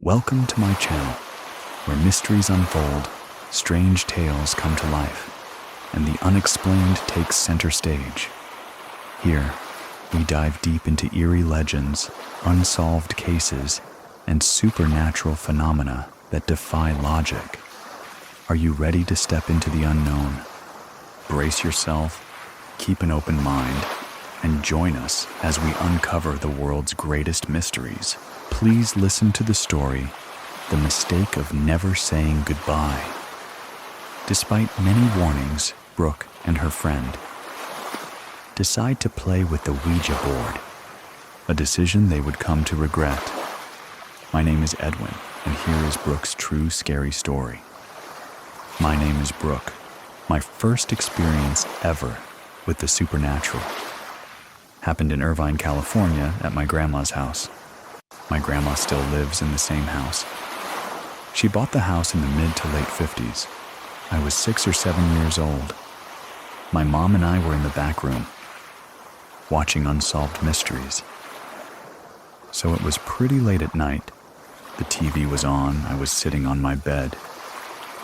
Welcome to my channel, where mysteries unfold, strange tales come to life, and the unexplained takes center stage. Here, we dive deep into eerie legends, unsolved cases, and supernatural phenomena that defy logic. Are you ready to step into the unknown? Brace yourself, keep an open mind, and join us as we uncover the world's greatest mysteries. Please listen to the story, The Mistake of Never Saying Goodbye. Despite many warnings, Brooke and her friend decide to play with the Ouija board, a decision they would come to regret. My name is Edwin, and here is Brooke's true scary story. My name is Brooke. My first experience ever with the supernatural happened in Irvine, California, at my grandma's house. My grandma still lives in the same house. She bought the house in the mid to late 50s. I was 6 or 7 years old. My mom and I were in the back room, watching Unsolved Mysteries. So it was pretty late at night. The TV was on. I was sitting on my bed.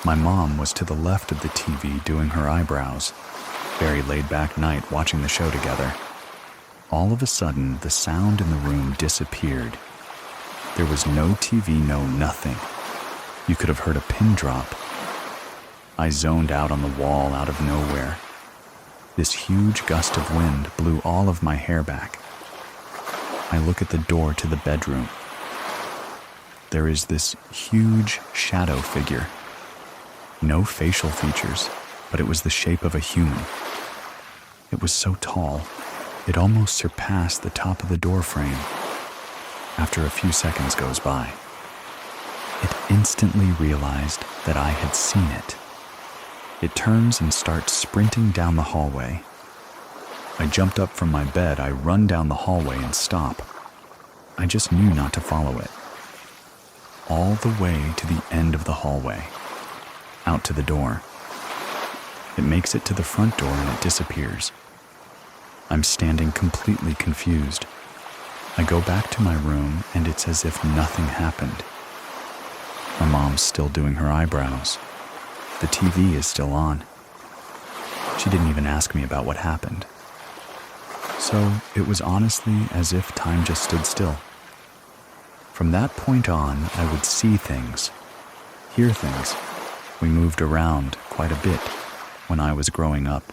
My mom was to the left of the TV doing her eyebrows. Very laid-back night watching the show together. All of a sudden, the sound in the room disappeared. There was no TV, no nothing. You could have heard a pin drop. I zoned out on the wall out of nowhere. This huge gust of wind blew all of my hair back. I look at the door to the bedroom. There is this huge shadow figure. No facial features, but it was the shape of a human. It was so tall, it almost surpassed the top of the door frame. After a few seconds goes by, it instantly realized that I had seen it. It turns and starts sprinting down the hallway. I jumped up from my bed, I run down the hallway and stop. I just knew not to follow it. All the way to the end of the hallway, out to the door. It makes it to the front door and it disappears. I'm standing completely confused. I go back to my room and it's as if nothing happened. My mom's still doing her eyebrows. The TV is still on. She didn't even ask me about what happened. So it was honestly as if time just stood still. From that point on, I would see things, hear things. We moved around quite a bit when I was growing up.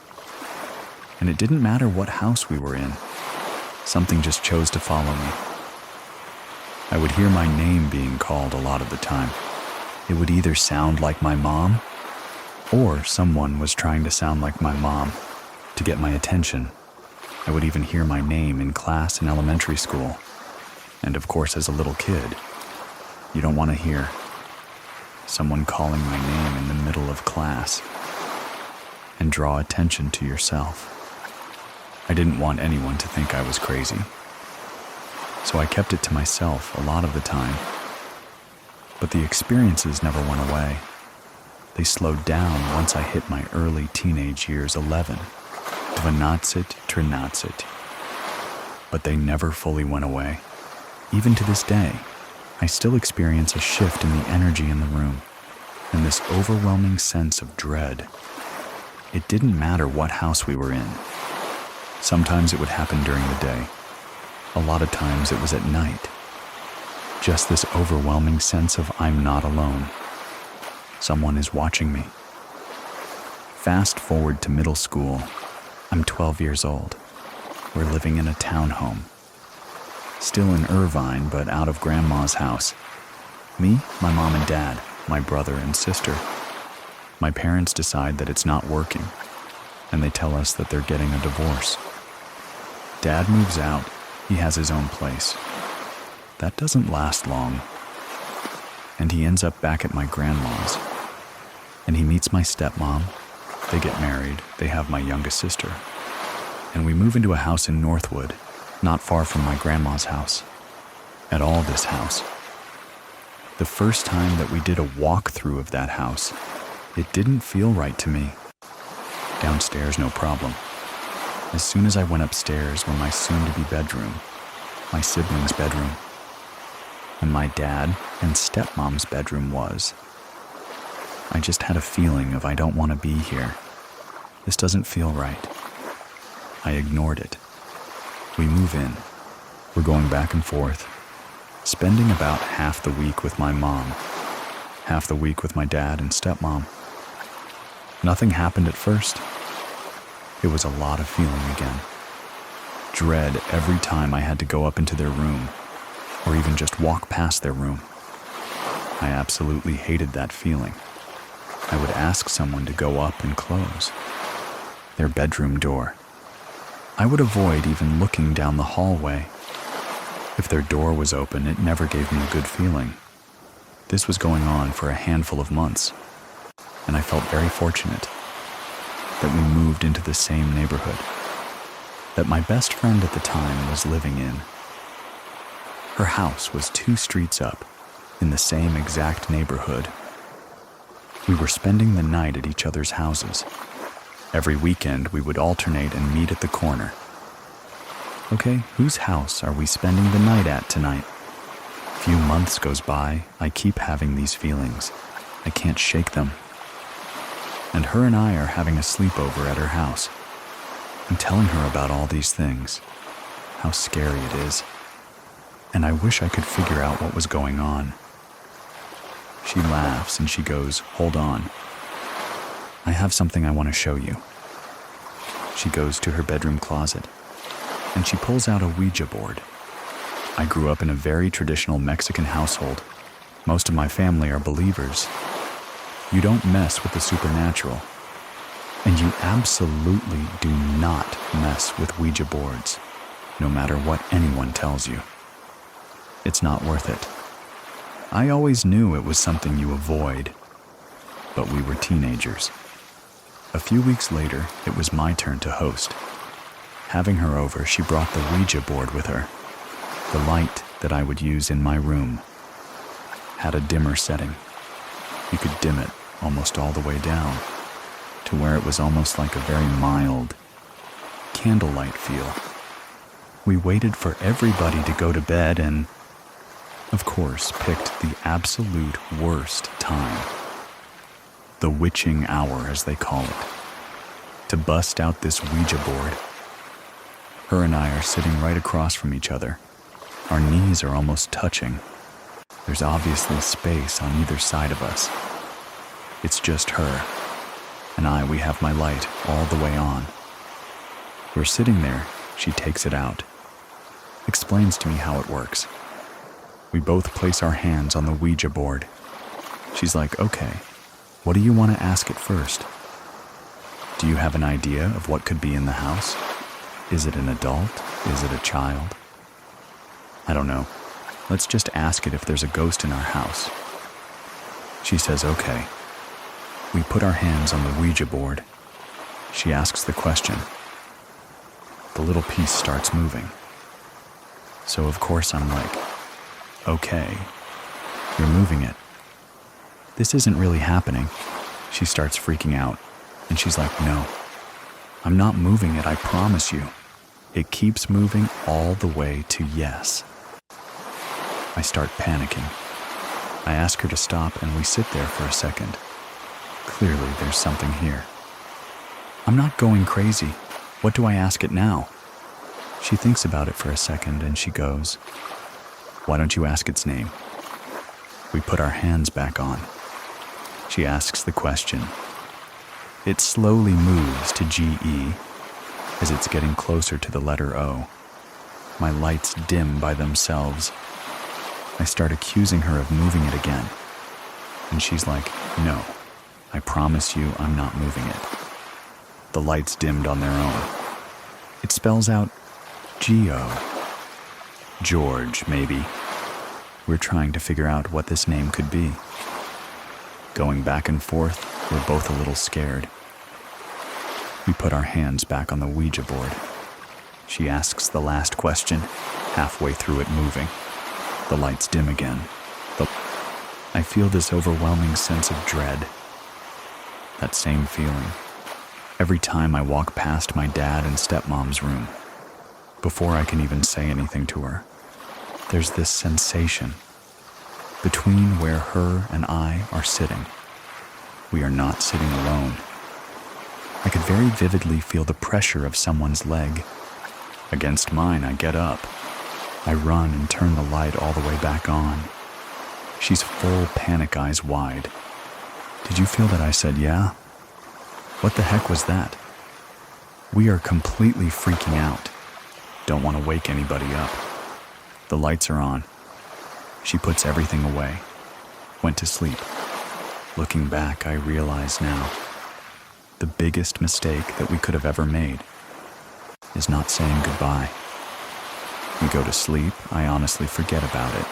And it didn't matter what house we were in. Something just chose to follow me. I would hear my name being called a lot of the time. It would either sound like my mom, or someone was trying to sound like my mom to get my attention. I would even hear my name in class in elementary school. And of course, as a little kid, you don't want to hear someone calling my name in the middle of class and draw attention to yourself. I didn't want anyone to think I was crazy, so I kept it to myself a lot of the time. But the experiences never went away. They slowed down once I hit my early teenage years, 11. 12, but they never fully went away. Even to this day, I still experience a shift in the energy in the room and this overwhelming sense of dread. It didn't matter what house we were in. Sometimes it would happen during the day. A lot of times it was at night. Just this overwhelming sense of I'm not alone. Someone is watching me. Fast forward to middle school. I'm 12 years old. We're living in a townhome. Still in Irvine, but out of Grandma's house. Me, my mom and dad, my brother and sister. My parents decide that it's not working, and they tell us that they're getting a divorce. Dad moves out. He has his own place. That doesn't last long, and he ends up back at my grandma's. And he meets my stepmom. They get married. They have my youngest sister. And we move into a house in Northwood, not far from my grandma's house. At all this house. The first time that we did a walkthrough of that house, it didn't feel right to me. Downstairs, no problem. As soon as I went upstairs were my soon-to-be bedroom, my siblings' bedroom. and my dad and stepmom's bedroom was. I just had a feeling of I don't want to be here. This doesn't feel right. I ignored it. We move in. We're going back and forth, spending about half the week with my mom, half the week with my dad and stepmom. Nothing happened at first. It was a lot of feeling again. Dread every time I had to go up into their room, or even just walk past their room. I absolutely hated that feeling. I would ask someone to go up and close their bedroom door. I would avoid even looking down the hallway. If their door was open, it never gave me a good feeling. This was going on for a handful of months, and I felt very fortunate that we moved into the same neighborhood that my best friend at the time was living in. Her house was 2 streets up in the same exact neighborhood. We were spending the night at each other's houses. Every weekend, we would alternate and meet at the corner. Okay, whose house are we spending the night at tonight? A few months goes by, I keep having these feelings. I can't shake them. And her and I are having a sleepover at her house. I'm telling her about all these things, how scary it is, and I wish I could figure out what was going on. She laughs and she goes, "Hold on. I have something I want to show you." She goes to her bedroom closet, and she pulls out a Ouija board. I grew up in a very traditional Mexican household. Most of my family are believers. You don't mess with the supernatural, and you absolutely do not mess with Ouija boards, no matter what anyone tells you. It's not worth it. I always knew it was something you avoid, but we were teenagers. A few weeks later, it was my turn to host. Having her over, she brought the Ouija board with her. The light that I would use in my room had a dimmer setting. You could dim it almost all the way down to where it was almost like a very mild candlelight feel. We waited for everybody to go to bed and, of course, picked the absolute worst time. The witching hour, as they call it, to bust out this Ouija board. Her and I are sitting right across from each other. Our knees are almost touching. There's obviously space on either side of us. It's just her, and we have my light all the way on. We're sitting there, she takes it out, explains to me how it works. We both place our hands on the Ouija board. She's like, "Okay, what do you want to ask it first? Do you have an idea of what could be in the house? Is it an adult? Is it a child? I don't know. Let's just ask it if there's a ghost in our house." She says, "Okay." We put our hands on the Ouija board. She asks the question. The little piece starts moving. So of course I'm like, "Okay, you're moving it. This isn't really happening." She starts freaking out, and she's like, "No, I'm not moving it, I promise you. It keeps moving all the way to yes." I start panicking. I ask her to stop, and we sit there for a second. Clearly, there's something here. I'm not going crazy. What do I ask it now? She thinks about it for a second, and she goes, "Why don't you ask its name?" We put our hands back on. She asks the question. It slowly moves to GE as it's getting closer to the letter O. My lights dim by themselves. I start accusing her of moving it again, and she's like, "No, I promise you I'm not moving it." The lights dimmed on their own. It spells out Geo. George, maybe. We're trying to figure out what this name could be. Going back and forth, we're both a little scared. We put our hands back on the Ouija board. She asks the last question, halfway through it moving. The lights dim again. I feel this overwhelming sense of dread. That same feeling. Every time I walk past my dad and stepmom's room, before I can even say anything to her, there's this sensation between where her and I are sitting. We are not sitting alone. I could very vividly feel the pressure of someone's leg. Against mine, I get up. I run and turn the light all the way back on. She's full panic, eyes wide. Did you feel that I said yeah? What the heck was that? We are completely freaking out. Don't want to wake anybody up. The lights are on. She puts everything away. Went to sleep. Looking back, I realize now, the biggest mistake that we could have ever made is not saying goodbye. We go to sleep, I honestly forget about it.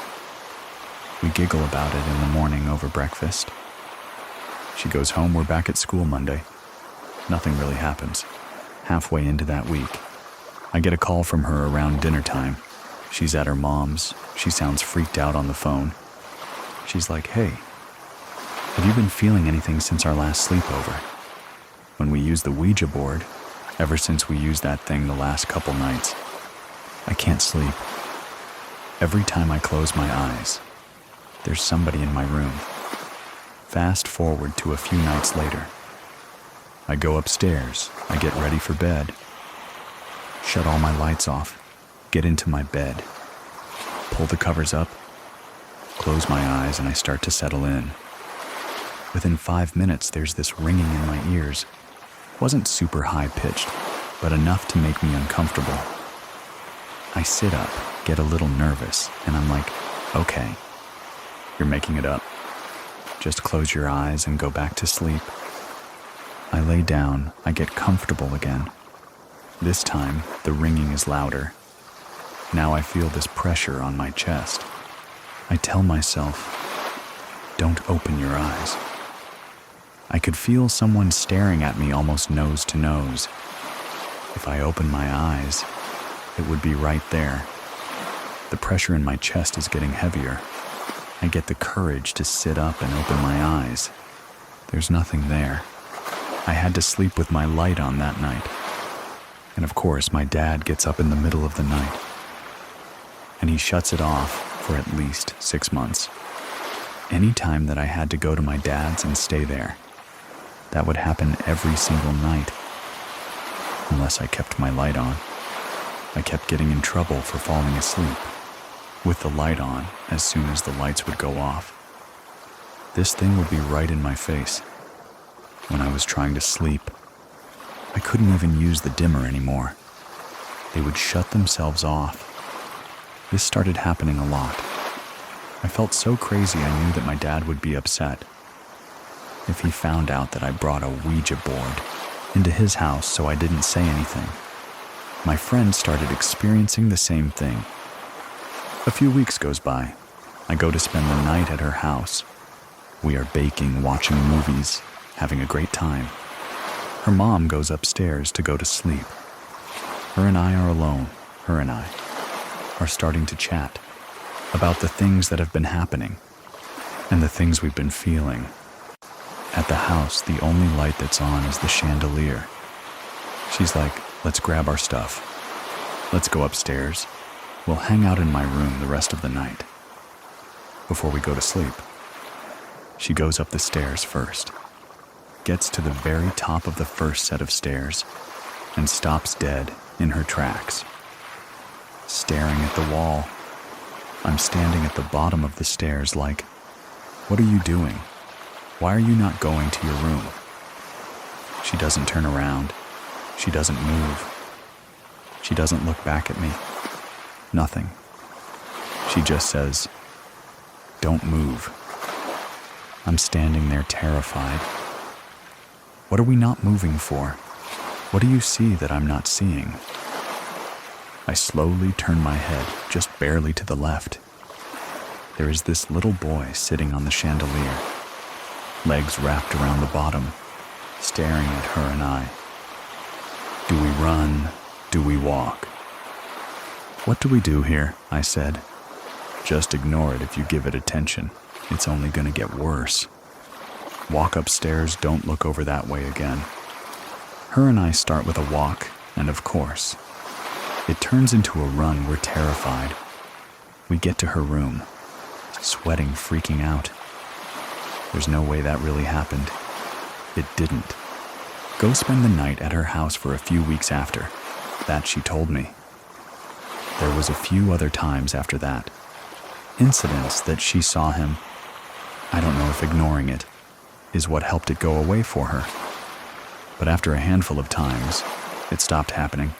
We giggle about it in the morning over breakfast. She goes home, we're back at school Monday. Nothing really happens. Halfway into that week, I get a call from her around dinner time. She's at her mom's. She sounds freaked out on the phone. She's like, "Hey, have you been feeling anything since our last sleepover? When we used the Ouija board, ever since we used that thing the last couple nights, I can't sleep. Every time I close my eyes, there's somebody in my room." Fast forward to a few nights later. I go upstairs, I get ready for bed, shut all my lights off, get into my bed, pull the covers up, close my eyes, and I start to settle in. Within 5 minutes, there's this ringing in my ears. Wasn't super high-pitched, but enough to make me uncomfortable. I sit up, get a little nervous, and I'm like, "Okay, you're making it up. Just close your eyes and go back to sleep." I lay down, I get comfortable again. This time, the ringing is louder. Now I feel this pressure on my chest. I tell myself, "Don't open your eyes." I could feel someone staring at me almost nose to nose. If I open my eyes, it would be right there. The pressure in my chest is getting heavier. I get the courage to sit up and open my eyes. There's nothing there. I had to sleep with my light on that night. And of course, my dad gets up in the middle of the night. And he shuts it off for at least 6 months. Any time that I had to go to my dad's and stay there, that would happen every single night. Unless I kept my light on. I kept getting in trouble for falling asleep with the light on as soon as the lights would go off. This thing would be right in my face. When I was trying to sleep, I couldn't even use the dimmer anymore. They would shut themselves off. This started happening a lot. I felt so crazy I knew that my dad would be upset if he found out that I brought a Ouija board into his house so I didn't say anything. My friend started experiencing the same thing. A few weeks goes by. I go to spend the night at her house. We are baking, watching movies, having a great time. Her mom goes upstairs to go to sleep. Her and I are alone. Her and I are starting to chat about the things that have been happening and the things we've been feeling. At the house, the only light that's on is the chandelier. She's like, "Let's grab our stuff. Let's go upstairs. We'll hang out in my room the rest of the night before we go to sleep." She goes up the stairs first, gets to the very top of the first set of stairs, and stops dead in her tracks, staring at the wall. I'm standing at the bottom of the stairs like, "What are you doing? Why are you not going to your room?" She doesn't turn around. She doesn't move. She doesn't look back at me. Nothing. She just says, "Don't move." I'm standing there terrified. What are we not moving for? What do you see that I'm not seeing? I slowly turn my head just barely to the left. There is this little boy sitting on the chandelier, legs wrapped around the bottom, staring at her and I. Do we run? Do we walk? "What do we do here?" I said. "Just ignore it if you give it attention. It's only gonna get worse. Walk upstairs, don't look over that way again." Her and I start with a walk, and of course, it turns into a run. We're terrified. We get to her room, sweating, freaking out. There's no way that really happened. It didn't. Go spend the night at her house for a few weeks after. That she told me. There was a few other times after that. Incidents that she saw him. I don't know if ignoring it is what helped it go away for her. But after a handful of times, it stopped happening.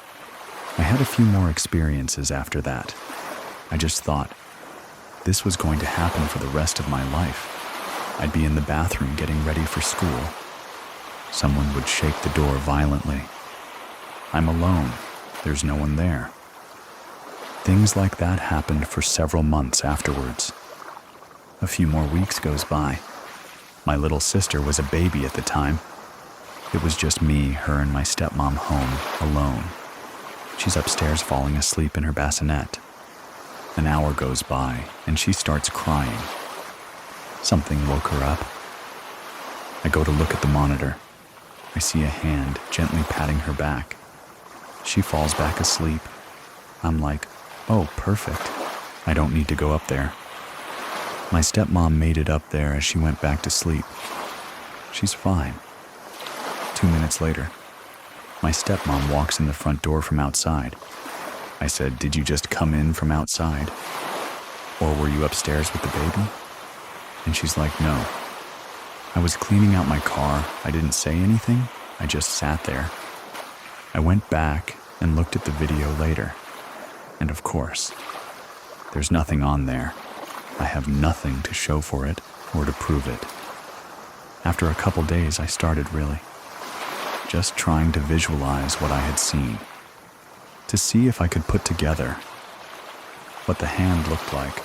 I had a few more experiences after that. I just thought, this was going to happen for the rest of my life. I'd be in the bathroom getting ready for school. Someone would shake the door violently. I'm alone. There's no one there. Things like that happened for several months afterwards. A few more weeks goes by. My little sister was a baby at the time. It was just me, her, and my stepmom home, alone. She's upstairs falling asleep in her bassinet. An hour goes by, and she starts crying. Something woke her up. I go to look at the monitor. I see a hand gently patting her back. She falls back asleep. I'm like, oh, perfect. I don't need to go up there. My stepmom made it up there as she went back to sleep. She's fine. 2 minutes later, my stepmom walks in the front door from outside. I said, did you just come in from outside? Or were you upstairs with the baby? And she's like, no. I was cleaning out my car. I didn't say anything. I just sat there. I went back and looked at the video later. And of course, there's nothing on there. I have nothing to show for it or to prove it. After a couple days, I started really just trying to visualize what I had seen, to see if I could put together what the hand looked like,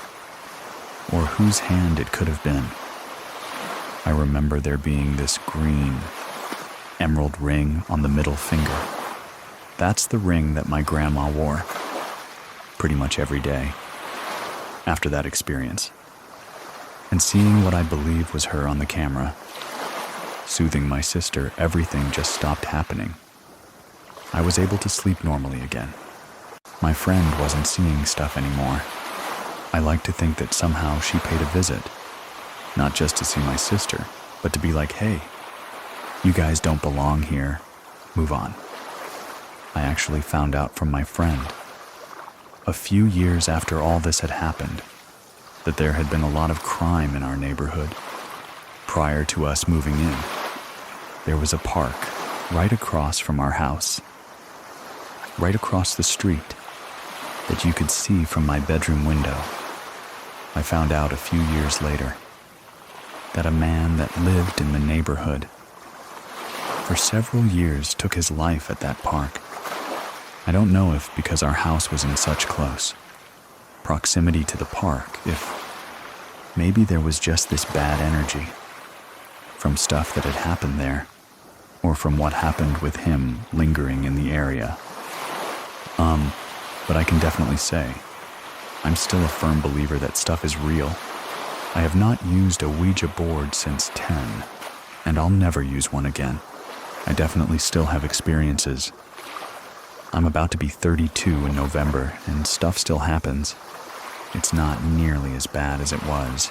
or whose hand it could have been. I remember there being this green emerald ring on the middle finger. That's the ring that my grandma wore pretty much every day after that experience. And seeing what I believe was her on the camera, soothing my sister, everything just stopped happening. I was able to sleep normally again. My friend wasn't seeing stuff anymore. I like to think that somehow she paid a visit, not just to see my sister, but to be like, hey, you guys don't belong here, move on. I actually found out from my friend, a few years after all this had happened, that there had been a lot of crime in our neighborhood. Prior to us moving in, there was a park right across from our house, right across the street, that you could see from my bedroom window. I found out a few years later that a man that lived in the neighborhood for several years took his life at that park. I don't know if because our house was in such close proximity to the park, if maybe there was just this bad energy from stuff that had happened there, or from what happened with him lingering in the area. But I can definitely say, I'm still a firm believer that stuff is real. I have not used a Ouija board since 10, and I'll never use one again. I definitely still have experiences. I'm about to be 32 in November, and stuff still happens. It's not nearly as bad as it was.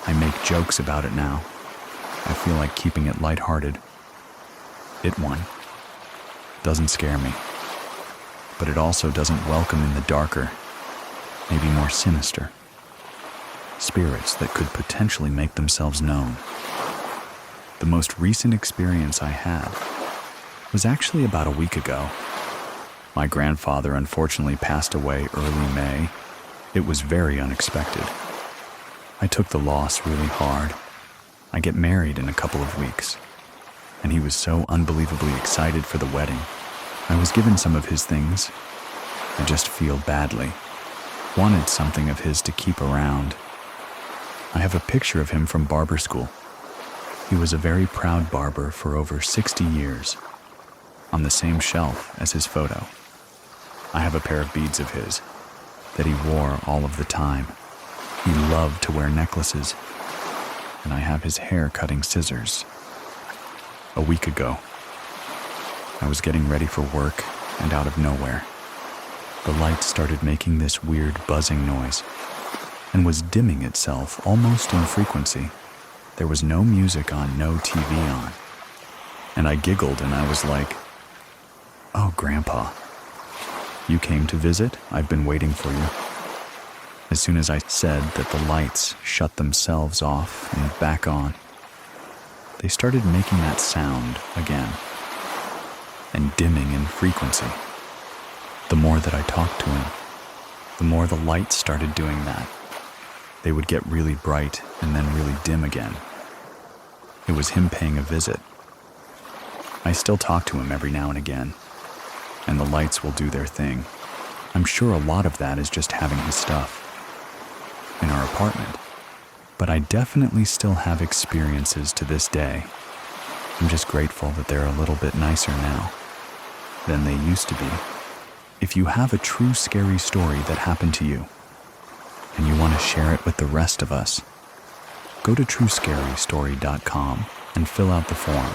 I make jokes about it now. I feel like keeping it lighthearted. It doesn't scare me. But it also doesn't welcome in the darker, maybe more sinister spirits that could potentially make themselves known. The most recent experience I had was actually about a week ago. My grandfather unfortunately passed away early May. It was very unexpected. I took the loss really hard. I get married in a couple of weeks, and he was so unbelievably excited for the wedding. I was given some of his things. I just feel badly. Wanted something of his to keep around. I have a picture of him from barber school. He was a very proud barber for over 60 years, on the same shelf as his photo. I have a pair of beads of his that he wore all of the time. He loved to wear necklaces, and I have his hair cutting scissors. A week ago, I was getting ready for work, and out of nowhere, the light started making this weird buzzing noise. and was dimming itself almost in frequency. There was no music on, no TV on. And I giggled and I was like, "Oh, Grandpa, you came to visit? I've been waiting for you." As soon as I said that, the lights shut themselves off and back on. They started making that sound again, and dimming in frequency. The more that I talked to him, the more the lights started doing that. They would get really bright and then really dim again. It was him paying a visit. I still talk to him every now and again, and the lights will do their thing. I'm sure a lot of that is just having his stuff in our apartment, but I definitely still have experiences to this day. I'm just grateful that they're a little bit nicer now than they used to be. If you have a true scary story that happened to you, and you want to share it with the rest of us, go to truescarystory.com and fill out the form.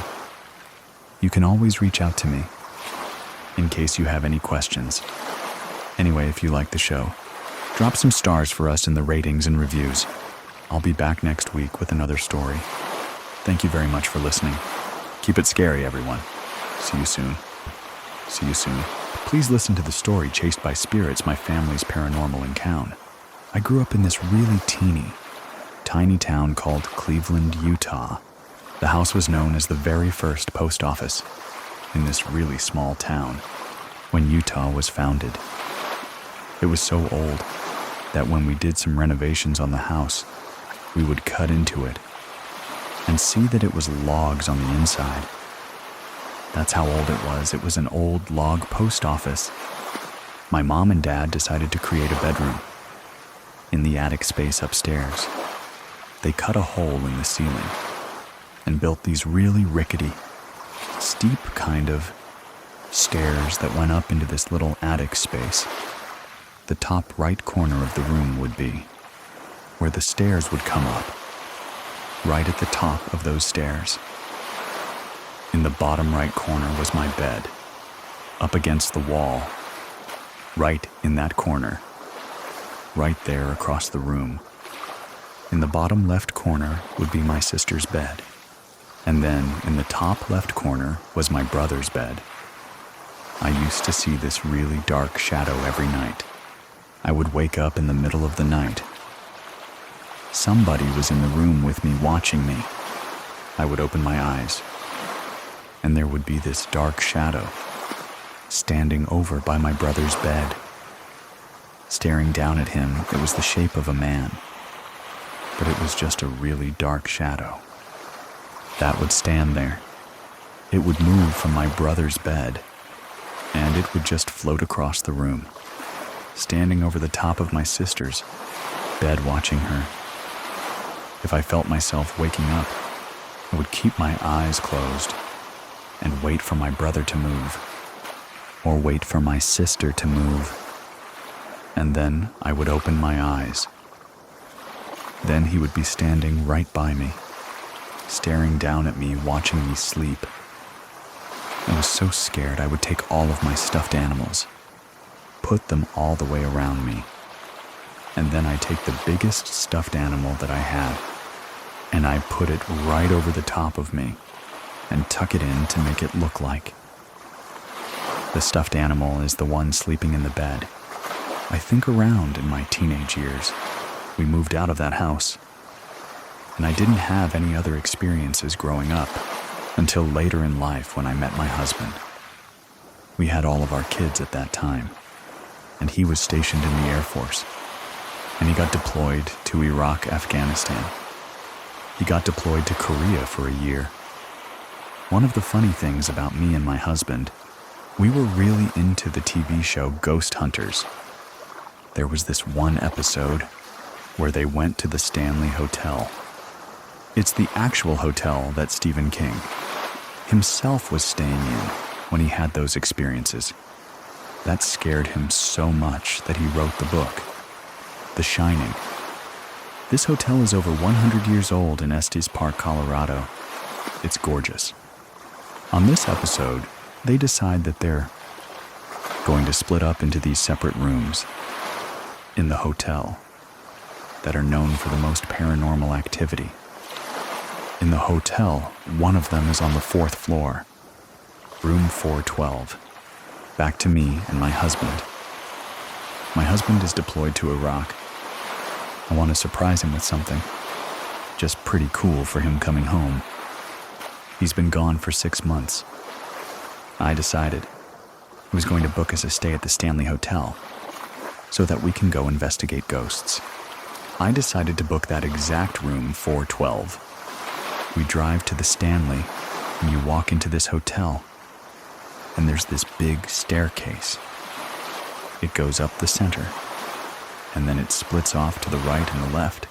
You can always reach out to me in case you have any questions. Anyway, if you like the show, drop some stars for us in the ratings and reviews. I'll be back next week with another story. Thank you very much for listening. Keep it scary, everyone. See you soon. See you soon. Please listen to the story Chased by Spirits, my family's paranormal encounter. I grew up in this really tiny town called Cleveland, Utah. The house was known as the very first post office in this really small town when Utah was founded. It was so old that when we did some renovations on the house, we would cut into it and see that it was logs on the inside. That's how old it was. It was an old log post office. My mom and dad decided to create a bedroom in the attic space upstairs. They cut a hole in the ceiling and built these really rickety, steep kind of stairs that went up into this little attic space. The top right corner of the room would be where the stairs would come up, right at the top of those stairs. In the bottom right corner was my bed, up against the wall, right in that corner, right there across the room. In the bottom left corner would be my sister's bed, and then in the top left corner was my brother's bed. I used to see this really dark shadow every night. I would wake up in the middle of the night. Somebody was in the room with me, watching me. I would open my eyes, and there would be this dark shadow standing over by my brother's bed. Staring down at him, it was the shape of a man, but it was just a really dark shadow that would stand there. It would move from my brother's bed, and it would just float across the room, standing over the top of my sister's bed, watching her. If I felt myself waking up, I would keep my eyes closed and wait for my brother to move, or wait for my sister to move, and then I would open my eyes. Then he would be standing right by me, staring down at me, watching me sleep. I was so scared I would take all of my stuffed animals, put them all the way around me, and then I'd take the biggest stuffed animal that I had, and I put it right over the top of me and tuck it in to make it look like the stuffed animal is the one sleeping in the bed. I think around in my teenage years, we moved out of that house, and I didn't have any other experiences growing up until later in life when I met my husband. We had all of our kids at that time, and he was stationed in the Air Force, and he got deployed to Iraq, Afghanistan. He got deployed to Korea for a year. One of the funny things about me and my husband, we were really into the TV show Ghost Hunters. There was this one episode where they went to the Stanley Hotel. It's the actual hotel that Stephen King himself was staying in when he had those experiences. That scared him so much that he wrote the book, The Shining. This hotel is over 100 years old in Estes Park, Colorado. It's gorgeous. On this episode, they decide that they're going to split up into these separate rooms in the hotel. that are known for the most paranormal activity. In the hotel, one of them is on the 4th floor, room 412. Back to me and my husband. My husband is deployed to Iraq. I want to surprise him with something. Just pretty cool for him coming home. He's been gone for 6 months. I decided I was going to book us a stay at the Stanley Hotel so that we can go investigate ghosts. I decided to book that exact room 412. We drive to the Stanley and you walk into this hotel and there's this big staircase. It goes up the center and then it splits off to the right and the left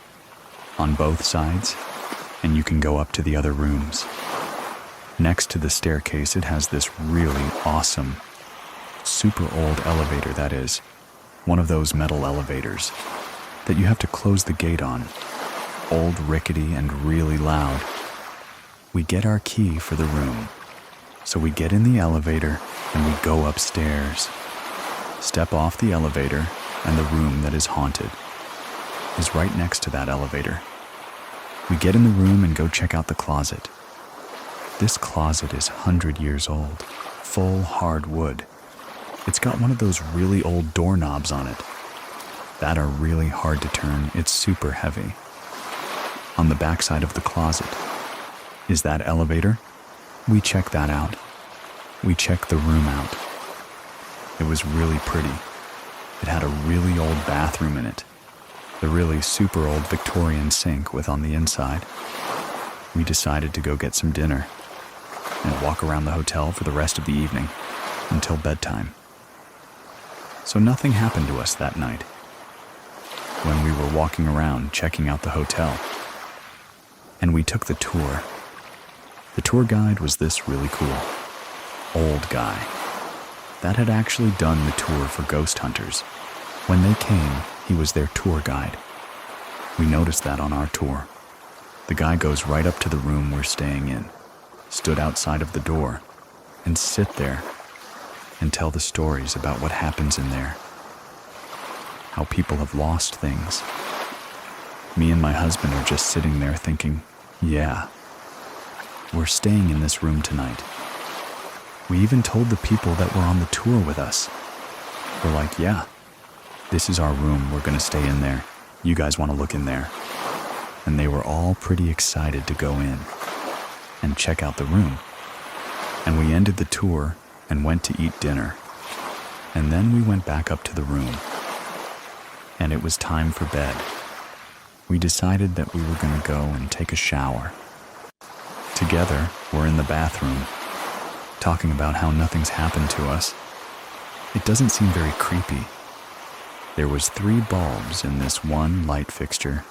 on both sides, and you can go up to the other rooms. Next to the staircase, it has this really awesome, super old elevator, that is, one of those metal elevators that you have to close the gate on. Old, rickety, and really loud. We get our key for the room, so we get in the elevator and we go upstairs. Step off the elevator, and the room that is haunted is right next to that elevator. We get in the room and go check out the closet. This closet is 100 years old, full hard wood. It's got one of those really old doorknobs on it that are really hard to turn. It's super heavy. On the back side of the closet is that elevator. We check that out. We check the room out. It was really pretty. It had a really old bathroom in it. The really super old Victorian sink with on the inside. We decided to go get some dinner and walk around the hotel for the rest of the evening until bedtime. So nothing happened to us that night. When we were walking around checking out the hotel, and we took the tour. The tour guide was this really cool old guy that had actually done the tour for ghost hunters. When they came, he was their tour guide. We noticed that on our tour. The guy goes right up to the room we're staying in, stood outside of the door, and sit there and tell the stories about what happens in there. How people have lost things. Me and my husband are just sitting there thinking, yeah, we're staying in this room tonight. We even told the people that were on the tour with us. We're like, yeah, this is our room. We're going to stay in there. You guys want to look in there? And they were all pretty excited to go in and check out the room. And we ended the tour and went to eat dinner. And then we went back up to the room. And it was time for bed. We decided that we were going to go and take a shower. Together, we're in the bathroom, talking about how nothing's happened to us. It doesn't seem very creepy. There was 3 bulbs in this one light fixture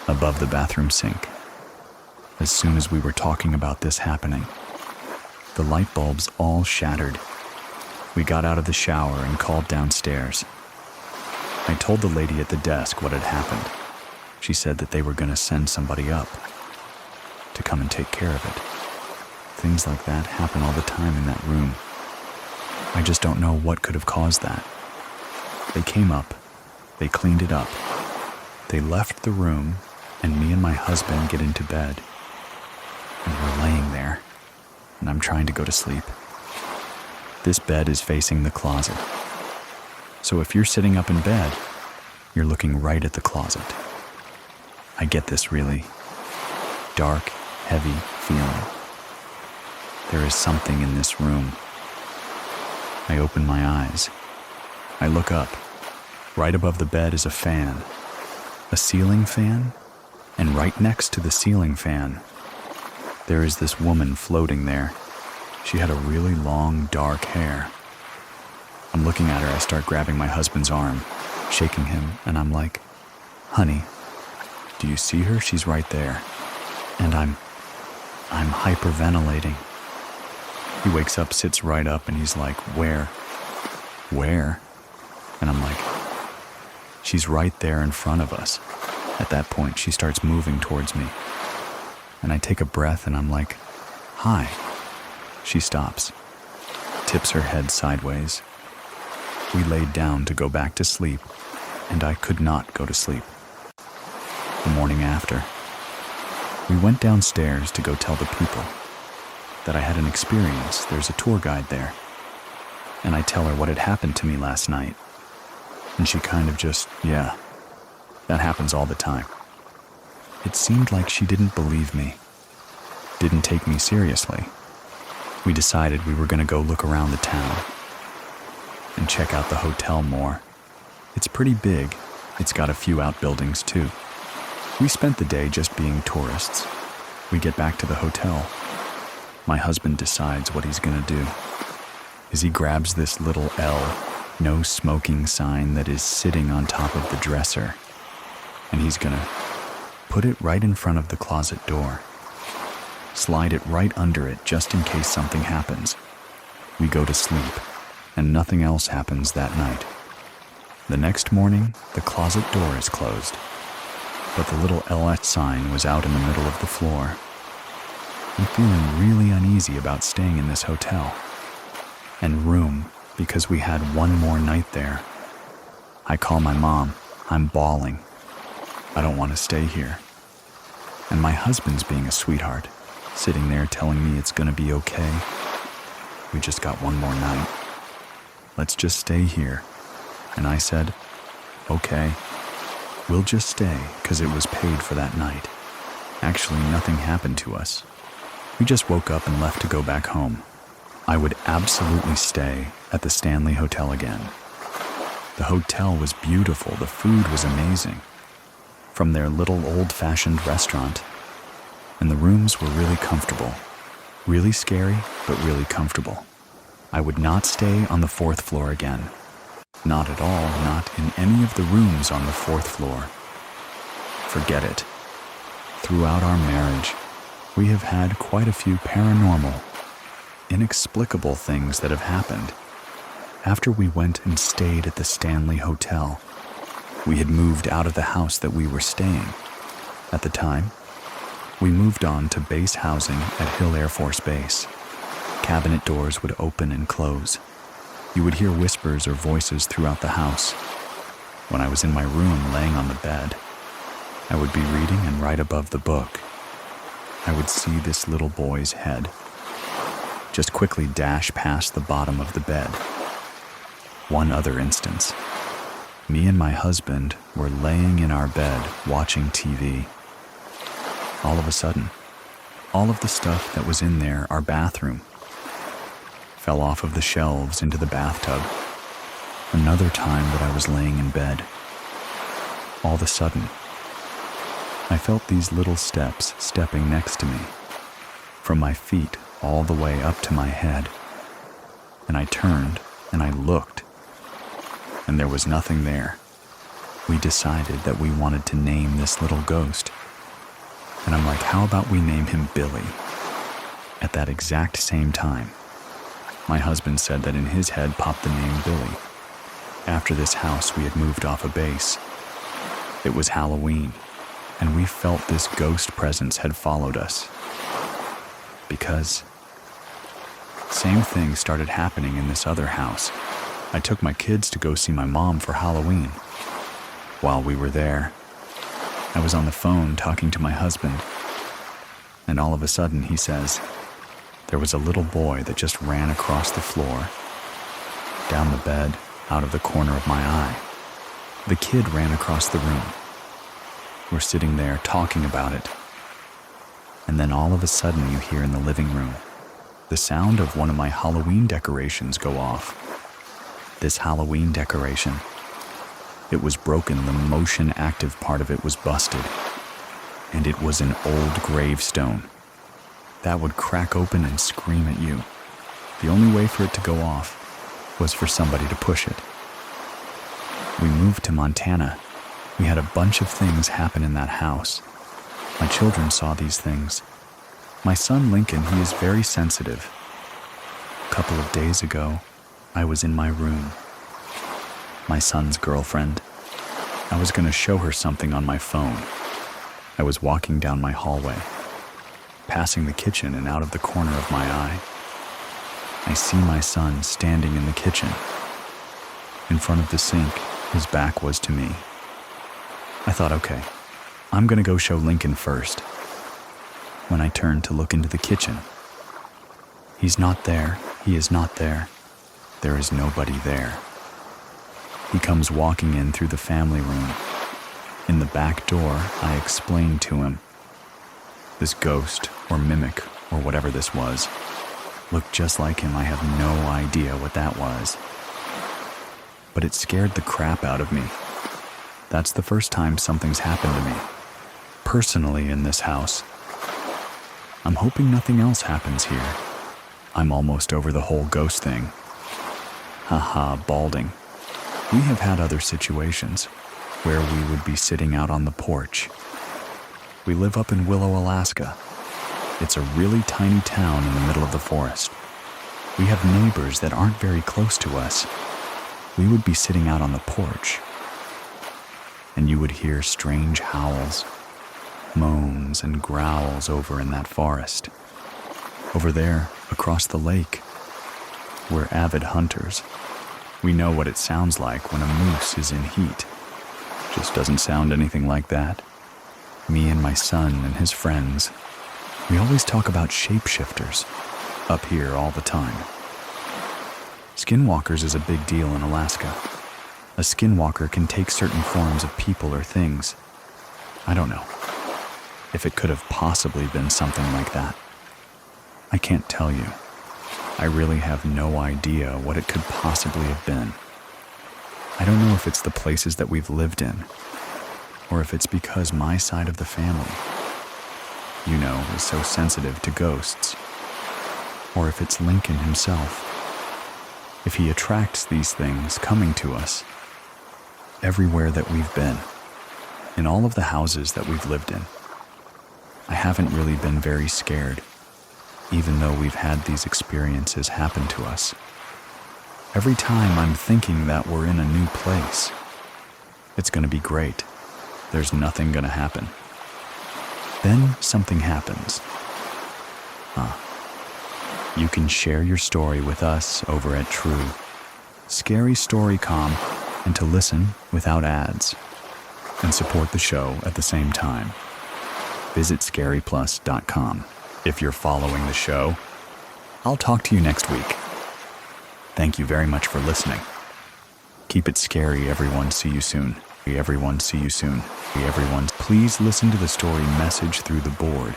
above the bathroom sink. As soon as we were talking about this happening, the light bulbs all shattered. We got out of the shower and called downstairs. I told the lady at the desk what had happened. She said that they were going to send somebody up to come and take care of it. Things like that happen all the time in that room. I just don't know what could have caused that. They came up, they cleaned it up, they left the room, and me and my husband get into bed. And we're laying there, and I'm trying to go to sleep. This bed is facing the closet. So if you're sitting up in bed, you're looking right at the closet. I get this really dark, heavy feeling. There is something in this room. I open my eyes. I look up. Right above the bed is a fan. A ceiling fan? And right next to the ceiling fan, there is this woman floating there. She had a really long, dark hair. I'm looking at her. I start grabbing my husband's arm, shaking him, and I'm like, honey, do you see her? She's right there. And I'm hyperventilating. He wakes up, sits right up, and he's like, where? Where? And I'm like, she's right there in front of us. At that point, she starts moving towards me. And I take a breath and I'm like, hi. She stops, tips her head sideways. We laid down to go back to sleep, and I could not go to sleep. the morning after. We went downstairs to go tell the people that I had an experience. There's a tour guide there. And I tell her what had happened to me last night. And she kind of just, yeah, that happens all the time. It seemed like she didn't believe me, didn't take me seriously. We decided we were going to go look around the town and check out the hotel more. It's pretty big. It's got a few outbuildings too. We spent the day just being tourists. We get back to the hotel. My husband decides what he's going to do. He grabs this little L, no smoking sign that is sitting on top of the dresser, and he's going to put it right in front of the closet door. Slide it right under it just in case something happens. We go to sleep, and nothing else happens that night. The next morning, the closet door is closed, but the little LS sign was out in the middle of the floor. I'm feeling really uneasy about staying in this hotel and room because we had one more night there. I call my mom. I'm bawling. I don't want to stay here. And my husband's being a sweetheart, sitting there telling me it's going to be okay. We just got one more night. Let's just stay here. And I said, okay, we'll just stay because it was paid for that night. Actually, nothing happened to us. We just woke up and left to go back home. I would absolutely stay at the Stanley Hotel again. The hotel was beautiful. The food was amazing. From their little old-fashioned restaurant. And the rooms were really comfortable. Really scary, but really comfortable. I would not stay on the 4th floor again. Not at all, not in any of the rooms on the 4th floor. Forget it. Throughout our marriage, we have had quite a few paranormal, inexplicable things that have happened. After we went and stayed at the Stanley Hotel, we had moved out of the house that we were staying. At the time, we moved on to base housing at Hill Air Force Base. Cabinet doors would open and close. You would hear whispers or voices throughout the house. When I was in my room laying on the bed, I would be reading, and right above the book, I would see this little boy's head just quickly dash past the bottom of the bed. One other instance. Me and my husband were laying in our bed watching TV. All of a sudden, all of the stuff that was in there, our bathroom, fell off of the shelves into the bathtub. Another time that I was laying in bed, all of a sudden, I felt these little steps stepping next to me, from my feet all the way up to my head. And I turned and I looked, and there was nothing there. We decided that we wanted to name this little ghost. And I'm like, how about we name him Billy? At that exact same time, my husband said that in his head popped the name Billy. After this house, we had moved off a base. It was Halloween, and we felt this ghost presence had followed us. Because same thing started happening in this other house. I took my kids to go see my mom for Halloween. While we were there, I was on the phone talking to my husband, and all of a sudden he says, there was a little boy that just ran across the floor, down the bed, out of the corner of my eye. The kid ran across the room. We're sitting there talking about it, and then all of a sudden you hear in the living room the sound of one of my Halloween decorations go off. This Halloween decoration, it was broken. The motion active part of it was busted, and it was an old gravestone that would crack open and scream at you. The only way for it to go off was for somebody to push it. We moved to Montana. We had a bunch of things happen in that house. My children saw these things. My son Lincoln, he is very sensitive. A couple of days ago, I was in my room. My son's girlfriend. I was going to show her something on my phone. I was walking down my hallway, passing the kitchen, and out of the corner of my eye, I see my son standing in the kitchen. In front of the sink, his back was to me. I thought, okay, I'm gonna go show Lincoln first. When I turn to look into the kitchen, he's not there. He is not there. There is nobody there. He comes walking in through the family room. In the back door, I explained to him. This ghost, or mimic, or whatever this was, looked just like him. I have no idea what that was. But it scared the crap out of me. That's the first time something's happened to me, personally, in this house. I'm hoping nothing else happens here. I'm almost over the whole ghost thing. Haha, balding. We have had other situations where we would be sitting out on the porch. We live up in Willow, Alaska. It's a really tiny town in the middle of the forest. We have neighbors that aren't very close to us. We would be sitting out on the porch, and you would hear strange howls, moans, and growls over in that forest. Over there, across the lake, we're avid hunters. We know what it sounds like when a moose is in heat. Just doesn't sound anything like that. Me and my son and his friends, we always talk about shapeshifters up here all the time. Skinwalkers is a big deal in Alaska. A skinwalker can take certain forms of people or things. I don't know if it could have possibly been something like that. I can't tell you. I really have no idea what it could possibly have been. I don't know if it's the places that we've lived in, or if it's because my side of the family, is so sensitive to ghosts, or if it's Lincoln himself. If he attracts these things coming to us everywhere that we've been, in all of the houses that we've lived in. I haven't really been very scared, even though we've had these experiences happen to us. Every time I'm thinking that we're in a new place, it's gonna be great. There's nothing gonna happen. Then something happens. You can share your story with us over at True Scary Story.com and to listen without ads and support the show at the same time. Visit scaryplus.com. If you're following the show, I'll talk to you next week. Thank you very much for listening. Keep it scary, everyone. See you soon. Everyone, see you soon. Everyone, please listen to the story Message Through the Board.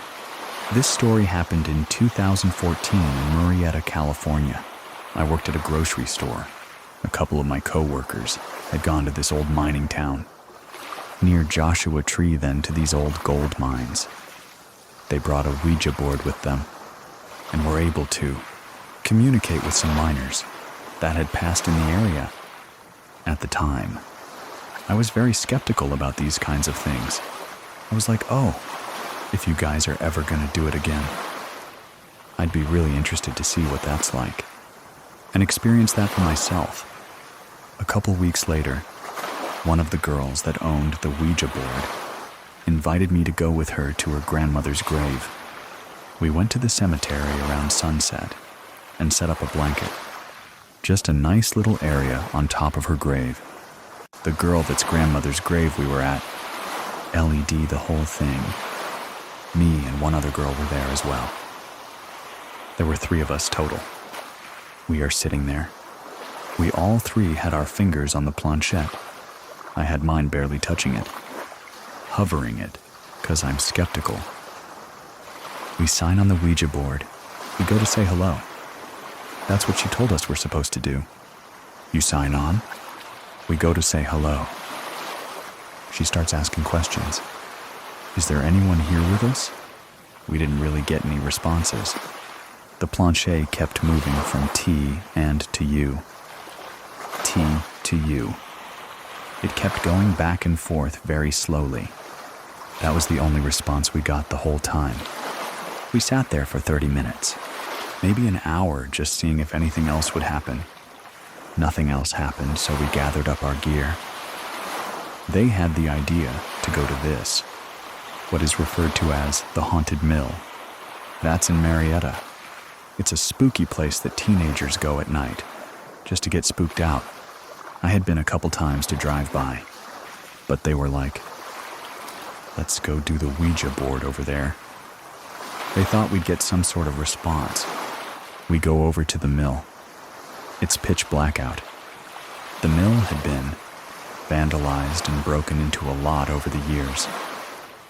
This story happened in 2014 in Marietta, California. I worked at a grocery store. A couple of my co-workers had gone to this old mining town near Joshua Tree, then to these old gold mines. They brought a Ouija board with them and were able to communicate with some miners that had passed in the area. At the time, I was very skeptical about these kinds of things. I was like, if you guys are ever gonna do it again, I'd be really interested to see what that's like and experience that for myself. A couple weeks later, one of the girls that owned the Ouija board invited me to go with her to her grandmother's grave. We went to the cemetery around sunset and set up a blanket. Just a nice little area on top of her grave. The girl that's grandmother's grave we were at, LED the whole thing. Me and one other girl were there as well. There were 3 of us total. We are sitting there. We all 3 had our fingers on the planchette. I had mine barely touching it, hovering it, 'cause I'm skeptical. We sign on the Ouija board. We go to say hello. That's what she told us we're supposed to do. You sign on. We go to say hello. She starts asking questions. Is there anyone here with us? We didn't really get any responses. The planche kept moving from T and to U. T to U. It kept going back and forth very slowly. That was the only response we got the whole time. We sat there for 30 minutes, maybe an hour, just seeing if anything else would happen. Nothing else happened, so we gathered up our gear. They had the idea to go to this, what is referred to as the Haunted Mill. That's in Marietta. It's a spooky place that teenagers go at night, just to get spooked out. I had been a couple times to drive by, but they were like, "Let's go do the Ouija board over there." They thought we'd get some sort of response. We go over to the mill. It's pitch black out. The mill had been vandalized and broken into a lot over the years.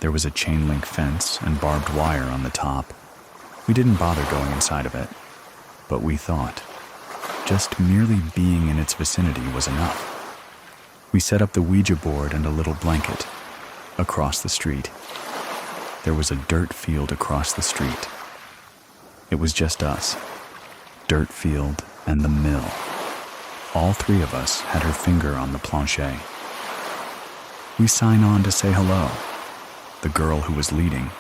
There was a chain link fence and barbed wire on the top. We didn't bother going inside of it, but we thought just merely being in its vicinity was enough. We set up the Ouija board and a little blanket across the street. There was a dirt field across the street. It was just us, dirt field and the mill. All three of us had her finger on the plancher. We sign on to say hello. The girl who was leading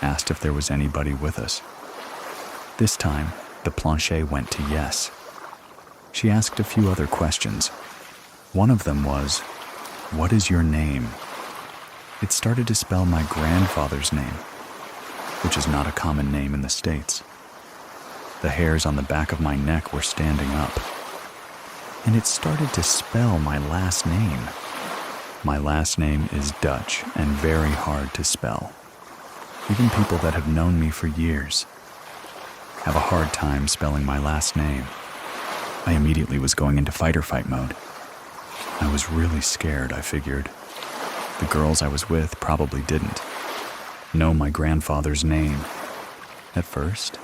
asked if there was anybody with us. This time, the plancher went to yes. She asked a few other questions. One of them was, "What is your name?" It started to spell my grandfather's name, which is not a common name in the States. The hairs on the back of my neck were standing up. And it started to spell my last name. My last name is Dutch and very hard to spell. Even people that have known me for years have a hard time spelling my last name. I immediately was going into fight or fight mode. I was really scared, I figured. The girls I was with probably didn't know my grandfather's name. At first,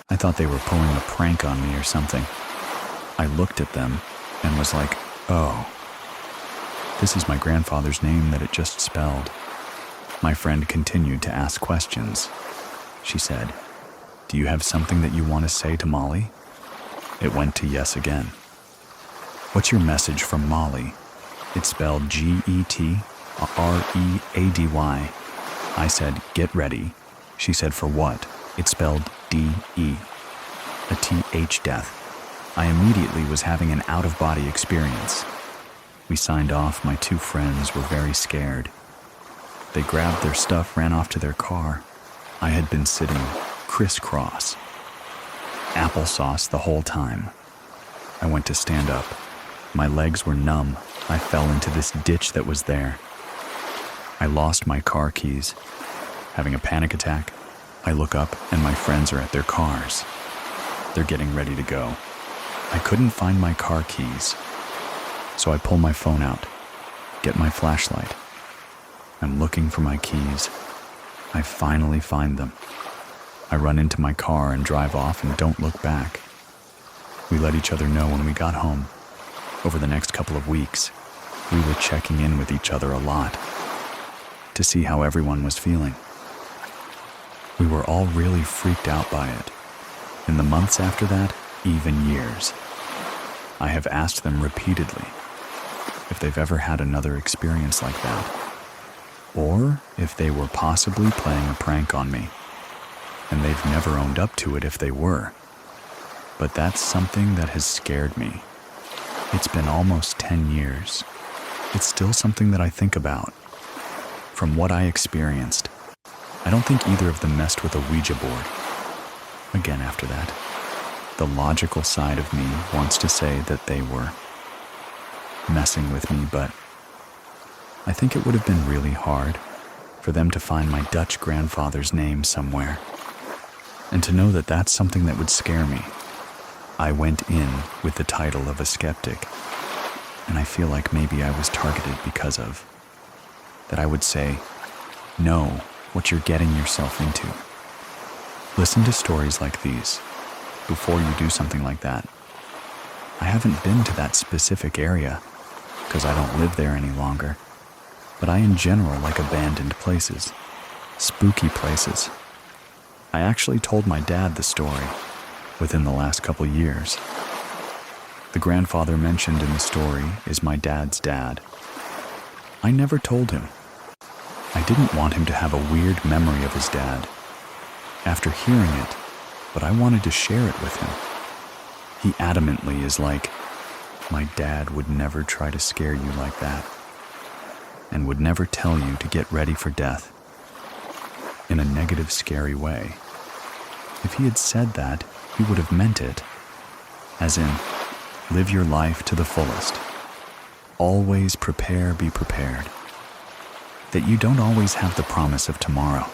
I thought they were pulling a prank on me or something. I looked at them and was like, oh, this is my grandfather's name that it just spelled. My friend continued to ask questions. She said, "Do you have something that you want to say to Molly?" It went to yes again. "What's your message from Molly?" It spelled Getready. I said, "Get ready." She said, "For what?" It spelled DE, a TH death. I immediately was having an out-of-body experience. We signed off. My two friends were very scared. They grabbed their stuff, ran off to their car. I had been sitting crisscross, applesauce the whole time. I went to stand up. My legs were numb. I fell into this ditch that was there. I lost my car keys. Having a panic attack, I look up and my friends are at their cars. They're getting ready to go. I couldn't find my car keys, so I pull my phone out, get my flashlight. I'm looking for my keys. I finally find them. I run into my car and drive off and don't look back. We let each other know when we got home. Over the next couple of weeks, we were checking in with each other a lot to see how everyone was feeling. We were all really freaked out by it. In the months after that, even years, I have asked them repeatedly if they've ever had another experience like that, or if they were possibly playing a prank on me, and they've never owned up to it if they were. But that's something that has scared me. It's been almost 10 years. It's still something that I think about. From what I experienced, I don't think either of them messed with a Ouija board. Again, after that, the logical side of me wants to say that they were messing with me, but I think it would have been really hard for them to find my Dutch grandfather's name somewhere, and to know that that's something that would scare me. I went in with the title of a skeptic, and I feel like maybe I was targeted because of that. I would say, know what you're getting yourself into. Listen to stories like these before you do something like that. I haven't been to that specific area because I don't live there any longer, but I in general like abandoned places, spooky places. I actually told my dad the story within the last couple years. The grandfather mentioned in the story is my dad's dad. I never told him. I didn't want him to have a weird memory of his dad after hearing it, but I wanted to share it with him. He adamantly is like, my dad would never try to scare you like that, and would never tell you to get ready for death in a negative, scary way. If he had said that, he would have meant it, as in, live your life to the fullest. Always prepare, be prepared. that you don't always have the promise of tomorrow.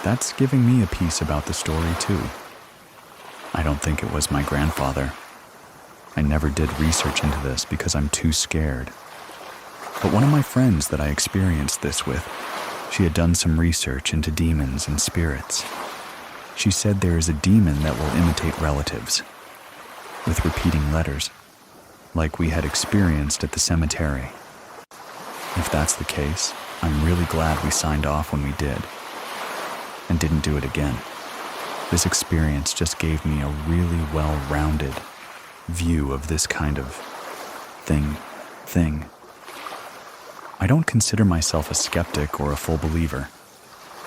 That's giving me a piece about the story too. I don't think it was my grandfather. I never did research into this because I'm too scared. But one of my friends that I experienced this with, she had done some research into demons and spirits. She said there is a demon that will imitate relatives, with repeating letters, like we had experienced at the cemetery. If that's the case, I'm really glad we signed off when we did, and didn't do it again. This experience just gave me a really well-rounded view of this kind of thing. I don't consider myself a skeptic or a full believer.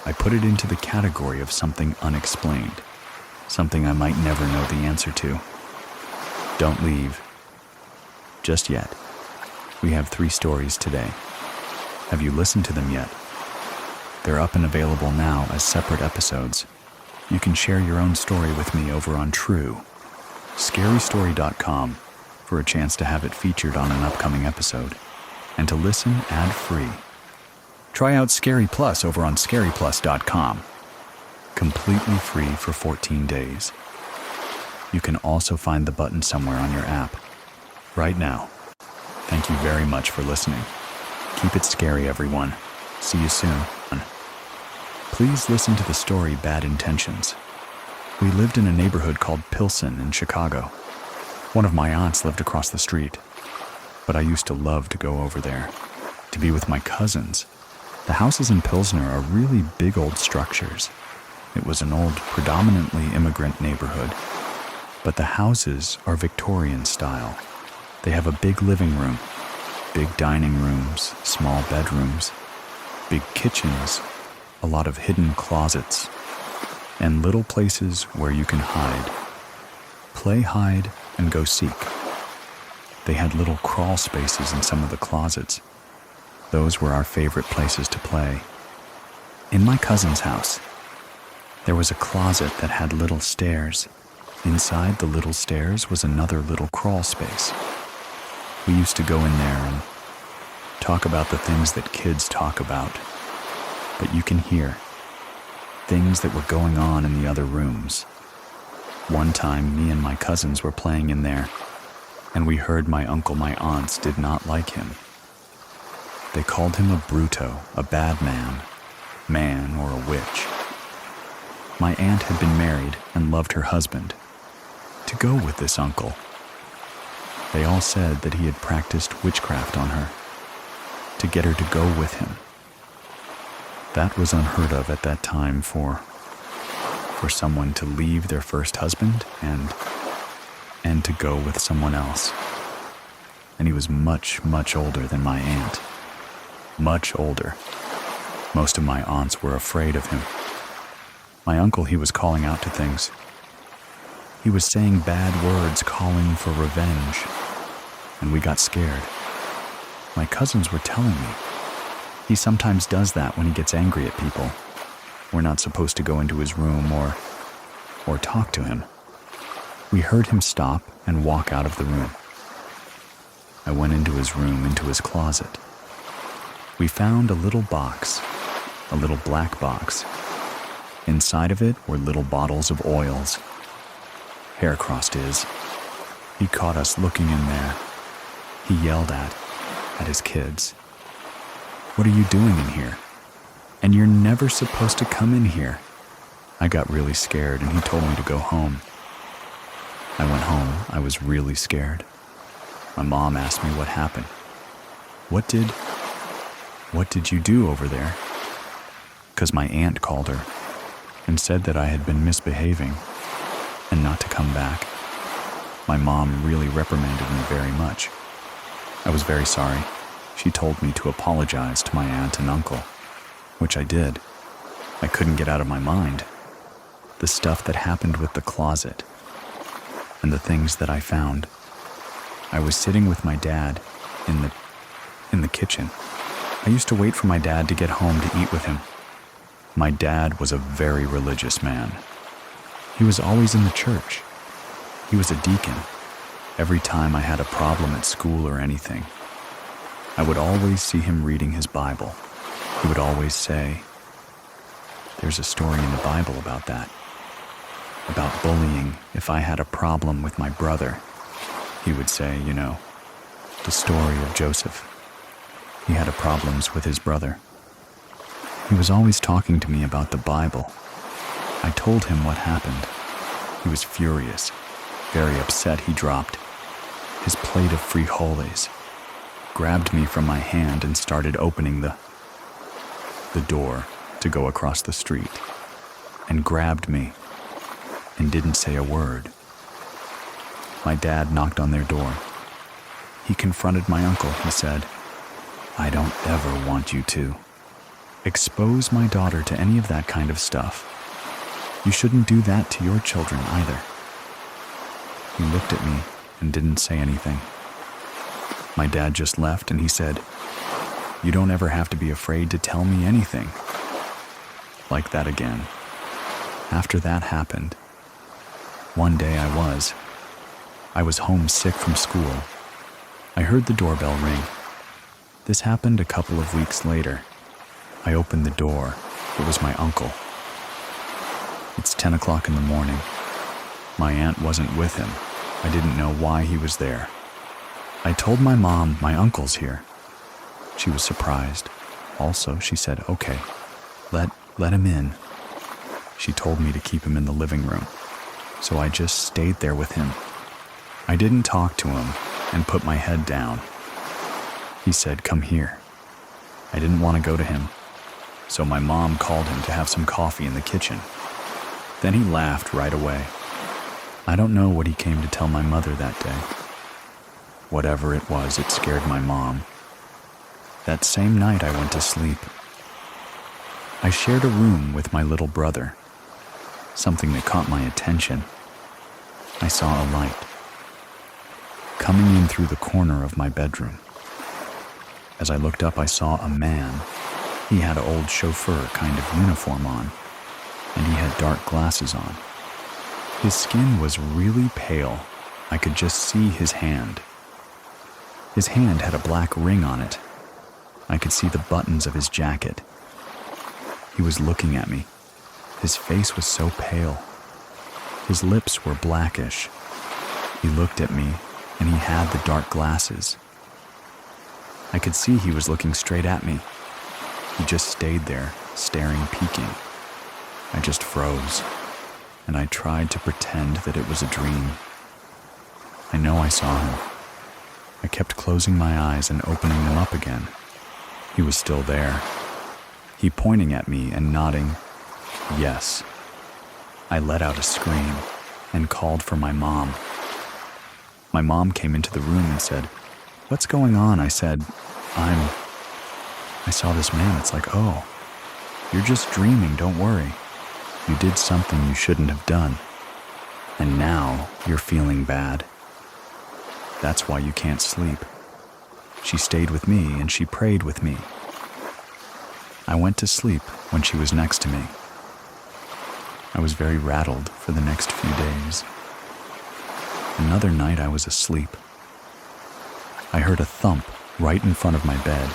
I put it into the category of something unexplained, something I might never know the answer to. Don't leave. Just yet. We have 3 stories today. Have you listened to them yet? They're up and available now as separate episodes. You can share your own story with me over on scarystory.com for a chance to have it featured on an upcoming episode, and to listen ad-free. Try out Scary Plus over on scaryplus.com. Completely free for 14 days. You can also find the button somewhere on your app. Right now. Thank you very much for listening. Keep it scary, everyone. See you soon. Please listen to the story Bad Intentions. We lived in a neighborhood called Pilsen in Chicago. One of my aunts lived across the street, but I used to love to go over there, to be with my cousins. The houses in Pilsner are really big old structures. It was an old, predominantly immigrant neighborhood, but the houses are Victorian style. They have a big living room, big dining rooms, small bedrooms, big kitchens, a lot of hidden closets, and little places where you can hide. Play hide and go seek. They had little crawl spaces in some of the closets. Those were our favorite places to play. In my cousin's house, there was a closet that had little stairs. Inside the little stairs was another little crawl space. We used to go in there and talk about the things that kids talk about, but you can hear things that were going on in the other rooms. One time, me and my cousins were playing in there, and we heard my aunts did not like him. They called him a bruto, a bad man, or a witch. My aunt had been married and loved her husband. To go with this uncle, they all said that he had practiced witchcraft on her, to get her to go with him. That was unheard of at that time for someone to leave their first husband and to go with someone else. And he was much, much older than my aunt. Much older. Most of my aunts were afraid of him. My uncle, he was calling out to things. He was saying bad words, calling for revenge, and we got scared. My cousins were telling me he sometimes does that when he gets angry at people. We're not supposed to go into his room or talk to him. We heard him stop and walk out of the room. I went into his room, into his closet. We found a little box, a little black box. Inside of it were little bottles of oils. Haircrossed is. He caught us looking in there. He yelled at his kids. "What are you doing in here? And you're never supposed to come in here." I got really scared and he told me to go home. I went home. I was really scared. My mom asked me what happened. What did you do over there?" 'Cause my aunt called her and said that I had been misbehaving and not to come back. My mom really reprimanded me very much. I was very sorry. She told me to apologize to my aunt and uncle, which I did. I couldn't get out of my mind the stuff that happened with the closet and the things that I found. I was sitting with my dad in the kitchen. I used to wait for my dad to get home to eat with him. My dad was a very religious man. He was always in the church. He was a deacon. Every time I had a problem at school or anything, I would always see him reading his Bible. He would always say, "There's a story in the Bible about that. About bullying if I had a problem with my brother." He would say, the story of Joseph. He had problems with his brother. He was always talking to me about the Bible. I told him what happened. He was furious, very upset. He dropped his plate of frijoles, grabbed me from my hand and started opening the door to go across the street, and grabbed me and didn't say a word. My dad knocked on their door. He confronted my uncle. He said, "I don't ever want you to expose my daughter to any of that kind of stuff. You shouldn't do that to your children either." He looked at me and didn't say anything. My dad just left and he said, "You don't ever have to be afraid to tell me anything." Like that again. After that happened, one day I was homesick from school. I heard the doorbell ring. This happened a couple of weeks later. I opened the door. It was my uncle. It's 10 o'clock in the morning. My aunt wasn't with him. I didn't know why he was there. I told my mom my uncle's here. She was surprised. Also, she said, "Okay, let him in." She told me to keep him in the living room, so I just stayed there with him. I didn't talk to him and put my head down. He said, "Come here." I didn't want to go to him, so my mom called him to have some coffee in the kitchen. Then he laughed right away. I don't know what he came to tell my mother that day. Whatever it was, it scared my mom. That same night I went to sleep. I shared a room with my little brother. Something that caught my attention. I saw a light coming in through the corner of my bedroom. As I looked up, I saw a man. He had an old chauffeur kind of uniform on, and he had dark glasses on. His skin was really pale. I could just see his hand. His hand had a black ring on it. I could see the buttons of his jacket. He was looking at me. His face was so pale. His lips were blackish. He looked at me, and he had the dark glasses. I could see he was looking straight at me. He just stayed there, staring, peeking. I just froze, and I tried to pretend that it was a dream. I know I saw him. I kept closing my eyes and opening them up again. He was still there. He pointing at me and nodding, yes. I let out a scream and called for my mom. My mom came into the room and said, "What's going on?" I said, I saw this man. It's like, "Oh, you're just dreaming, don't worry. You did something you shouldn't have done. And now you're feeling bad. That's why you can't sleep." She stayed with me and she prayed with me. I went to sleep when she was next to me. I was very rattled for the next few days. Another night I was asleep. I heard a thump right in front of my bed.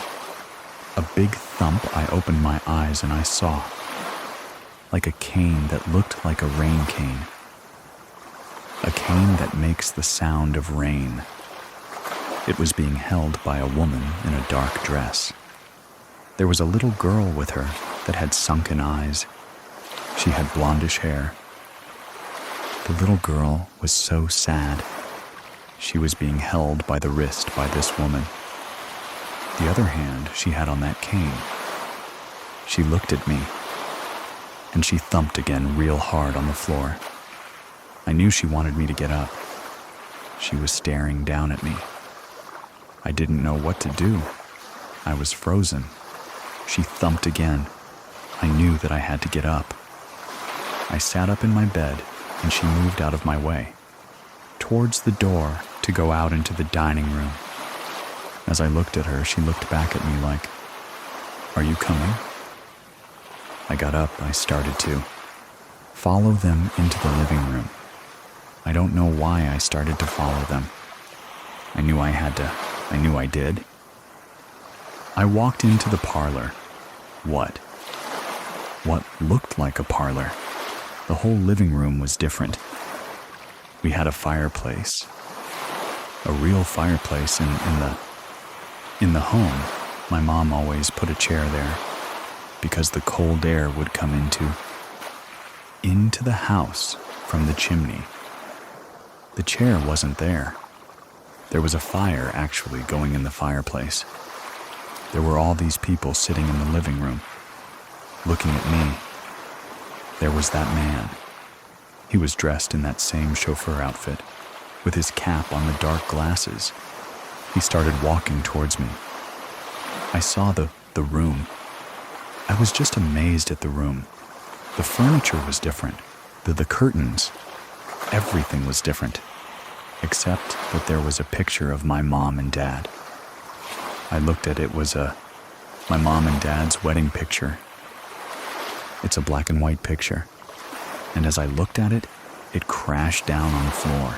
A big thump. I opened my eyes and I saw like a cane that looked like a rain cane. A cane that makes the sound of rain. It was being held by a woman in a dark dress. There was a little girl with her that had sunken eyes. She had blondish hair. The little girl was so sad. She was being held by the wrist by this woman. The other hand she had on that cane. She looked at me, and she thumped again real hard on the floor. I knew she wanted me to get up. She was staring down at me. I didn't know what to do. I was frozen. She thumped again. I knew that I had to get up. I sat up in my bed, and she moved out of my way, towards the door to go out into the dining room. As I looked at her, she looked back at me like, "Are you coming?" I got up. I started to follow them into the living room. I don't know why I started to follow them. I knew I had to. I knew I did. I walked into the parlor. What? What looked like a parlor. The whole living room was different. We had a fireplace. A real fireplace in the home. My mom always put a chair there because the cold air would come into the house from the chimney. The chair wasn't there. There was a fire actually going in the fireplace. There were all these people sitting in the living room, looking at me. There was that man. He was dressed in that same chauffeur outfit, with his cap on the dark glasses. He started walking towards me. I saw the room. I was just amazed at the room. The furniture was different. The curtains, everything was different, except that there was a picture of my mom and dad. I looked at it. It was my mom and dad's wedding picture. It's a black and white picture. And as I looked at it, it crashed down on the floor.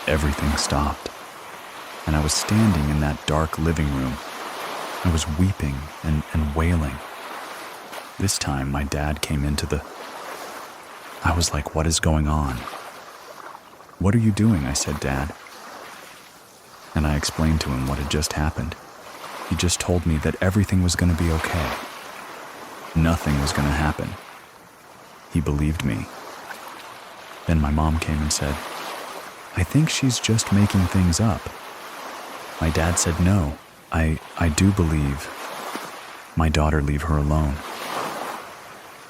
Everything stopped. And I was standing in that dark living room. I was weeping and wailing. This time my dad came into I was like, what is going on? What are you doing? I said, Dad. And I explained to him what had just happened. He just told me that everything was going to be okay. Nothing was going to happen. He believed me. Then my mom came and said, I think she's just making things up. My dad said, no, I do believe. My daughter, leave her alone.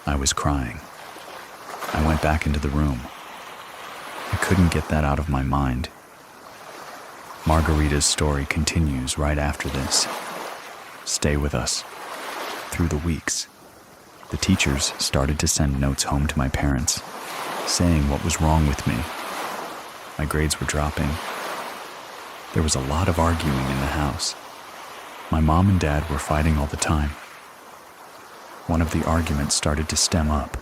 I was crying. I went back into the room. I couldn't get that out of my mind. Margarita's story continues right after this. Stay with us. Through the weeks, the teachers started to send notes home to my parents, saying what was wrong with me. My grades were dropping. There was a lot of arguing in the house. My mom and dad were fighting all the time. One of the arguments started to stem up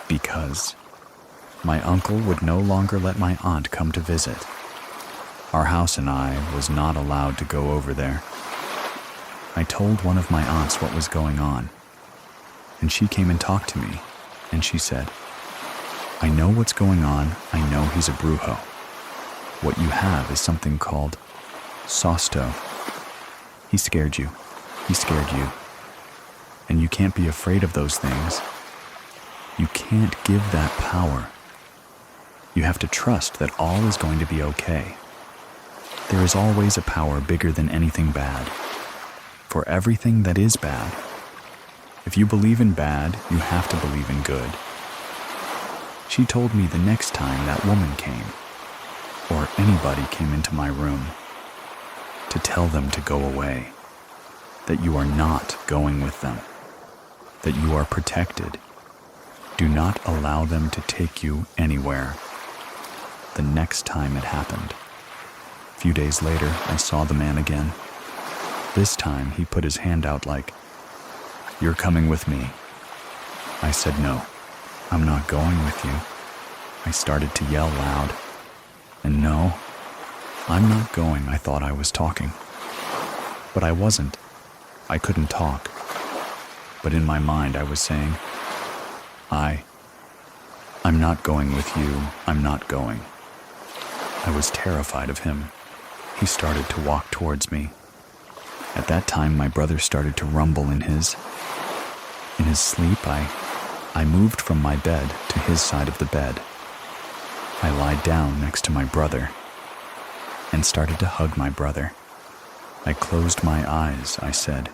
because my uncle would no longer let my aunt come to visit. Our house and I was not allowed to go over there. I told one of my aunts what was going on, and she came and talked to me, and she said, I know what's going on. I know he's a brujo. What you have is something called sosto. He scared you. He scared you. And you can't be afraid of those things. You can't give that power. You have to trust that all is going to be okay. There is always a power bigger than anything bad. For everything that is bad. If you believe in bad, you have to believe in good. She told me the next time that woman came, or anybody came into my room, to tell them to go away, that you are not going with them, that you are protected. Do not allow them to take you anywhere. The next time it happened. A few days later, I saw the man again. This time, he put his hand out like, you're coming with me. I said, no, I'm not going with you. I started to yell loud. And no, I'm not going. I thought I was talking. But I wasn't. I couldn't talk. But in my mind, I was saying, I'm not going with you. I'm not going. I was terrified of him. He started to walk towards me. At that time, my brother started to rumble in his sleep. I moved from my bed to his side of the bed. I lied down next to my brother and started to hug my brother. I closed my eyes. I said,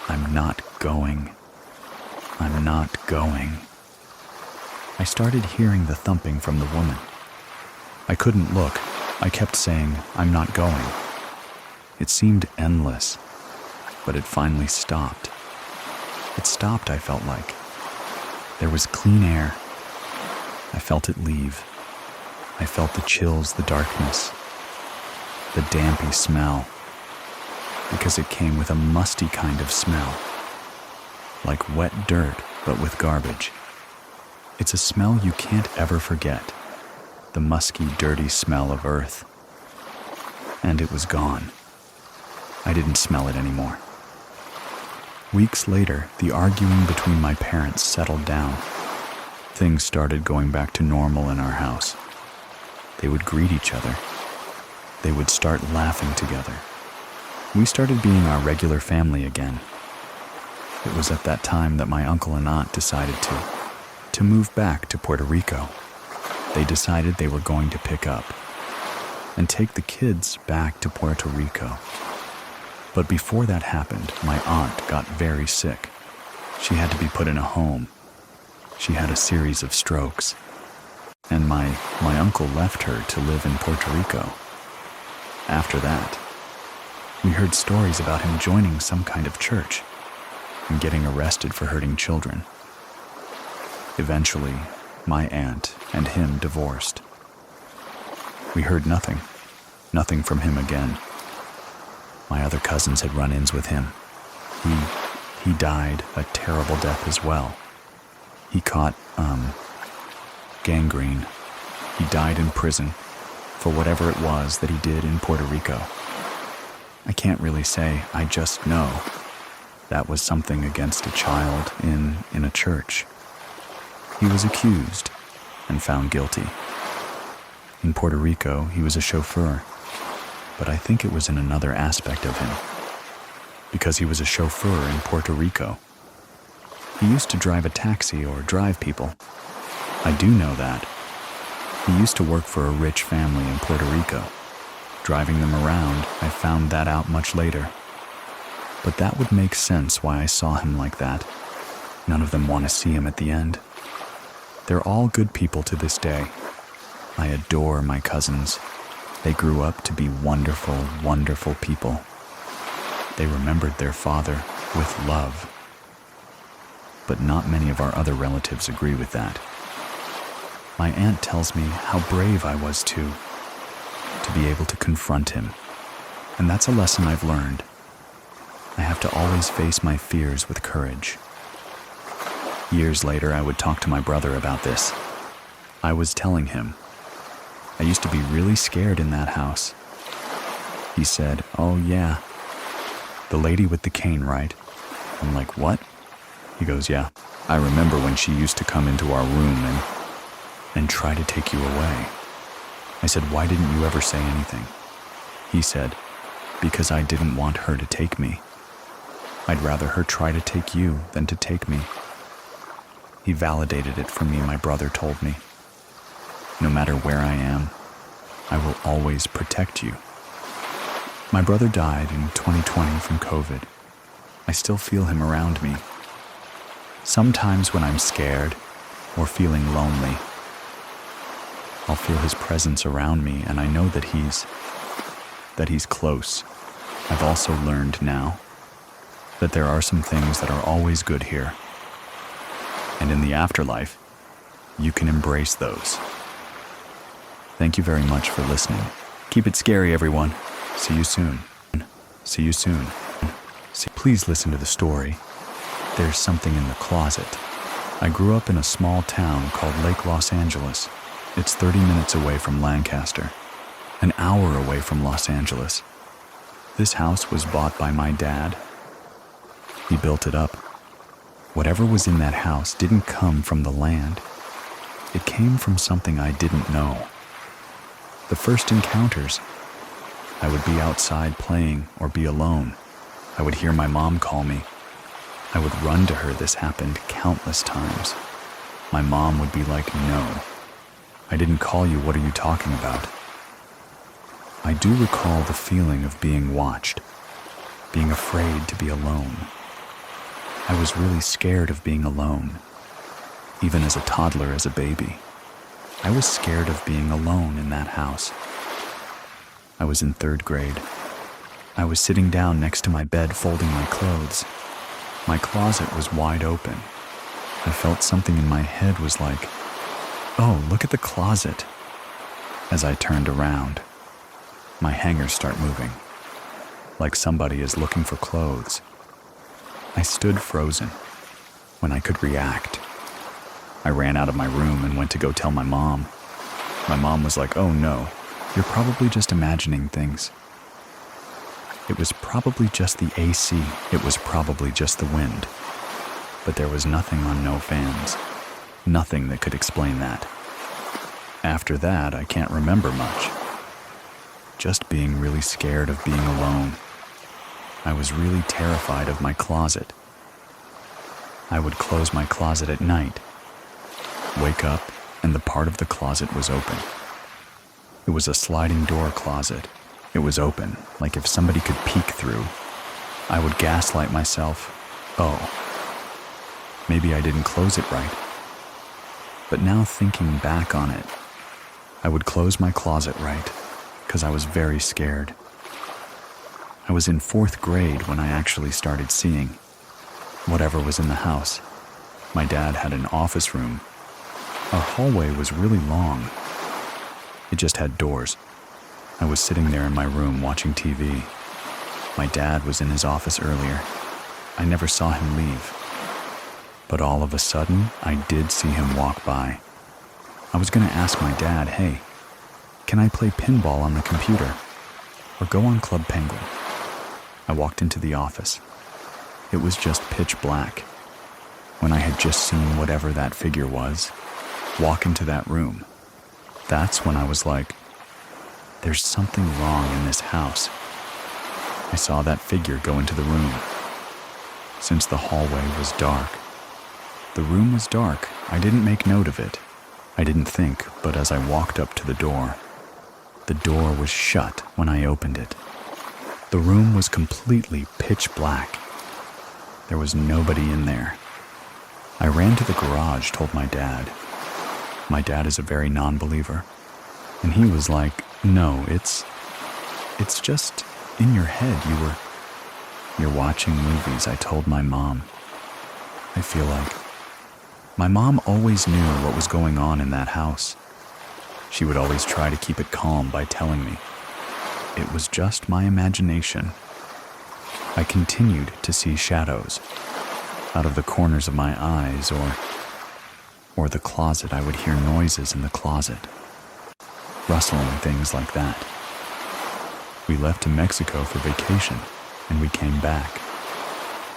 I'm not going. I'm not going. I started hearing the thumping from the woman. I couldn't look. I kept saying, I'm not going. It seemed endless, but it finally stopped. It stopped, I felt like. There was clean air. I felt it leave. I felt the chills, the darkness, the dampy smell, because it came with a musty kind of smell, like wet dirt, but with garbage. It's a smell you can't ever forget, the musky, dirty smell of earth. And it was gone. I didn't smell it anymore. Weeks later, the arguing between my parents settled down. Things started going back to normal in our house. They would greet each other. They would start laughing together. We started being our regular family again. It was at that time that my uncle and aunt decided to move back to Puerto Rico. They decided they were going to pick up and take the kids back to Puerto Rico. But before that happened, my aunt got very sick. She had to be put in a home. She had a series of strokes. And my uncle left her to live in Puerto Rico. After that, we heard stories about him joining some kind of church and getting arrested for hurting children. Eventually, my aunt and him divorced. We heard nothing from him again. My other cousins had run-ins with him. He died a terrible death as well. He caught, gangrene. He died in prison for whatever it was that he did in Puerto Rico. I can't really say, I just know that was something against a child in a church. He was accused and found guilty. In Puerto Rico, he was a chauffeur, but I think it was in another aspect of him, because he was a chauffeur in Puerto Rico. He used to drive a taxi or drive people. I do know that. He used to work for a rich family in Puerto Rico. Driving them around, I found that out much later. But that would make sense why I saw him like that. None of them want to see him at the end. They're all good people to this day. I adore my cousins. They grew up to be wonderful, wonderful people. They remembered their father with love. But not many of our other relatives agree with that. My aunt tells me how brave I was to be able to confront him. And that's a lesson I've learned. I have to always face my fears with courage. Years later, I would talk to my brother about this. I was telling him, I used to be really scared in that house. He said, oh yeah, the lady with the cane, right? I'm like, what? He goes, yeah, I remember when she used to come into our room and try to take you away. I said, why didn't you ever say anything? He said, because I didn't want her to take me. I'd rather her try to take you than to take me. He validated it for me, my brother told me. No matter where I am, I will always protect you. My brother died in 2020 from COVID. I still feel him around me. Sometimes when I'm scared or feeling lonely, I'll feel his presence around me, and I know that he's close. I've also learned now that there are some things that are always good here. And in the afterlife, you can embrace those. Thank you very much for listening. Keep it scary, everyone. See you soon. See you soon. Please listen to the story. There's something in the closet. I grew up in a small town called Lake Los Angeles. It's 30 minutes away from Lancaster, an hour away from Los Angeles. This house was bought by my dad. He built it up. Whatever was in that house didn't come from the land. It came from something I didn't know. The first encounters, I would be outside playing or be alone. I would hear my mom call me. I would run to her. This happened countless times. My mom would be like, no, I didn't call you. What are you talking about? I do recall the feeling of being watched, being afraid to be alone. I was really scared of being alone. Even as a toddler, as a baby, I was scared of being alone in that house. I was in 3rd grade. I was sitting down next to my bed folding my clothes. My closet was wide open. I felt something in my head was like, oh, look at the closet. As I turned around, my hangers start moving, like somebody is looking for clothes. I stood frozen. When I could react, I ran out of my room and went to go tell my mom. My mom was like, oh no, you're probably just imagining things. It was probably just the AC. It was probably just the wind. But there was nothing on no fans. Nothing that could explain that. After that, I can't remember much. Just being really scared of being alone. I was really terrified of my closet. I would close my closet at night, wake up, and the part of the closet was open. It was a sliding door closet. It was open, like if somebody could peek through. I would gaslight myself. Oh, maybe I didn't close it right. But now thinking back on it, I would close my closet right, because I was very scared. I was in 4th grade when I actually started seeing whatever was in the house. My dad had an office room. Our hallway was really long. It just had doors. I was sitting there in my room watching TV. My dad was in his office earlier. I never saw him leave. But all of a sudden, I did see him walk by. I was going to ask my dad, hey, can I play pinball on the computer? Or go on Club Penguin? I walked into the office. It was just pitch black. When I had just seen whatever that figure was walk into that room, that's when I was like, there's something wrong in this house. I saw that figure go into the room. Since the hallway was dark, the room was dark. I didn't make note of it. I didn't think, but as I walked up to the door was shut when I opened it. The room was completely pitch black. There was nobody in there. I ran to the garage, told my dad. My dad is a very non-believer. And he was like, no, it's just in your head. You're watching movies, I told my mom. I feel like my mom always knew what was going on in that house. She would always try to keep it calm by telling me. It was just my imagination. I continued to see shadows out of the corners of my eyes or the closet. I would hear noises in the closet, rustling, things like that. We left to Mexico for vacation, and we came back.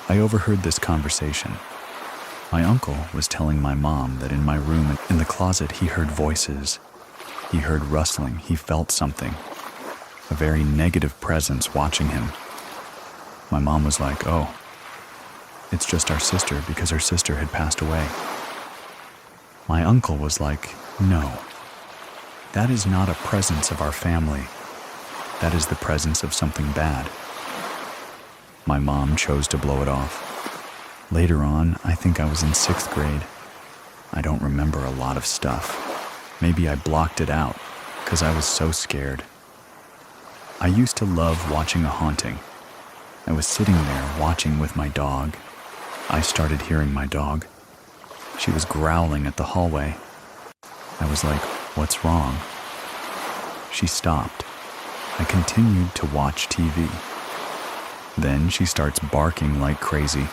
I overheard this conversation. My uncle was telling my mom that in my room in the closet he heard voices. He heard rustling. He felt something. A very negative presence watching him. My mom was like, oh, it's just our sister because her sister had passed away. My uncle was like, no, that is not a presence of our family. That is the presence of something bad. My mom chose to blow it off. Later on, I think I was in 6th grade. I don't remember a lot of stuff. Maybe I blocked it out because I was so scared. I used to love watching a haunting. I was sitting there watching with my dog. I started hearing my dog. She was growling at the hallway. I was like, what's wrong? She stopped. I continued to watch TV. Then she starts barking like crazy.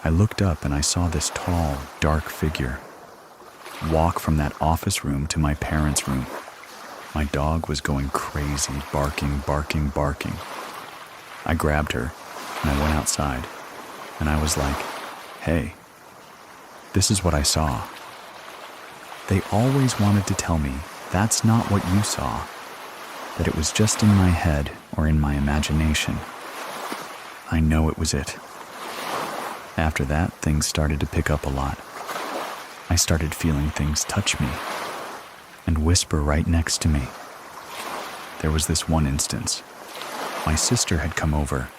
I looked up and I saw this tall, dark figure walk from that office room to my parents' room. My dog was going crazy, barking, barking, barking. I grabbed her and I went outside and I was like, hey, this is what I saw. They always wanted to tell me that's not what you saw, that it was just in my head or in my imagination. I know it was it. After that, things started to pick up a lot. I started feeling things touch me and whisper right next to me. There was this one instance. My sister had come over.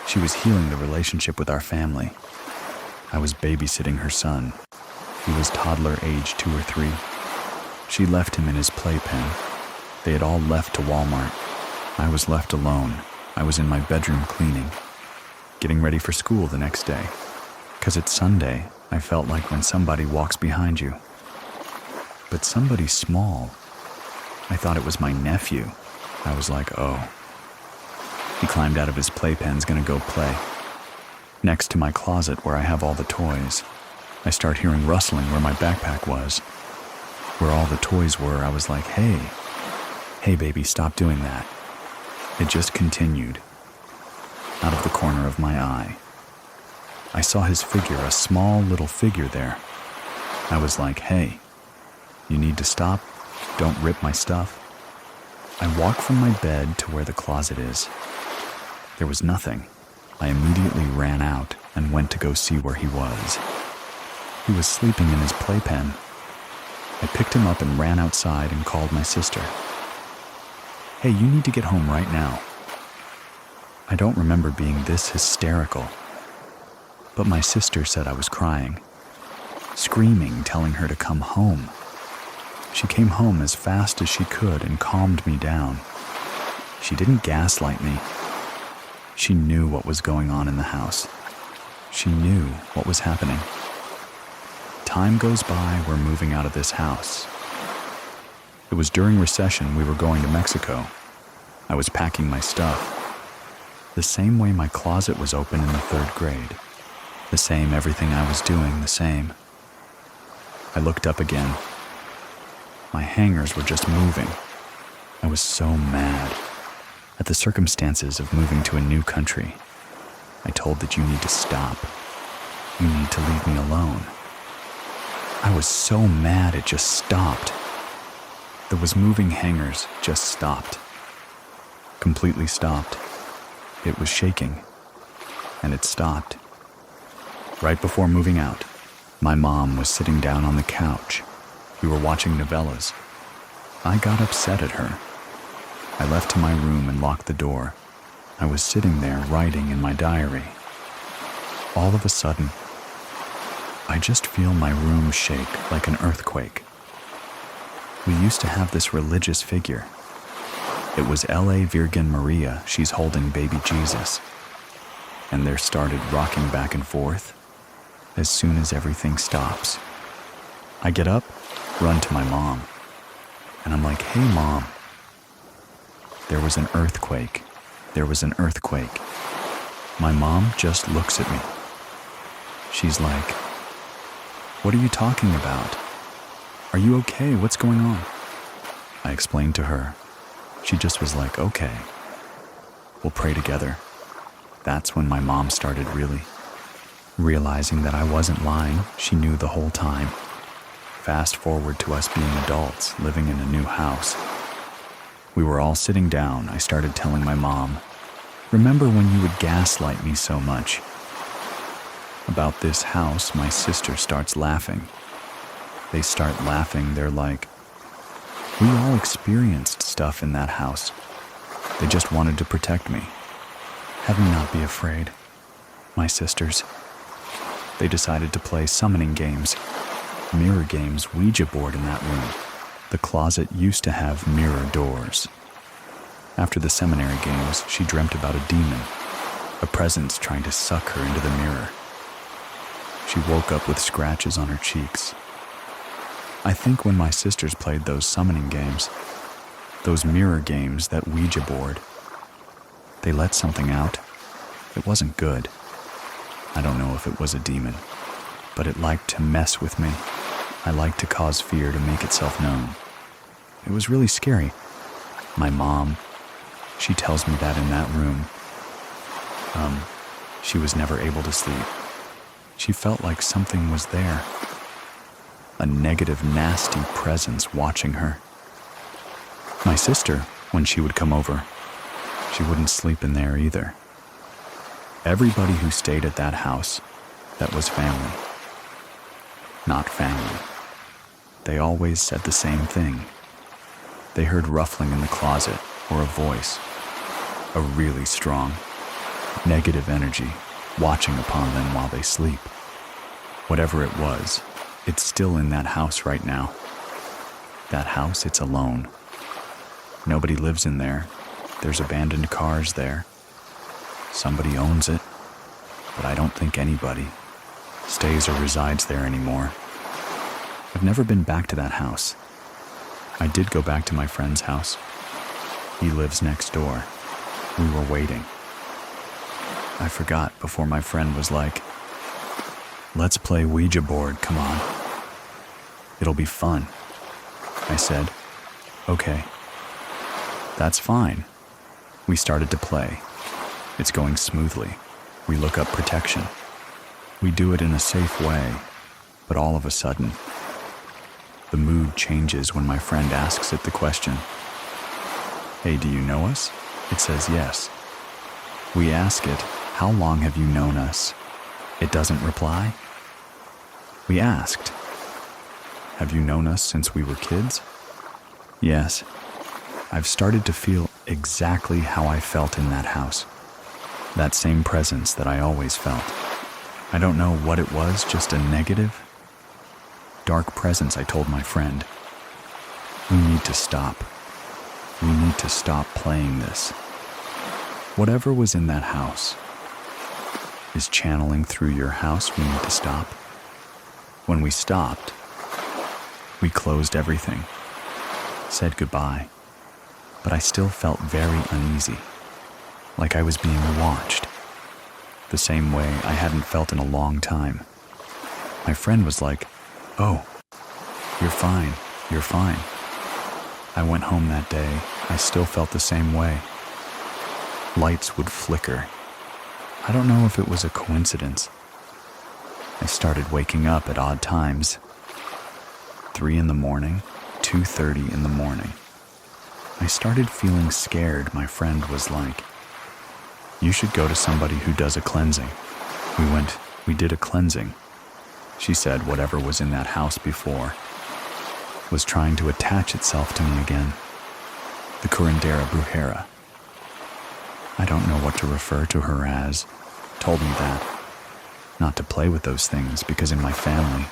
She was healing the relationship with our family. I was babysitting her son. He was toddler age 2 or 3. She left him in his playpen. They had all left to Walmart. I was left alone. I was in my bedroom cleaning, getting ready for school the next day. 'Cause it's Sunday, I felt like when somebody walks behind you. But somebody small. I thought it was my nephew. I was like, oh. He climbed out of his playpen's gonna go play. Next to my closet where I have all the toys, I start hearing rustling where my backpack was. Where all the toys were, I was like, hey baby, stop doing that. It just continued. out of the corner of my eye. I saw his figure, a small little figure there. I was like, hey, you need to stop. Don't rip my stuff. I walked from my bed to where the closet is. There was nothing. I immediately ran out and went to go see where he was. He was sleeping in his playpen. I picked him up and ran outside and called my sister. Hey, you need to get home right now. I don't remember being this hysterical, but my sister said I was crying, screaming, telling her to come home. She came home as fast as she could and calmed me down. She didn't gaslight me. She knew what was going on in the house. She knew what was happening. Time goes by, we're moving out of this house. It was during recession, we were going to Mexico. I was packing my stuff. The same way my closet was open in the 3rd grade. The same everything I was doing, the same. I looked up again. My hangers were just moving. I was so mad at the circumstances of moving to a new country. I told that you need to stop. You need to leave me alone. I was so mad it just stopped. Those moving hangers just stopped. Completely stopped. It was shaking, and it stopped. Right before moving out, my mom was sitting down on the couch. We were watching novellas. I got upset at her. I left to my room and locked the door. I was sitting there writing in my diary. All of a sudden, I just feel my room shake like an earthquake. We used to have this religious figure. It was L.A. Virgin Maria. She's holding baby Jesus. And they're started rocking back and forth as soon as everything stops. I get up, run to my mom, and I'm like, hey, Mom. There was an earthquake. There was an earthquake. My mom just looks at me. She's like, what are you talking about? Are you okay? What's going on? I explained to her. She just was like, okay, we'll pray together. That's when my mom started really realizing that I wasn't lying. She knew the whole time. Fast forward to us being adults, living in a new house. We were all sitting down. I started telling my mom, remember when you would gaslight me so much? About this house, my sister starts laughing. They start laughing. They're like, we all experienced stuff in that house. They just wanted to protect me. Have me not be afraid. My sisters. They decided to play summoning games, mirror games, Ouija board in that room. The closet used to have mirror doors. After the seminary games, she dreamt about a demon, a presence trying to suck her into the mirror. She woke up with scratches on her cheeks. I think when my sisters played those summoning games, those mirror games, that Ouija board, they let something out. It wasn't good. I don't know if it was a demon, but it liked to mess with me. I liked to cause fear to make itself known. It was really scary. My mom, she tells me that in that room, she was never able to sleep. She felt like something was there. A negative, nasty presence watching her. My sister, when she would come over, she wouldn't sleep in there either. Everybody who stayed at that house, that was family. Not family. They always said the same thing. They heard ruffling in the closet or a voice, a really strong, negative energy watching upon them while they sleep. Whatever it was, it's still in that house right now. That house, it's alone. Nobody lives in there. There's abandoned cars there. Somebody owns it, but I don't think anybody stays or resides there anymore. I've never been back to that house. I did go back to my friend's house. He lives next door. We were waiting. I forgot before my friend was like, let's play Ouija board, come on. It'll be fun. I said, okay. That's fine. We started to play. It's going smoothly. We look up protection. We do it in a safe way, but all of a sudden, the mood changes when my friend asks it the question. Hey, do you know us? It says yes. We ask it, how long have you known us? It doesn't reply. We asked, have you known us since we were kids? Yes. I've started to feel exactly how I felt in that house. That same presence that I always felt. I don't know what it was, just a negative, dark presence. I told my friend, we need to stop. We need to stop playing this. Whatever was in that house is channeling through your house. We need to stop. When we stopped, we closed everything, said goodbye, but I still felt very uneasy, like I was being watched, the same way I hadn't felt in a long time. My friend was like, oh, you're fine, you're fine. I went home that day. I still felt the same way. Lights would flicker. I don't know if it was a coincidence. I started waking up at odd times. 3 in the morning, 2:30 in the morning. I started feeling scared. My friend was like, you should go to somebody who does a cleansing. We did a cleansing. She said whatever was in that house before was trying to attach itself to me again. The curandera brujera. I don't know what to refer to her as, told me that. Not to play with those things because in my family,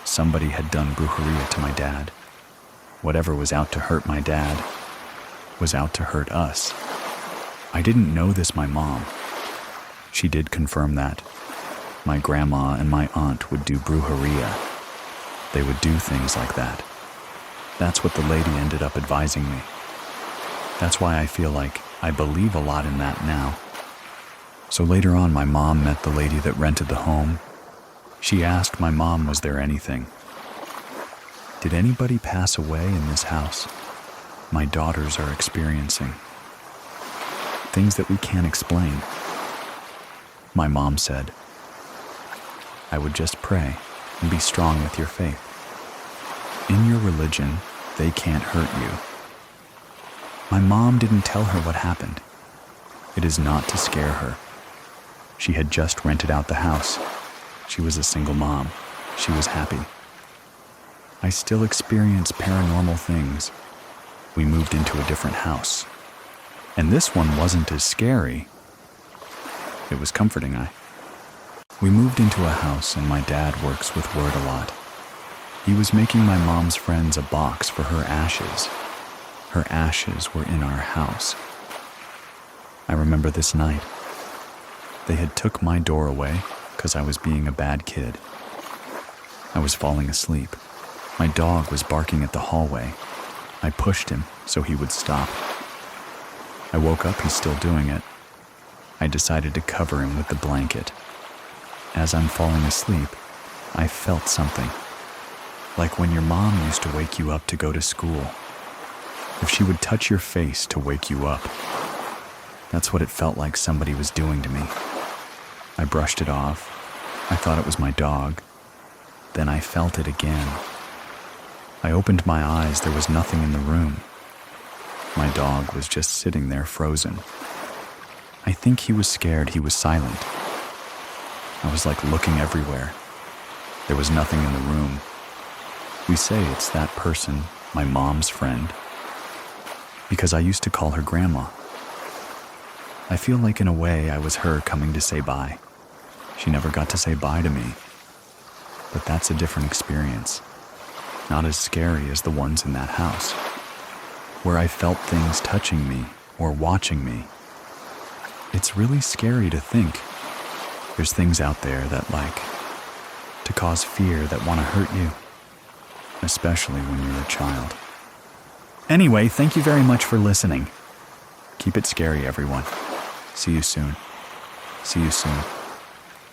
somebody had done brujeria to my dad. Whatever was out to hurt my dad was out to hurt us. I didn't know this, my mom. She did confirm that. My grandma and my aunt would do brujeria. They would do things like that. That's what the lady ended up advising me. That's why I feel like I believe a lot in that now. So later on, my mom met the lady that rented the home. She asked my mom, was there anything? Did anybody pass away in this house? My daughters are experiencing things that we can't explain. My mom said, I would just pray and be strong with your faith. In your religion, they can't hurt you. My mom didn't tell her what happened. It is not to scare her. She had just rented out the house. She was a single mom. She was happy. I still experience paranormal things. We moved into a different house. And this one wasn't as scary. It was comforting. We moved into a house and my dad works with word a lot. He was making my mom's friends a box for her ashes. Her ashes were in our house. I remember this night. They had took my door away because I was being a bad kid. I was falling asleep. My dog was barking at the hallway. I pushed him so he would stop. I woke up, he's still doing it. I decided to cover him with the blanket. As I'm falling asleep, I felt something. Like when your mom used to wake you up to go to school. If she would touch your face to wake you up. That's what it felt like somebody was doing to me. I brushed it off. I thought it was my dog. Then I felt it again. I opened my eyes. There was nothing in the room. My dog was just sitting there frozen. I think he was scared. He was silent. I was like looking everywhere. There was nothing in the room. We say it's that person, my mom's friend, because I used to call her grandma. I feel like in a way I was her coming to say bye. She never got to say bye to me. But that's a different experience. Not as scary as the ones in that house, where I felt things touching me or watching me. It's really scary to think there's things out there that like to cause fear, that want to hurt you, especially when you're a child. Anyway, thank you very much for listening. Keep it scary, everyone. See you soon. See you soon.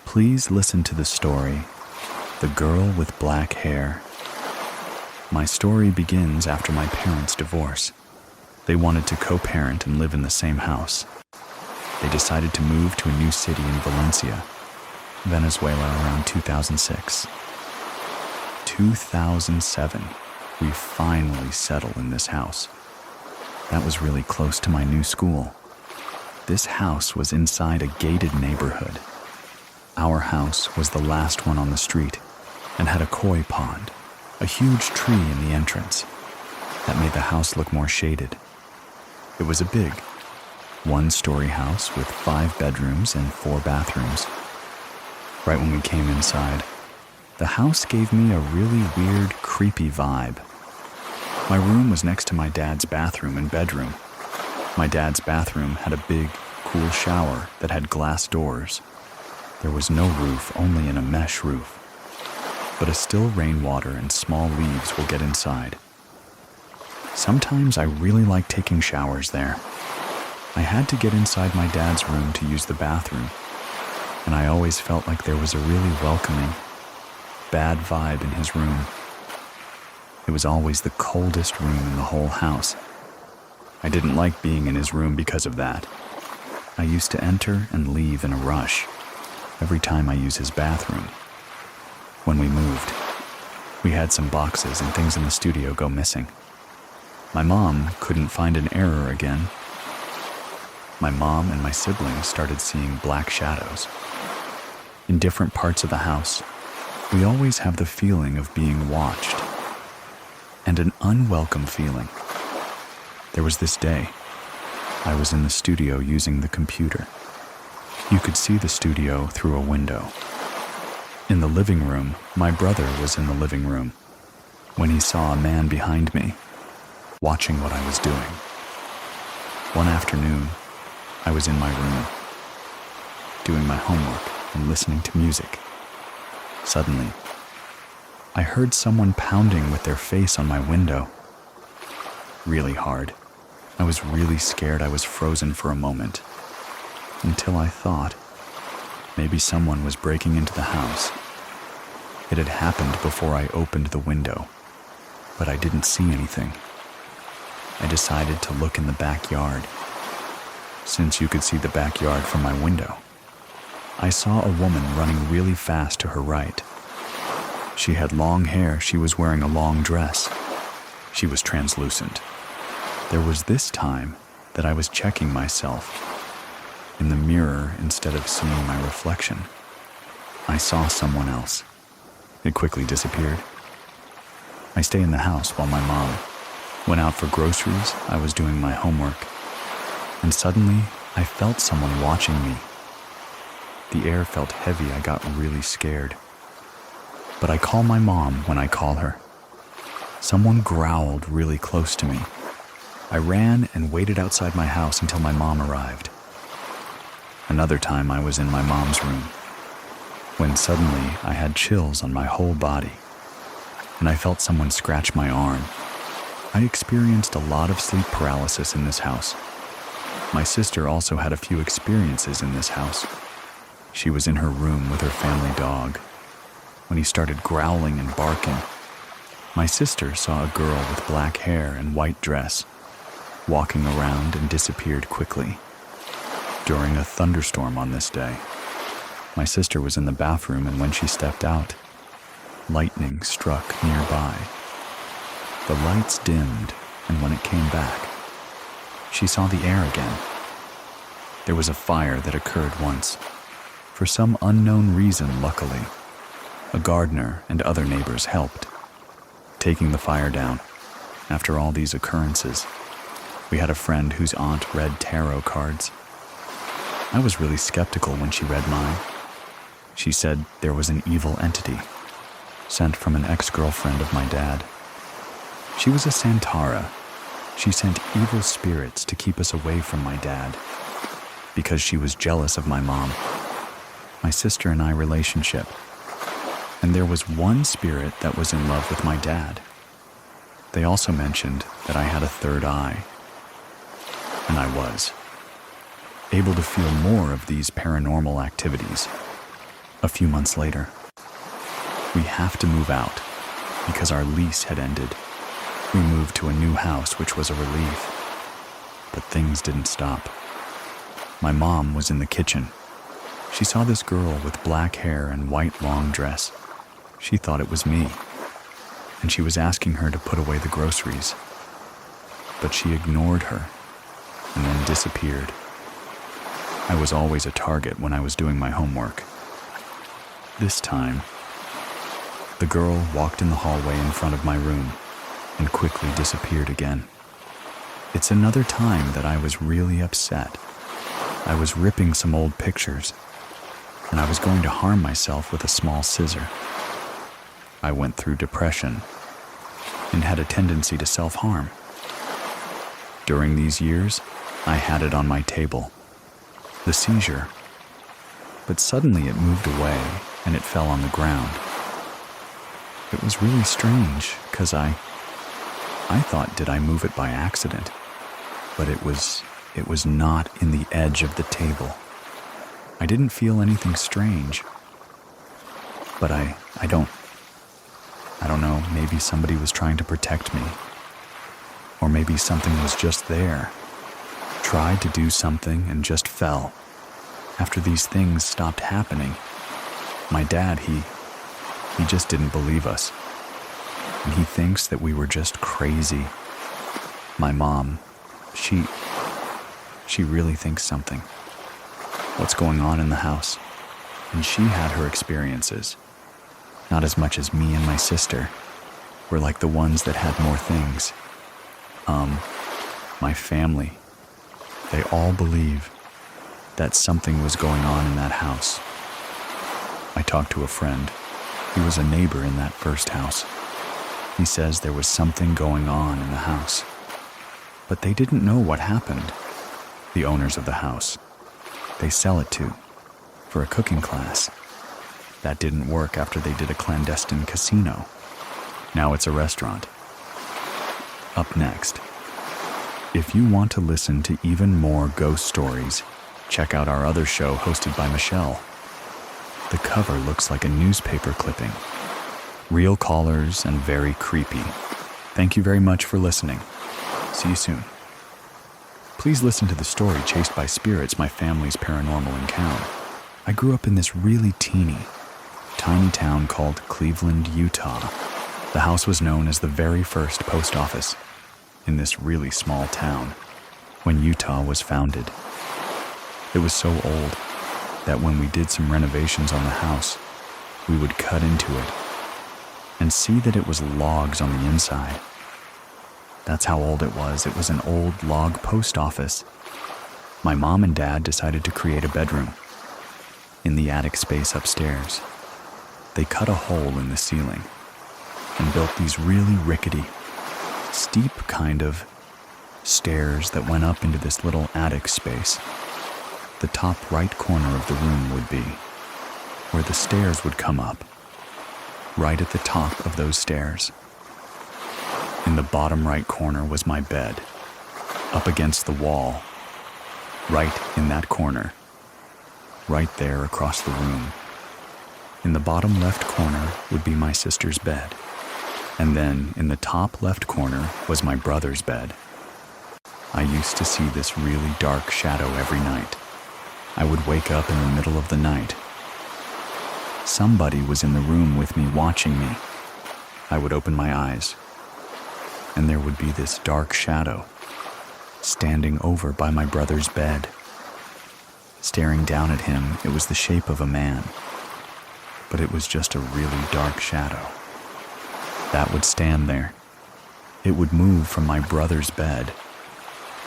Please listen to the story, The Girl with Black Hair. My story begins after my parents' divorce. They wanted to co-parent and live in the same house. they decided to move to a new city in Valencia, Venezuela around 2006. 2007, we finally settled in this house. That was really close to my new school. This house was inside a gated neighborhood. Our house was the last one on the street and had a koi pond, a huge tree in the entrance that made the house look more shaded. It was a big, one-story house with 5 bedrooms and 4 bathrooms. Right when we came inside, the house gave me a really weird, creepy vibe. My room was next to my dad's bathroom and bedroom. My dad's bathroom had a big, cool shower that had glass doors. There was no roof, only a mesh roof. But a still rainwater and small leaves will get inside. Sometimes I really like taking showers there. I had to get inside my dad's room to use the bathroom, and I always felt like there was a really welcoming, bad vibe in his room. It was always the coldest room in the whole house. I didn't like being in his room because of that. I used to enter and leave in a rush every time I use his bathroom. When we moved, we had some boxes and things in the studio go missing. My mom couldn't find an error again. My mom and my siblings started seeing black shadows. In different parts of the house, we always have the feeling of being watched, and an unwelcome feeling. There was this day, I was in the studio using the computer. You could see the studio through a window. In the living room, my brother was in the living room when he saw a man behind me, watching what I was doing. One afternoon, I was in my room, doing my homework and listening to music. Suddenly, I heard someone pounding with their face on my window. Really hard. I was really scared. I was frozen for a moment, until I thought maybe someone was breaking into the house. It had happened before I opened the window, but I didn't see anything. I decided to look in the backyard, since you could see the backyard from my window. I saw a woman running really fast to her right. She had long hair. She was wearing a long dress. She was translucent. There was this time that I was checking myself in the mirror instead of seeing my reflection. I saw someone else. It quickly disappeared. I stay in the house while my mom went out for groceries. I was doing my homework, and suddenly I felt someone watching me. The air felt heavy. I got really scared. But I call my mom when I call her. Someone growled really close to me. I ran and waited outside my house until my mom arrived. Another time I was in my mom's room, when suddenly I had chills on my whole body, and I felt someone scratch my arm. I experienced a lot of sleep paralysis in this house. My sister also had a few experiences in this house. She was in her room with her family dog when he started growling and barking. My sister saw a girl with black hair and white dress walking around and disappeared quickly. During a thunderstorm on this day, my sister was in the bathroom, and when she stepped out, lightning struck nearby. The lights dimmed, and when it came back, she saw the air again. There was a fire that occurred once. For some unknown reason, luckily, a gardener and other neighbors helped, taking the fire down. After all these occurrences, we had a friend whose aunt read tarot cards. I was really skeptical when she read mine. She said there was an evil entity sent from an ex-girlfriend of my dad. She was a Santara. She sent evil spirits to keep us away from my dad because she was jealous of my mom, my sister and I relationship. And there was one spirit that was in love with my dad. They also mentioned that I had a third eye, and I was able to feel more of these paranormal activities. A few months later, we have to move out because our lease had ended. We moved to a new house, which was a relief, but things didn't stop. My mom was in the kitchen. She saw this girl with black hair and white long dress. She thought it was me, and she was asking her to put away the groceries. But she ignored her and then disappeared. I was always a target when I was doing my homework. This time, the girl walked in the hallway in front of my room and quickly disappeared again. It's another time that I was really upset. I was ripping some old pictures, and I was going to harm myself with a small scissor. I went through depression and had a tendency to self-harm. During these years, I had it on my table, the seizure, but suddenly it moved away and it fell on the ground. It was really strange, because I thought, did I move it by accident? But it was not in the edge of the table. I didn't feel anything strange, but I don't know, maybe somebody was trying to protect me, or maybe something was just there, tried to do something and just fell. After these things stopped happening, my dad, he just didn't believe us, and he thinks that we were just crazy. My mom, she really thinks something. What's going on in the house? And she had her experiences. Not as much as me and my sister. We're like the ones that had more things. My family, they all believe that something was going on in that house. I talked to a friend. He was a neighbor in that first house. He says there was something going on in the house. But they didn't know what happened. The owners of the house. They sell it to, for a cooking class. That didn't work after they did a clandestine casino. Now it's a restaurant. Up next, if you want to listen to even more ghost stories, check out our other show hosted by Michelle. The cover looks like a newspaper clipping. Real callers and very creepy. Thank you very much for listening. See you soon. Please listen to the story Chased by Spirits, My Family's Paranormal Encounter. I grew up in this really tiny, tiny town called Cleveland, Utah. The house was known as the very first post office in this really small town when Utah was founded. It was so old that when we did some renovations on the house, we would cut into it and see that it was logs on the inside. That's how old it was. It was an old log post office. My mom and dad decided to create a bedroom in the attic space upstairs. They cut a hole in the ceiling and built these really rickety, steep kind of stairs that went up into this little attic space. The top right corner of the room would be where the stairs would come up, right at the top of those stairs. In the bottom right corner was my bed, up against the wall, right in that corner, right there across the room. In the bottom left corner would be my sister's bed, and then in the top left corner was my brother's bed. I used to see this really dark shadow every night. I would wake up in the middle of the night. Somebody was in the room with me watching me. I would open my eyes, and there would be this dark shadow standing over by my brother's bed. Staring down at him, it was the shape of a man, but it was just a really dark shadow. That would stand there. It would move from my brother's bed,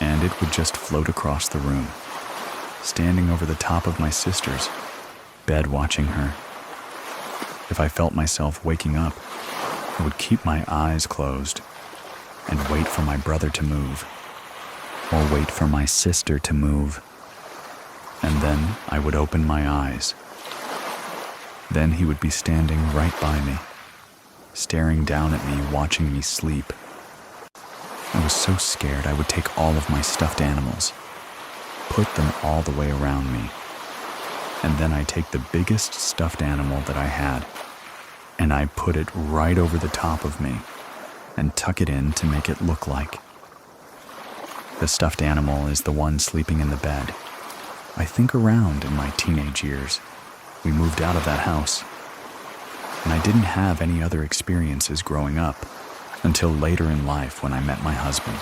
and it would just float across the room, standing over the top of my sister's bed watching her. If I felt myself waking up, I would keep my eyes closed and wait for my brother to move, or wait for my sister to move, and then I would open my eyes. Then he would be standing right by me, staring down at me, watching me sleep. I was so scared I would take all of my stuffed animals, put them all the way around me, and then I'd take the biggest stuffed animal that I had, and I'd put it right over the top of me and tuck it in to make it look like. The stuffed animal is the one sleeping in the bed, I think around in my teenage years, we moved out of that house, and I didn't have any other experiences growing up until later in life when I met my husband.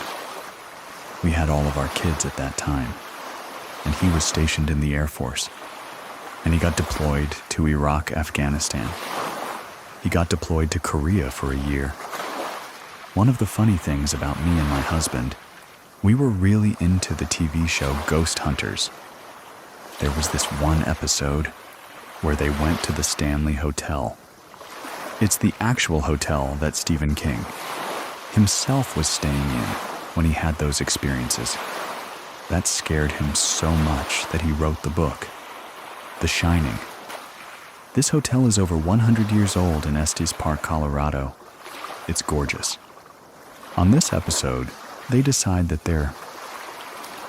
We had all of our kids at that time, and he was stationed in the Air Force, and he got deployed to Iraq, Afghanistan. He got deployed to Korea for a year. One of the funny things about me and my husband, we were really into the TV show Ghost Hunters. There was this one episode where they went to the Stanley Hotel. It's the actual hotel that Stephen King himself was staying in when he had those experiences. That scared him so much that he wrote the book, The Shining. This hotel is over 100 years old in Estes Park, Colorado. It's gorgeous. On this episode, they decide that they're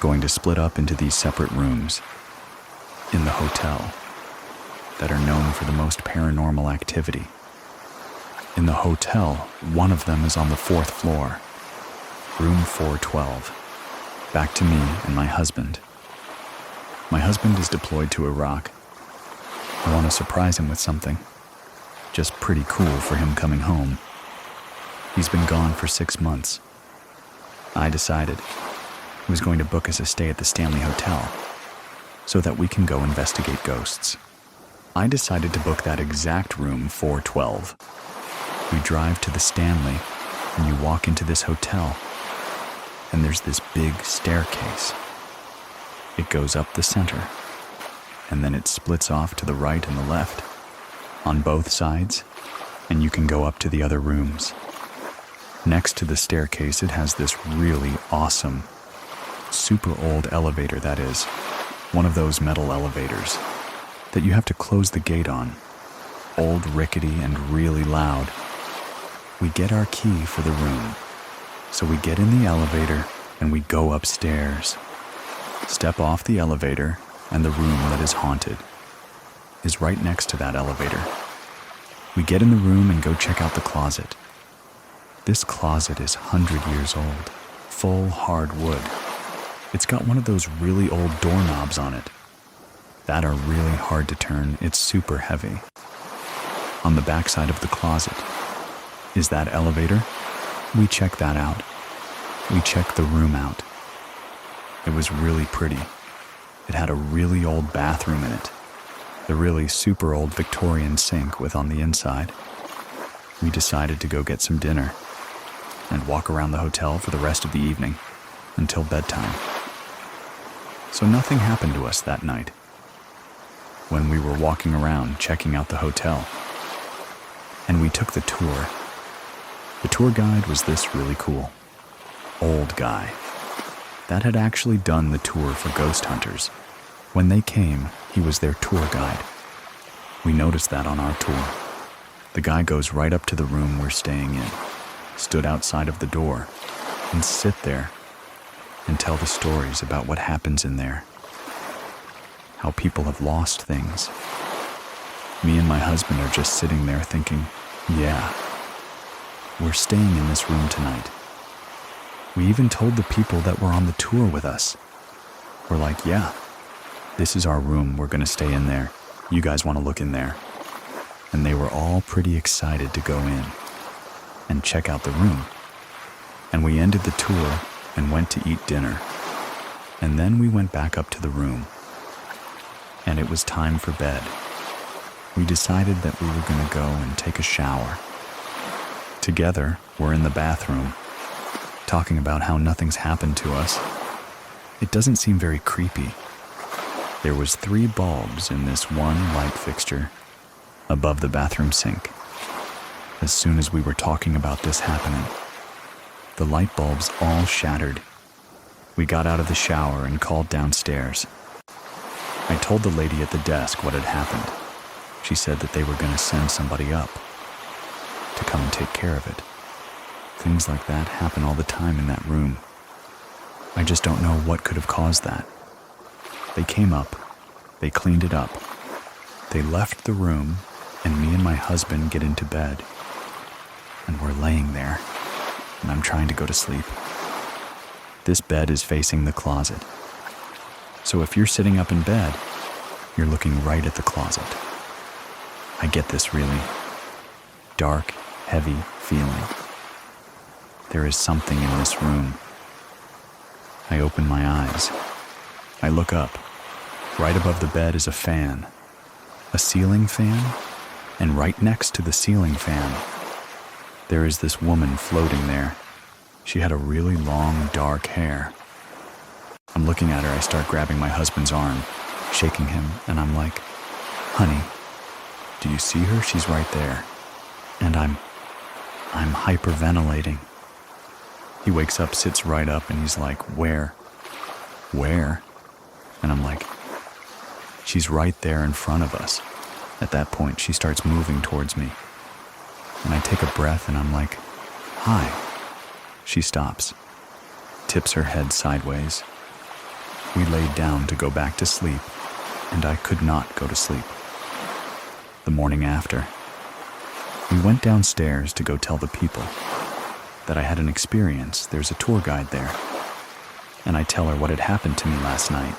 going to split up into these separate rooms in the hotel that are known for the most paranormal activity. In the hotel, one of them is on the 4th floor, room 412. Back to me and my husband. My husband is deployed to Iraq. I want to surprise him with something. Just pretty cool for him coming home. He's been gone for 6 months. I decided I was going to book us a stay at the Stanley Hotel so that we can go investigate ghosts. I decided to book that exact room 412. We drive to the Stanley, and you walk into this hotel, and there's this big staircase. It goes up the center, and then it splits off to the right and the left, on both sides, and you can go up to the other rooms. Next to the staircase, it has this really awesome, super old elevator, that is, one of those metal elevators that you have to close the gate on. Old, rickety, and really loud. We get our key for the room, so we get in the elevator and we go upstairs. Step off the elevator, and the room that is haunted is right next to that elevator. We get in the room and go check out the closet. This closet is 100 years old, full hard wood. It's got one of those really old doorknobs on it that are really hard to turn. It's super heavy. On the back side of the closet is that elevator. We check that out. We check the room out. It was really pretty. It had a really old bathroom in it, the really super old Victorian sink with on the inside. We decided to go get some dinner and walk around the hotel for the rest of the evening until bedtime. So nothing happened to us that night. When we were walking around checking out the hotel, and we took the tour. The tour guide was this really cool old guy that had actually done the tour for ghost hunters. When they came, he was their tour guide. We noticed that on our tour. The guy goes right up to the room we're staying in, stood outside of the door, and sit there and tell the stories about what happens in there. How people have lost things. Me and my husband are just sitting there thinking, yeah, we're staying in this room tonight. We even told the people that were on the tour with us. We're like, yeah, this is our room. We're going to stay in there. You guys want to look in there? And they were all pretty excited to go in and check out the room. And we ended the tour and went to eat dinner. And then we went back up to the room. And it was time for bed. We decided that we were going to go and take a shower. Together, we're in the bathroom, talking about how nothing's happened to us. It doesn't seem very creepy. There was 3 bulbs in this one light fixture above the bathroom sink. As soon as we were talking about this happening, the light bulbs all shattered. We got out of the shower and called downstairs. I told the lady at the desk what had happened. She said that they were going to send somebody up to come and take care of it. Things like that happen all the time in that room. I just don't know what could have caused that. They came up, they cleaned it up, they left the room, and me and my husband get into bed. And we're laying there, and I'm trying to go to sleep. This bed is facing the closet. So if you're sitting up in bed, you're looking right at the closet. I get this really dark, heavy feeling. There is something in this room. I open my eyes. I look up. Right above the bed is a fan. A ceiling fan, and right next to the ceiling fan, there is this woman floating there. She had a really long, dark hair. I'm looking at her. I start grabbing my husband's arm, shaking him, and I'm like, honey, do you see her? She's right there. And I'm hyperventilating. He wakes up, sits right up, and he's like, where? Where? And I'm like, she's right there in front of us. At that point, she starts moving towards me. And I take a breath and I'm like, hi. She stops, tips her head sideways. We laid down to go back to sleep, and I could not go to sleep. The morning after, we went downstairs to go tell the people that I had an experience. There's a tour guide there. And I tell her what had happened to me last night.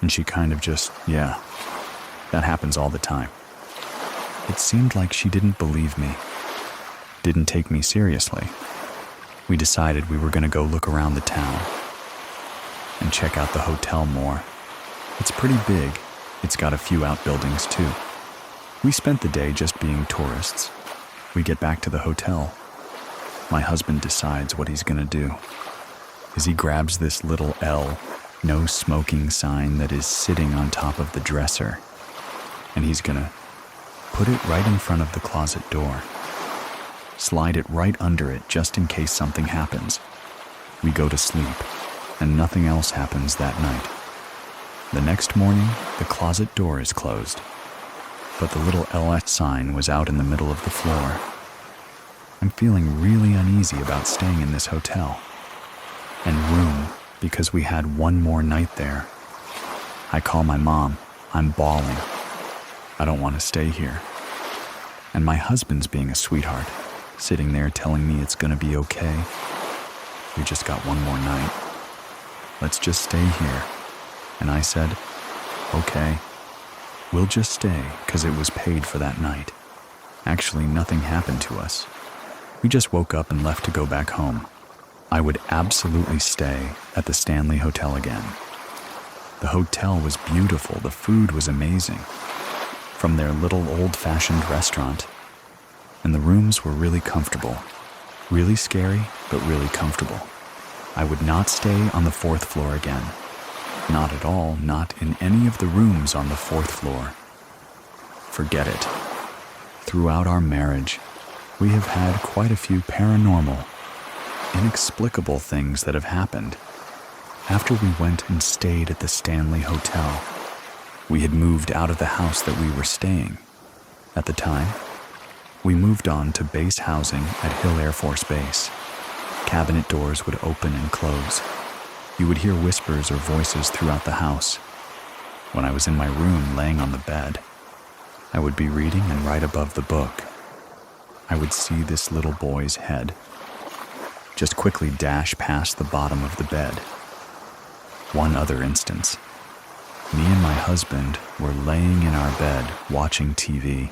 And she kind of just, yeah, that happens all the time. It seemed like she didn't believe me, didn't take me seriously. We decided we were going to go look around the town and check out the hotel more. It's pretty big. It's got a few outbuildings too. We spent the day just being tourists. We get back to the hotel. My husband decides what he's going to do. He grabs this little L, no smoking sign that is sitting on top of the dresser, and he's going to put it right in front of the closet door. Slide it right under it just in case something happens. We go to sleep, and nothing else happens that night. The next morning, the closet door is closed, but the little LS sign was out in the middle of the floor. I'm feeling really uneasy about staying in this hotel and room because we had one more night there. I call my mom. I'm bawling. I don't want to stay here. And my husband's being a sweetheart, sitting there telling me it's going to be okay. We just got one more night. Let's just stay here. And I said, okay, we'll just stay because it was paid for that night. Actually, nothing happened to us. We just woke up and left to go back home. I would absolutely stay at the Stanley Hotel again. The hotel was beautiful. The food was amazing. From their little old-fashioned restaurant. And the rooms were really comfortable. Really scary, but really comfortable. I would not stay on the 4th floor again. Not at all, not in any of the rooms on the 4th floor. Forget it. Throughout our marriage, we have had quite a few paranormal, inexplicable things that have happened. After we went and stayed at the Stanley Hotel, we had moved out of the house that we were staying. At the time, we moved on to base housing at Hill Air Force Base. Cabinet doors would open and close. You would hear whispers or voices throughout the house. When I was in my room laying on the bed, I would be reading, and right above the book, I would see this little boy's head just quickly dash past the bottom of the bed. One other instance. Me and my husband were laying in our bed watching TV.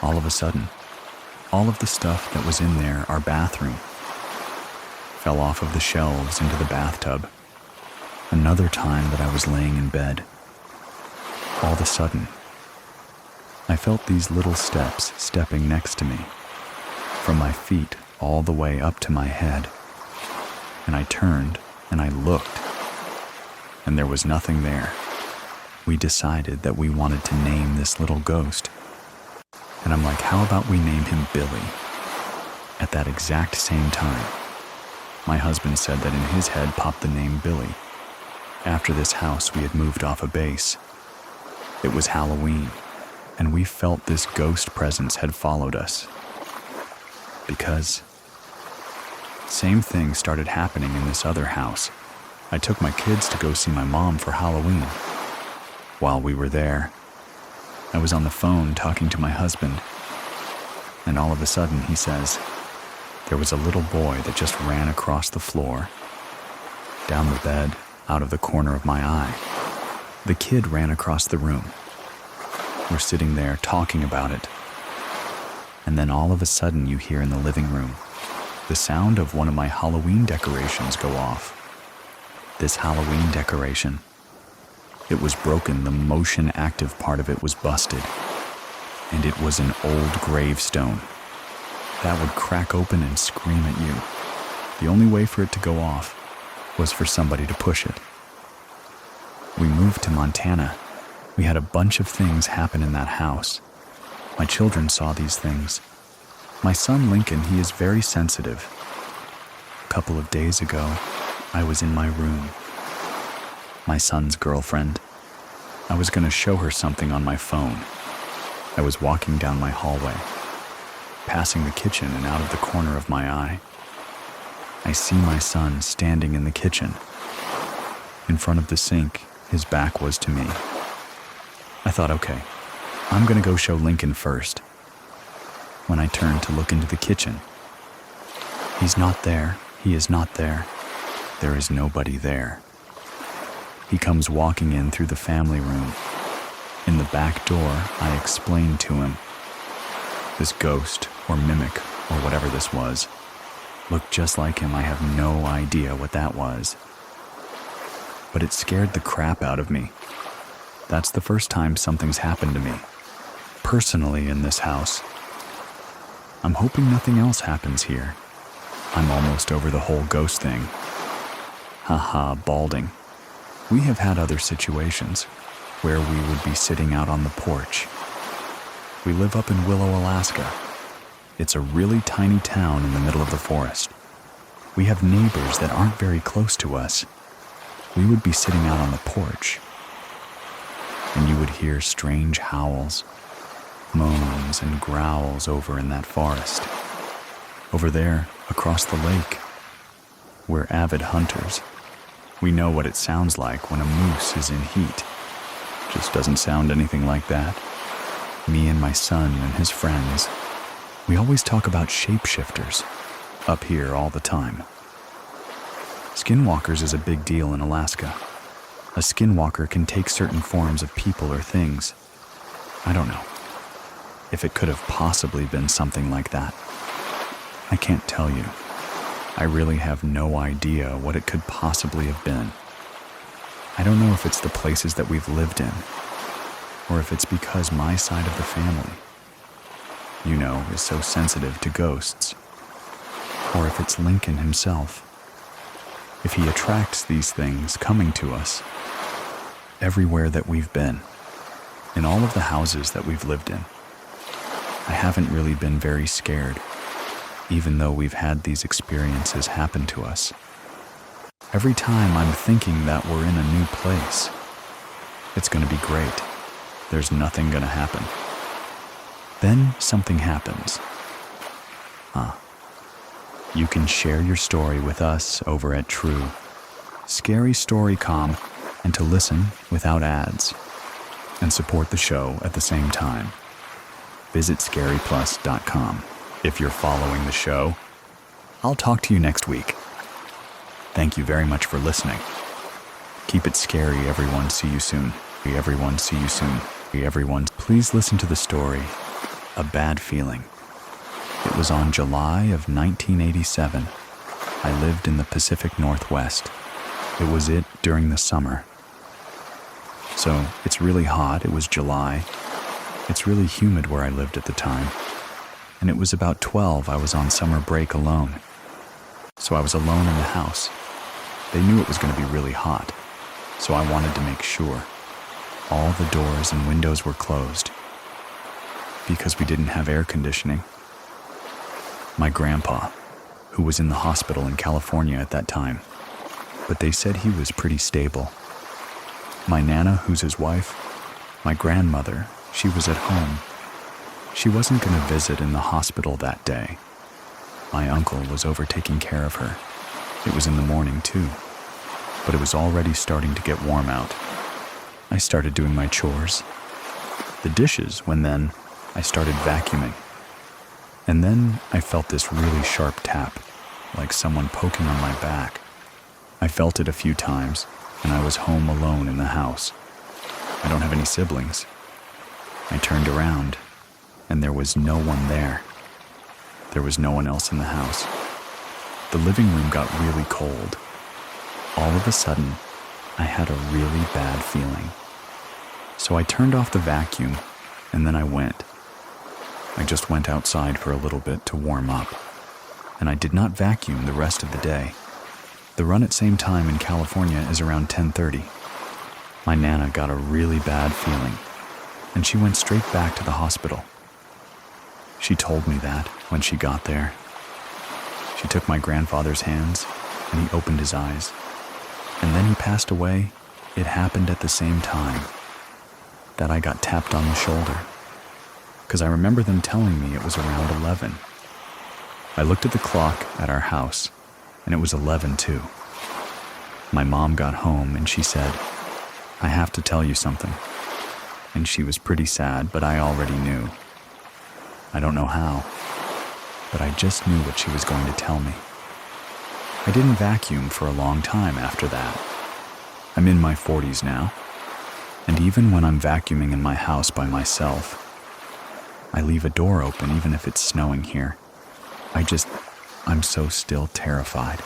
All of a sudden, all of the stuff that was in there, our bathroom, fell off of the shelves into the bathtub. Another time that I was laying in bed, all of a sudden, I felt these little steps stepping next to me, from my feet all the way up to my head. And I turned and I looked, and there was nothing there. We decided that we wanted to name this little ghost. And I'm like, how about we name him Billy? At that exact same time, my husband said that in his head popped the name Billy. After this house, we had moved off a base. It was Halloween, and we felt this ghost presence had followed us. Because same thing started happening in this other house. I took my kids to go see my mom for Halloween. While we were there, I was on the phone talking to my husband, and all of a sudden he says, there was a little boy that just ran across the floor, down the bed, out of the corner of my eye. The kid ran across the room. We're sitting there talking about it. And then all of a sudden you hear in the living room the sound of one of my Halloween decorations go off. This Halloween decoration, it was broken. The motion active part of it was busted. And it was an old gravestone that would crack open and scream at you. The only way for it to go off was for somebody to push it. We moved to Montana. We had a bunch of things happen in that house. My children saw these things. My son Lincoln, he is very sensitive. A couple of days ago, I was in my room. My son's girlfriend. I was going to show her something on my phone. I was walking down my hallway, passing the kitchen, and out of the corner of my eye, I see my son standing in the kitchen. In front of the sink, his back was to me. I thought, okay, I'm going to go show Lincoln first. When I turned to look into the kitchen, he's not there. He is not there. There is nobody there. He comes walking in through the family room. In the back door, I explained to him, this ghost or mimic or whatever this was looked just like him. I have no idea what that was. But it scared the crap out of me. That's the first time something's happened to me, personally, in this house. I'm hoping nothing else happens here. I'm almost over the whole ghost thing. Haha, balding. We have had other situations where we would be sitting out on the porch. We live up in Willow, Alaska. It's a really tiny town in the middle of the forest. We have neighbors that aren't very close to us. We would be sitting out on the porch, and you would hear strange howls, moans, and growls over in that forest. Over there, across the lake, we're avid hunters. We know what it sounds like when a moose is in heat. Just doesn't sound anything like that. Me and my son and his friends, we always talk about shapeshifters up here all the time. Skinwalkers is a big deal in Alaska. A skinwalker can take certain forms of people or things. I don't know if it could have possibly been something like that. I can't tell you. I really have no idea what it could possibly have been. I don't know if it's the places that we've lived in, or if it's because my side of the family, you know, is so sensitive to ghosts, or if it's Lincoln himself. If he attracts these things coming to us everywhere that we've been, in all of the houses that we've lived in, I haven't really been very scared, even though we've had these experiences happen to us. Every time I'm thinking that we're in a new place, it's going to be great. There's nothing going to happen. Then something happens. You can share your story with us over at True Scary Story.com, and to listen without ads and support the show at the same time, visit scaryplus.com. If you're following the show, I'll talk to you next week. Thank you very much for listening. Keep it scary, everyone. See you soon. Everyone, see you soon. Everyone, please listen to the story, A Bad Feeling. It was on July of 1987. I lived in the Pacific Northwest. It was during the summer. So it's really hot. It was July. It's really humid where I lived at the time. And it was about 12. I was on summer break alone. So I was alone in the house. They knew it was going to be really hot, so I wanted to make sure all the doors and windows were closed because we didn't have air conditioning. My grandpa, who was in the hospital in California at that time, but they said he was pretty stable. My Nana, who's his wife, my grandmother, she was at home. She wasn't going to visit in the hospital that day. My uncle was over taking care of her. It was in the morning too, but it was already starting to get warm out. I started doing my chores, the dishes, when then I started vacuuming. And then I felt this really sharp tap, like someone poking on my back. I felt it a few times, and I was home alone in the house. I don't have any siblings. I turned around, and there was no one there. There was no one else in the house. The living room got really cold. All of a sudden, I had a really bad feeling. So I turned off the vacuum, and then I went. I just went outside for a little bit to warm up, and I did not vacuum the rest of the day. The run at same time in California is around 10:30. My Nana got a really bad feeling, and she went straight back to the hospital. She told me that when she got there. She took my grandfather's hands, and he opened his eyes. And then he passed away. It happened at the same time that I got tapped on the shoulder, because I remember them telling me it was around 11. I looked at the clock at our house, and it was 11 too. My mom got home and she said, "I have to tell you something." And she was pretty sad, but I already knew. I don't know how, but I just knew what she was going to tell me. I didn't vacuum for a long time after that. I'm in my 40s now, and even when I'm vacuuming in my house by myself, I leave a door open even if it's snowing here. I'm so still terrified.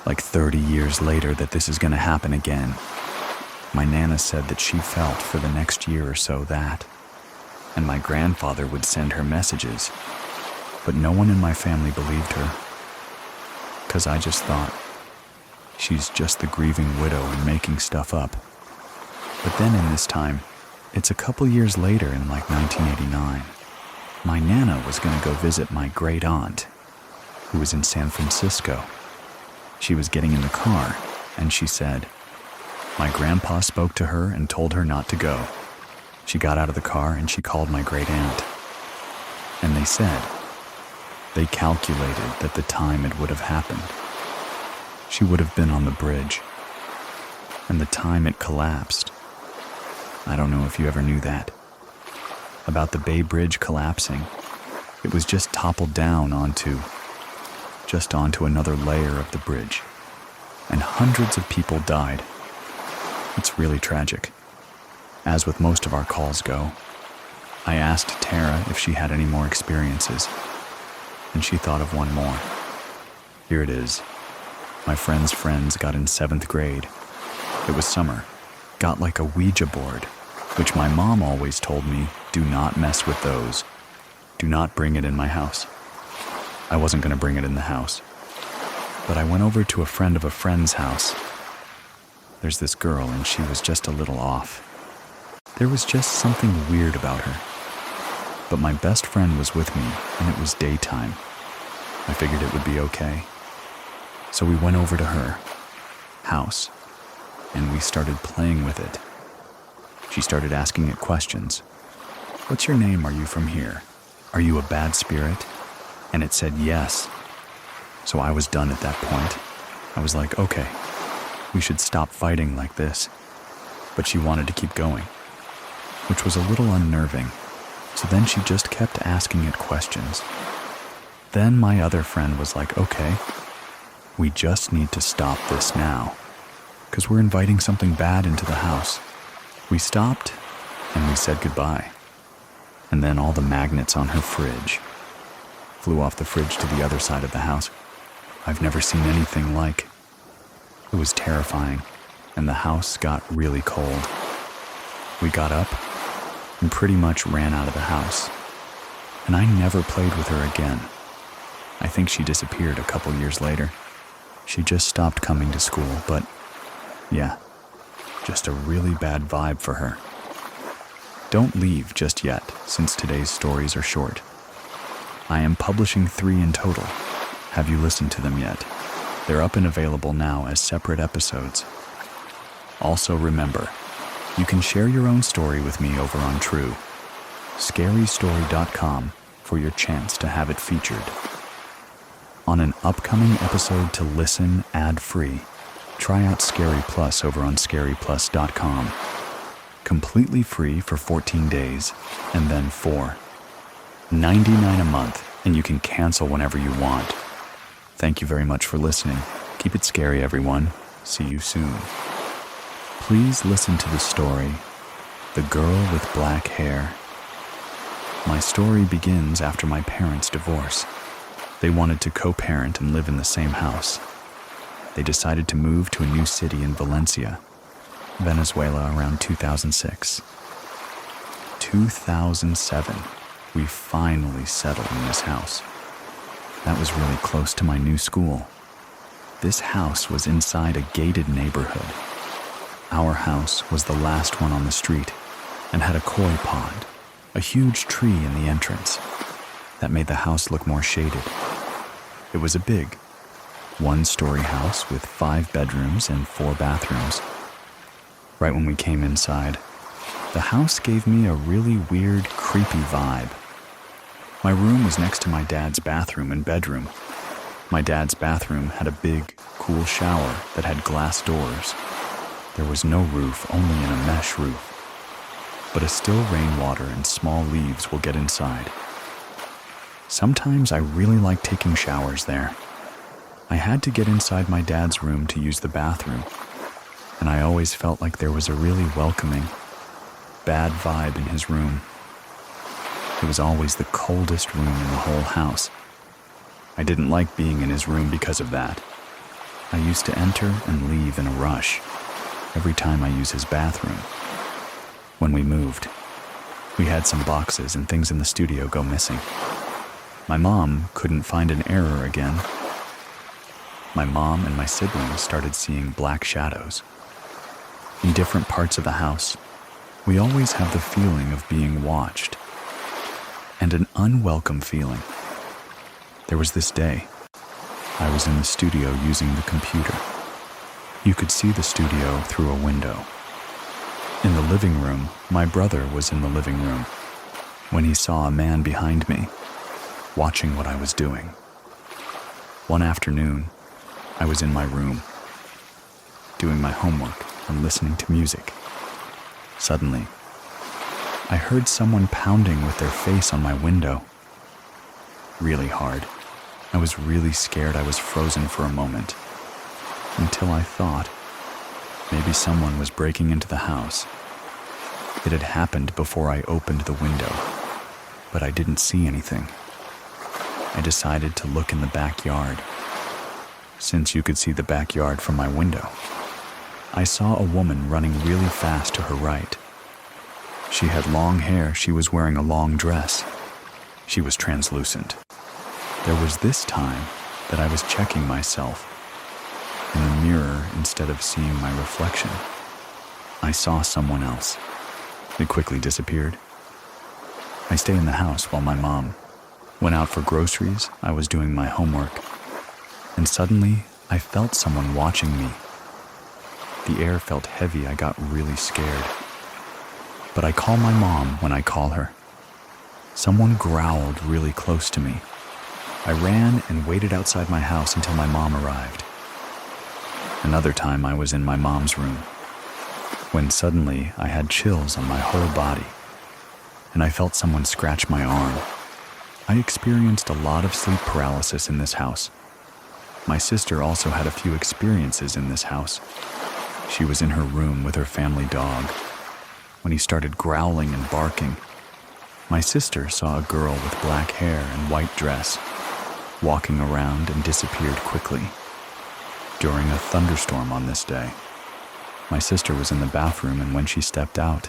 Like 30 years later that this is going to happen again. My Nana said that she felt for the next year or so that, and my grandfather would send her messages, but no one in my family believed her, because I just thought, she's just the grieving widow and making stuff up. But then in this time, it's a couple years later in like 1989, my Nana was going to go visit my great aunt, who was in San Francisco. She was getting in the car, and she said, my grandpa spoke to her and told her not to go. She got out of the car and she called my great aunt. And they said, they calculated that the time it would have happened, she would have been on the bridge. And the time it collapsed, I don't know if you ever knew that, about the Bay Bridge collapsing. It was just toppled down onto another layer of the bridge, and hundreds of people died. It's really tragic. As with most of our calls go, I asked Tara if she had any more experiences, and she thought of one more. Here it is. My friend's friends got in 7th grade. It was summer. Got like a Ouija board, which my mom always told me, do not mess with those. Do not bring it in my house. I wasn't going to bring it in the house, but I went over to a friend of a friend's house. There's this girl, and she was just a little off. There was just something weird about her. But my best friend was with me, and it was daytime. I figured it would be okay. So we went over to her house, and we started playing with it. She started asking it questions. What's your name? Are you from here? Are you a bad spirit? And it said yes. So I was done at that point. I was like, okay, we should stop fighting like this. But she wanted to keep going, which was a little unnerving. So then she just kept asking it questions. Then my other friend was like, okay, we just need to stop this now, because we're inviting something bad into the house. We stopped, and we said goodbye. And then all the magnets on her fridge flew off the fridge to the other side of the house. I've never seen anything like. It was terrifying, and the house got really cold. We got up and pretty much ran out of the house, and I never played with her again. I think she disappeared a couple years later. She just stopped coming to school, but yeah, just a really bad vibe for her. Don't leave just yet, since today's stories are short. I am publishing 3 in total. Have you listened to them yet? They're up and available now as separate episodes. Also remember, you can share your own story with me over on True, scarystory.com, for your chance to have it featured. On an upcoming episode to listen ad-free, try out Scary Plus over on scaryplus.com. Completely free for 14 days, and then $4.99 a month, and you can cancel whenever you want. Thank you very much for listening. Keep it scary, everyone. See you soon. Please listen to the story, The Girl with Black Hair. My story begins after my parents' divorce. They wanted to co-parent and live in the same house. They decided to move to a new city in Valencia, Venezuela, around 2006. 2007, we finally settled in this house. That was really close to my new school. This house was inside a gated neighborhood. Our house was the last one on the street and had a koi pond, a huge tree in the entrance that made the house look more shaded. It was a big, one-story house with 5 bedrooms and 4 bathrooms. Right when we came inside, the house gave me a really weird, creepy vibe. My room was next to my dad's bathroom and bedroom. My dad's bathroom had a big, cool shower that had glass doors. There was no roof, only a mesh roof. But a still rainwater and small leaves will get inside. Sometimes I really like taking showers there. I had to get inside my dad's room to use the bathroom, and I always felt like there was a really welcoming, bad vibe in his room. It was always the coldest room in the whole house. I didn't like being in his room because of that. I used to enter and leave in a rush every time I use his bathroom. When we moved, we had some boxes and things in the studio go missing. My mom couldn't find an error again. My mom and my siblings started seeing black shadows. In different parts of the house, we always have the feeling of being watched, and an unwelcome feeling. There was this day, I was in the studio using the computer. You could see the studio through a window. In the living room, my brother was in the living room when he saw a man behind me, watching what I was doing. One afternoon, I was in my room, doing my homework and listening to music. Suddenly, I heard someone pounding with their face on my window. Really hard. I was really scared. I was frozen for a moment, until I thought maybe someone was breaking into the house. It had happened before I opened the window, but I didn't see anything. I decided to look in the backyard, since you could see the backyard from my window. I saw a woman running really fast to her right. She had long hair. She was wearing a long dress. She was translucent. There was this time that I was checking myself in the mirror instead of seeing my reflection. I saw someone else. It quickly disappeared. I stayed in the house while my mom went out for groceries. I was doing my homework, and suddenly I felt someone watching me. The air felt heavy. I got really scared. But I call my mom when I call her. Someone growled really close to me. I ran and waited outside my house until my mom arrived. Another time I was in my mom's room, when suddenly I had chills on my whole body, and I felt someone scratch my arm. I experienced a lot of sleep paralysis in this house. My sister also had a few experiences in this house. She was in her room with her family dog when he started growling and barking. My sister saw a girl with black hair and white dress walking around and disappeared quickly. During a thunderstorm on this day, my sister was in the bathroom, and when she stepped out,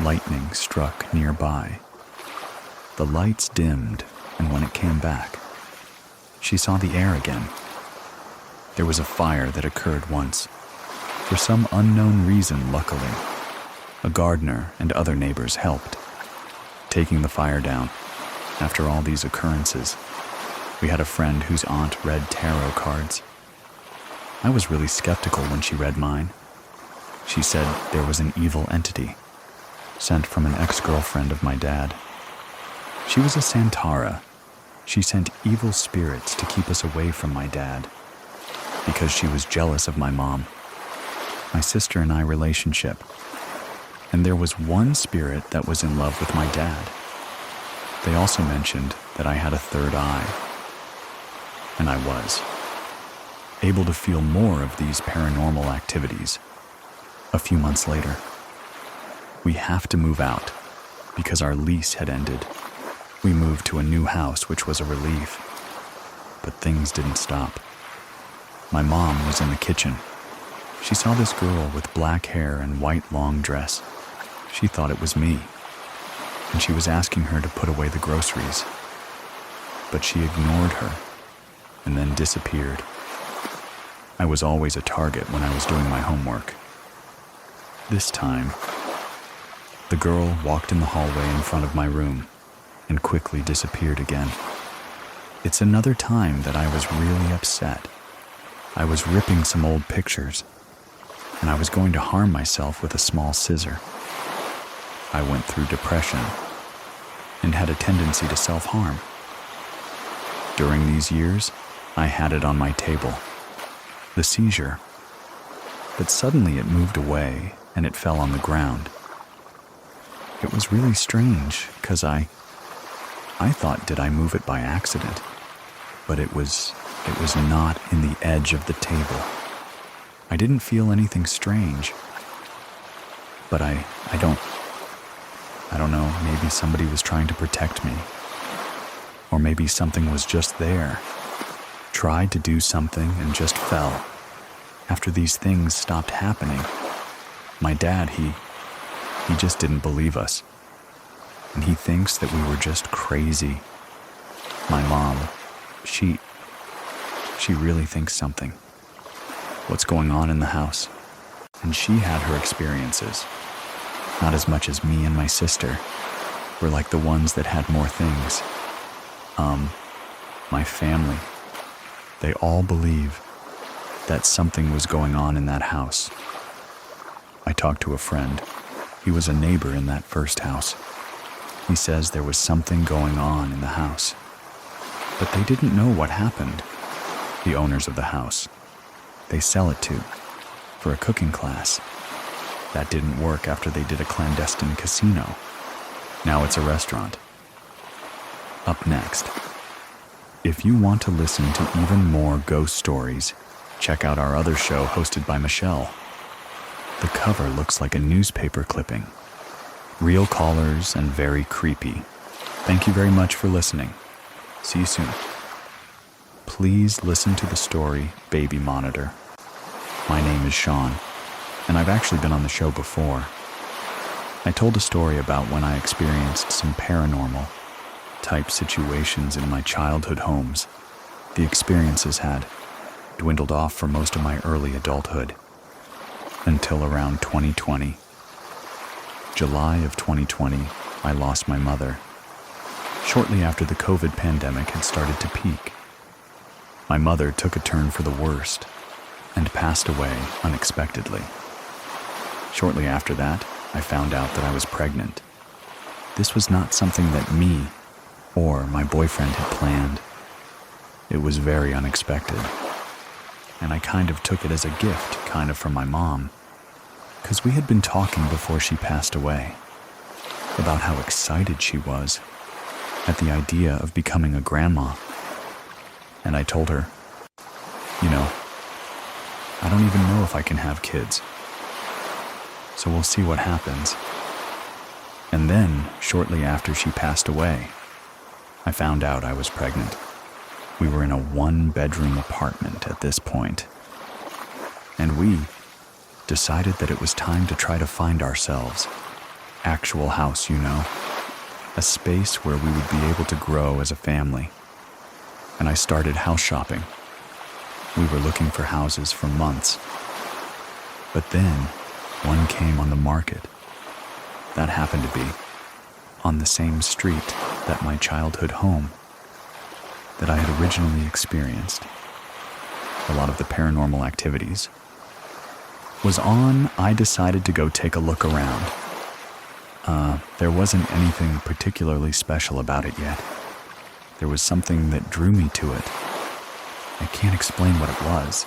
lightning struck nearby. The lights dimmed, and when it came back, she saw the air again. There was a fire that occurred once. For some unknown reason, luckily, a gardener and other neighbors helped, taking the fire down. After all these occurrences, we had a friend whose aunt read tarot cards. I was really skeptical when she read mine. She said there was an evil entity sent from an ex-girlfriend of my dad. She was a Santara. She sent evil spirits to keep us away from my dad because she was jealous of my mom, my sister and I relationship. And there was one spirit that was in love with my dad. They also mentioned that I had a third eye, and I was able to feel more of these paranormal activities. A few months later, we have to move out because our lease had ended. We moved to a new house, which was a relief. But things didn't stop. My mom was in the kitchen. She saw this girl with black hair and white long dress. She thought it was me, and she was asking her to put away the groceries. But she ignored her and then disappeared. I was always a target when I was doing my homework. This time, the girl walked in the hallway in front of my room and quickly disappeared again. It's another time that I was really upset. I was ripping some old pictures, and I was going to harm myself with a small scissor. I went through depression and had a tendency to self-harm. During these years, I had it on my table, the seizure. But suddenly it moved away and it fell on the ground. It was really strange because I thought, did I move it by accident? But it was not in the edge of the table. I didn't feel anything strange. But I don't know, maybe somebody was trying to protect me. Or maybe something was just there, tried to do something and just fell. After these things stopped happening, my dad, he just didn't believe us. And he thinks that we were just crazy. My mom, she really thinks something. What's going on in the house? And she had her experiences. Not as much as me and my sister. We're like the ones that had more things. My family, they all believe that something was going on in that house. I talked to a friend. He was a neighbor in that first house. He says there was something going on in the house. But they didn't know what happened. The owners of the house. They sell it to for a cooking class. That didn't work after they did a clandestine casino. Now it's a restaurant. Up next, if you want to listen to even more ghost stories, check out our other show hosted by Michelle. The cover looks like a newspaper clipping. Real callers and very creepy. Thank you very much for listening. See you soon. Please listen to the story Baby Monitor. My name is Sean, and I've actually been on the show before. I told a story about when I experienced some paranormal type situations in my childhood homes. The experiences had dwindled off for most of my early adulthood until around 2020. July of 2020, I lost my mother. Shortly after the COVID pandemic had started to peak, my mother took a turn for the worst and passed away unexpectedly. Shortly after that, I found out that I was pregnant. This was not something that me or my boyfriend had planned. It was very unexpected. And I kind of took it as a gift, kind of from my mom, because we had been talking before she passed away about how excited she was at the idea of becoming a grandma. And I told her, I don't even know if I can have kids. So we'll see what happens. And then, shortly after she passed away, I found out I was pregnant. We were in a one-bedroom apartment at this point. And we decided that it was time to try to find ourselves. Actual house, a space where we would be able to grow as a family. And I started house shopping. We were looking for houses for months. But then, one came on the market. That happened to be on the same street that my childhood home that I had originally experienced. A lot of the paranormal activities was on. I decided to go take a look around. There wasn't anything particularly special about it yet. There was something that drew me to it. I can't explain what it was,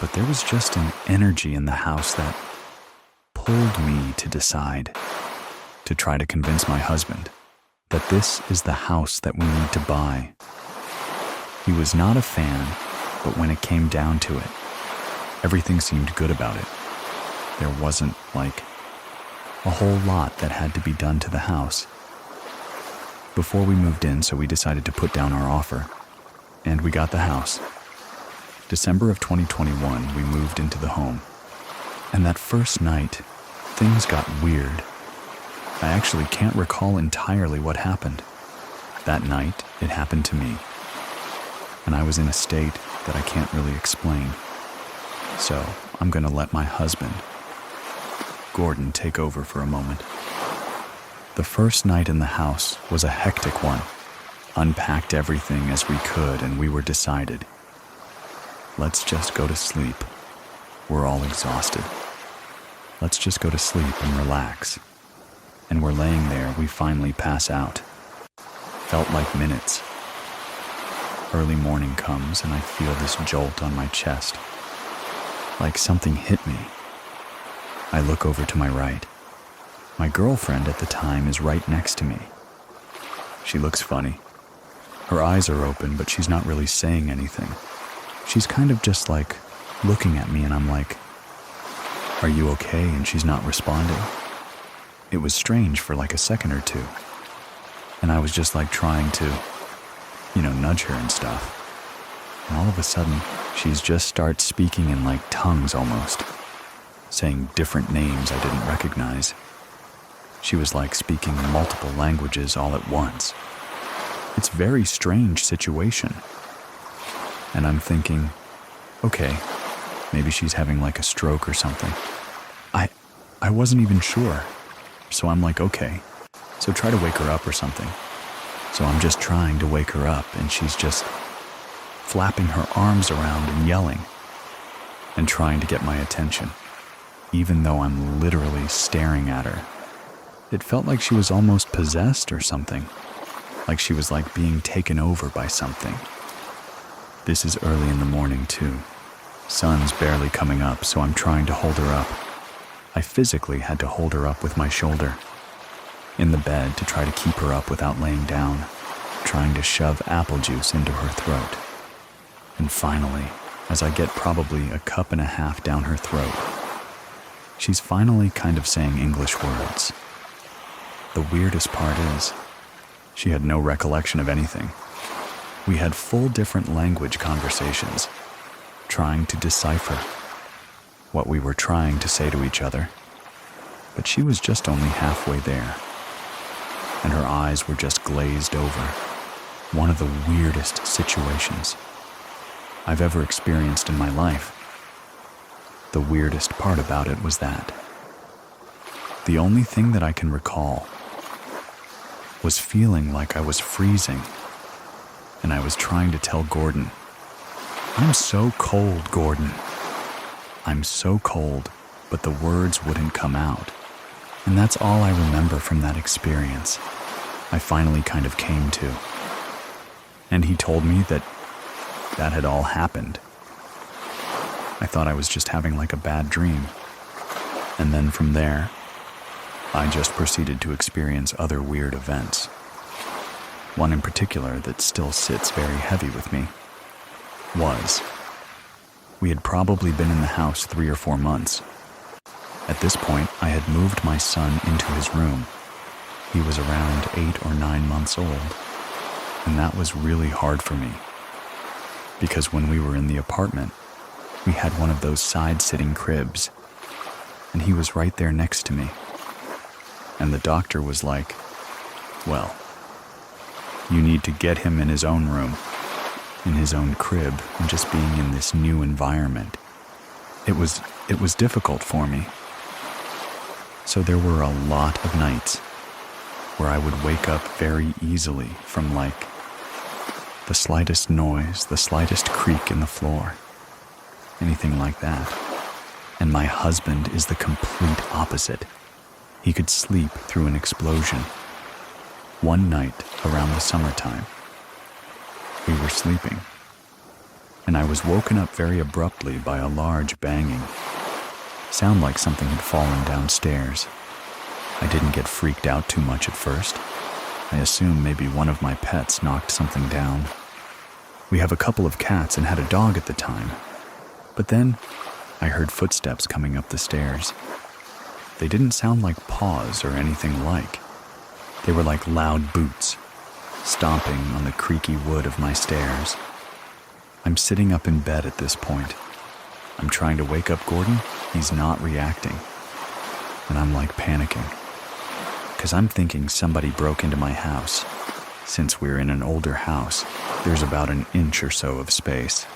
but there was just an energy in the house that pulled me to decide to try to convince my husband that this is the house that we need to buy. He was not a fan, but when it came down to it, everything seemed good about it. there wasn't, like, a whole lot that had to be done to the house. Before we moved in, so we decided to put down our offer. And we got the house. December of 2021, we moved into the home. And that first night, things got weird. I actually can't recall entirely what happened. That night, it happened to me. And I was in a state that I can't really explain. So, I'm gonna let my husband, Gordon, take over for a moment. The first night in the house was a hectic one. Unpacked everything as we could, and we were decided. Let's just go to sleep. We're all exhausted. Let's just go to sleep and relax. And we're laying there, we finally pass out. Felt like minutes. Early morning comes and I feel this jolt on my chest. Like something hit me. I look over to my right. My girlfriend at the time is right next to me. She looks funny. Her eyes are open, but she's not really saying anything. She's kind of just like looking at me, and I'm like, "Are you okay?" And she's not responding. It was strange for like a second or two. And I was just like trying to, nudge her and stuff. And all of a sudden, she's just starts speaking in like tongues almost, saying different names I didn't recognize. She was like speaking multiple languages all at once. It's a very strange situation. And I'm thinking, okay, maybe she's having like a stroke or something. I wasn't even sure. So I'm like, okay, so try to wake her up or something. So I'm just trying to wake her up, and she's just flapping her arms around and yelling and trying to get my attention, even though I'm literally staring at her. It felt like she was almost possessed or something, like she was like being taken over by something. This is early in the morning too. Sun's barely coming up, so I'm trying to hold her up. I physically had to hold her up with my shoulder in the bed to try to keep her up without laying down, trying to shove apple juice into her throat. And finally, as I get probably a cup and a half down her throat, she's finally kind of saying English words. The weirdest part is, she had no recollection of anything. We had full different language conversations, trying to decipher what we were trying to say to each other. But she was just only halfway there, and her eyes were just glazed over. One of the weirdest situations I've ever experienced in my life. The weirdest part about it was that the only thing that I can recall was feeling like I was freezing, and I was trying to tell Gordon, "I'm so cold, Gordon. I'm so cold," but the words wouldn't come out. And that's all I remember from that experience. I finally kind of came to. And he told me that that had all happened. I thought I was just having like a bad dream. And then from there, I just proceeded to experience other weird events. One in particular that still sits very heavy with me was, we had probably been in the house 3 or 4 months. At this point, I had moved my son into his room. He was around 8 or 9 months old, and that was really hard for me. Because when we were in the apartment, we had one of those side-sitting cribs, and he was right there next to me. And the doctor was like, "Well, you need to get him in his own room, in his own crib, and just being in this new environment." It was difficult for me. So there were a lot of nights where I would wake up very easily from like the slightest noise, the slightest creak in the floor, anything like that. And my husband is the complete opposite. He could sleep through an explosion. One night around the summertime, we were sleeping, and I was woken up very abruptly by a large banging. Sound like something had fallen downstairs. I didn't get freaked out too much at first. I assumed maybe one of my pets knocked something down. We have a couple of cats and had a dog at the time. But then, I heard footsteps coming up the stairs. They didn't sound like paws or anything like. They were like loud boots, stomping on the creaky wood of my stairs. I'm sitting up in bed at this point. I'm trying to wake up Gordon. He's not reacting. And I'm like panicking. Because I'm thinking somebody broke into my house. Since we're in an older house, there's about an inch or so of space